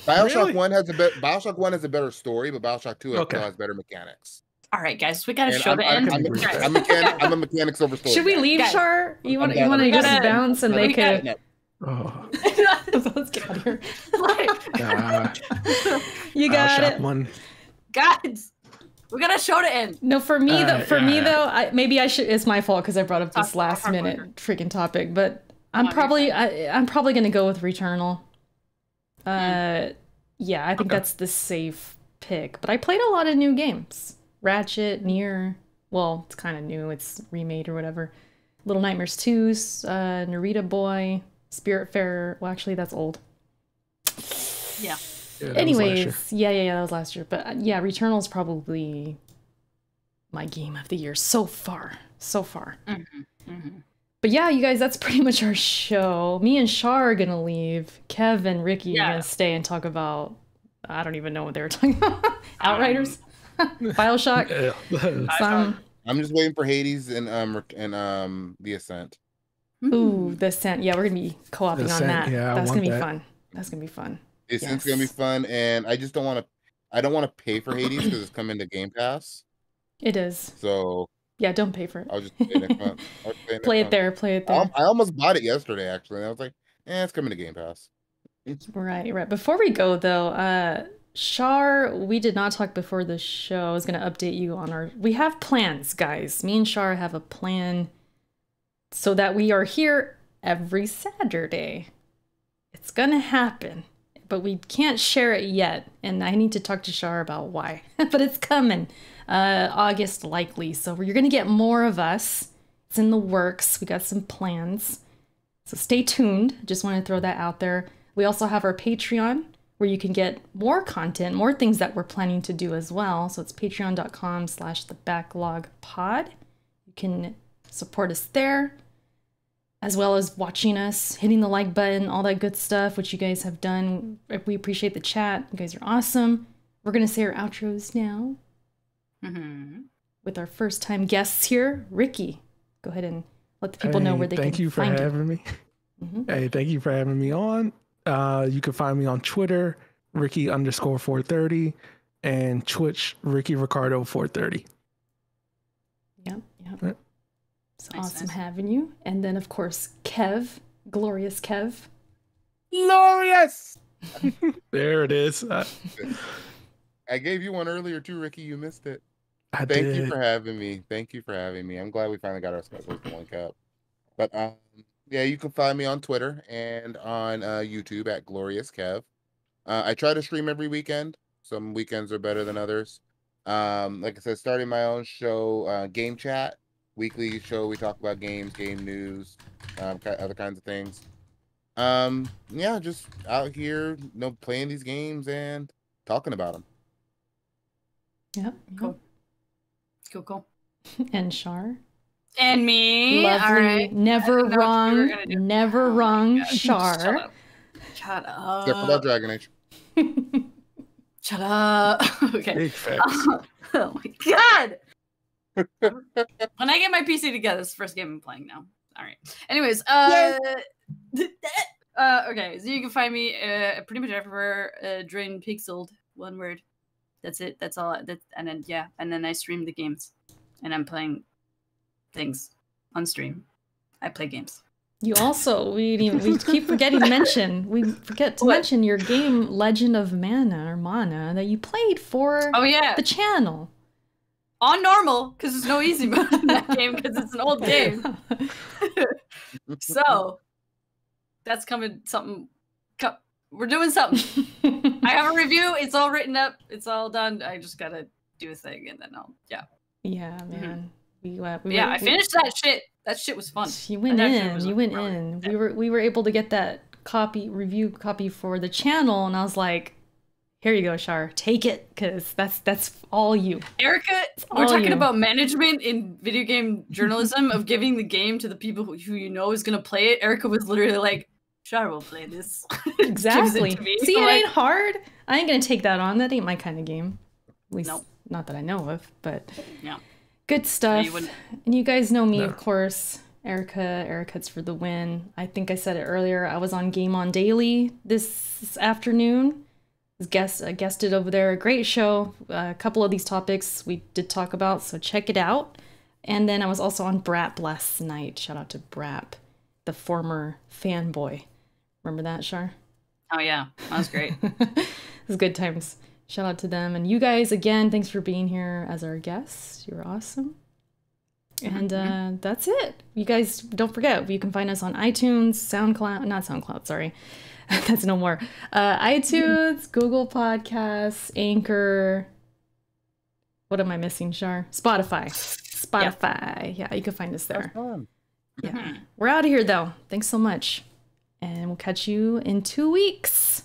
D: BioShock
C: Really?
D: 1 has BioShock 1 has a better story, but BioShock 2
C: Okay.
D: has better mechanics.
B: All right, guys, we gotta
D: And
B: show the end.
D: I'm a mechanics over story.
A: Should we
D: guy.
A: leave,
B: Guys,
A: Char? You want
D: I'm
A: to
B: done.
A: just
B: We gotta-
A: bounce and
B: we
A: they could.
B: gotta-
C: Oh,
A: Let's get out of here.
B: Like,
C: nah.
A: You got
C: BioShock
A: it.
C: 1.
B: guys, we gotta show the end.
A: No, for me though.
C: yeah.
A: Maybe I should. It's my fault because I brought up this
B: Talk-
A: last
B: talk
A: minute
B: quicker.
A: freaking topic. But I'm
B: on,
A: probably
B: you're
A: I'm probably gonna go with Returnal. Yeah, I think
C: Okay.
A: that's the safe pick. But I played a lot of new games. Ratchet, Nier. Well, it's kind of new. It's remade or whatever. Little Nightmares 2, Narita Boy, Spiritfarer. Well, actually, that's old.
B: Yeah.
C: Yeah, that was last year.
A: Anyways, yeah, that was last year. But yeah, Returnal's probably my game of the year so far.
B: Mm-hmm.
A: But yeah, you guys, that's pretty much our show. Me and Shar are gonna leave. Kev and Ricky are
B: Yeah.
A: gonna stay and talk about, I don't even know what they were talking about. Outriders? Bioshock?
C: Yeah.
A: Some,
D: I'm just waiting for Hades and the Ascent.
A: ooh, The Ascent. Yeah, we're gonna be co-oping on
C: Ascent,
A: that.
C: yeah, I
A: That's
C: want
A: gonna be
C: that.
A: fun. That's gonna be fun.
D: The Ascent's gonna be
A: Yes.
D: fun, and I just don't want to. I don't want to pay for Hades because it's coming to Game Pass.
A: It is.
D: So
A: Yeah, don't pay for it.
D: I'll just play it next month. I'll just play
A: Play it
D: next
A: there, play it
D: month.
A: there.
D: I almost bought it yesterday, actually. And I was like, it's coming to Game Pass.
A: Right. Before we go though, Shar, we did not talk before the show. I was gonna update you on we have plans, guys. Me and Shar have a plan so that we are here every Saturday. It's gonna happen, but we can't share it yet, and I need to talk to Shar about why. But it's coming. August likely. So you're gonna get more of us. It's in the works. We got some plans. So stay tuned. Just want to throw that out there. We also have our Patreon where you can get more content, more things that we're planning to do as well. So it's patreon.com/thebacklogpod. You can support us there, as well as watching us, hitting the like button, all that good stuff, which you guys have done. We appreciate the chat. You guys are awesome. We're going to say our outros now
B: Mm-hmm.
A: with our first time guests here. Ricky, go ahead and let the people know where they
C: Thank
A: can
C: you for
A: find
C: having me.
A: Mhm.
C: Hey, thank you for having me on. You can find me on Twitter, Ricky_430, and Twitch, Ricky Ricardo 430.
A: Yep.
C: Right.
A: It's
B: Nice,
A: awesome
B: nice.
A: having you. And then, of course, Kev, glorious Kev.
D: Glorious!
C: There it is.
D: I gave you one earlier too, Ricky. You missed it.
C: I
D: Thank
C: did.
D: you for having me. I'm glad we finally got our schedules to link up. But yeah, you can find me on Twitter and on YouTube at Glorious Kev. I try to stream every weekend. Some weekends are better than others. Like I said, starting my own show, Game Chat, weekly show. We talk about games, game news, other kinds of things. Yeah, just out here, playing these games and talking about them.
A: Yep.
B: Cool. Cool.
A: And Shar.
B: And me.
A: Lovely.
B: All right.
A: Never
B: I didn't know what you were
A: wrong.
B: gonna do.
A: Never
B: Oh my
A: wrong,
B: God.
A: Shar.
B: Shut up.
D: Except for that Dragon Age.
B: Shut up. Okay.
C: Big facts.
B: Oh my God. When I get my PC together, it's the first game I'm playing now. All right. Anyways, okay, so you can find me pretty much everywhere. Drain Pixeled, one word. That's it. That's all. And then I stream the games, and I'm playing things on stream. I play games.
A: You also, we keep forgetting to mention, we forget to
B: What?
A: mention your game Legend of Mana or Mana that you played for
B: Oh yeah.
A: the channel.
B: on normal because there's no easy mode in that game because it's an old game. So that's coming. We're doing something. I have a review. It's all written up. It's all done. I just gotta do a thing, and then
A: Yeah, man.
B: I finished that shit. That shit was fun.
A: You went in. You went in. We were able to get that review copy for the channel, and I was like, here you go, Shar. Take it, because that's all you.
B: Erica, we're talking about management in video game journalism of giving the game to the people who you know is gonna play it. Erica was literally like, Shar will play this.
A: Exactly. See,
B: so
A: it ain't hard. I ain't gonna take that on. That ain't my kind of game. At least,
B: nope.
A: Not that I know of, but
B: yeah.
A: Good stuff. And you guys know me,
C: No.
A: of course. Erica's for the win. I think I said it earlier. I was on Game On Daily this afternoon. Guested over there. A great show. A couple of these topics we did talk about, so check it out. And then I was also on Brap last night. Shout out to Brap, the former fanboy. Remember that, Shar?
B: Oh yeah, that was great.
A: It was good times. Shout out to them. And you guys, again, thanks for being here as our guests. You were awesome. And that's it. You guys, don't forget, you can find us on iTunes, not SoundCloud, sorry. That's no more. iTunes, Google Podcasts, Anchor. What am I missing, Shar? Spotify. Yeah, you can find us there. Yeah. We're out of here, though. Thanks so much. And we'll catch you in 2 weeks.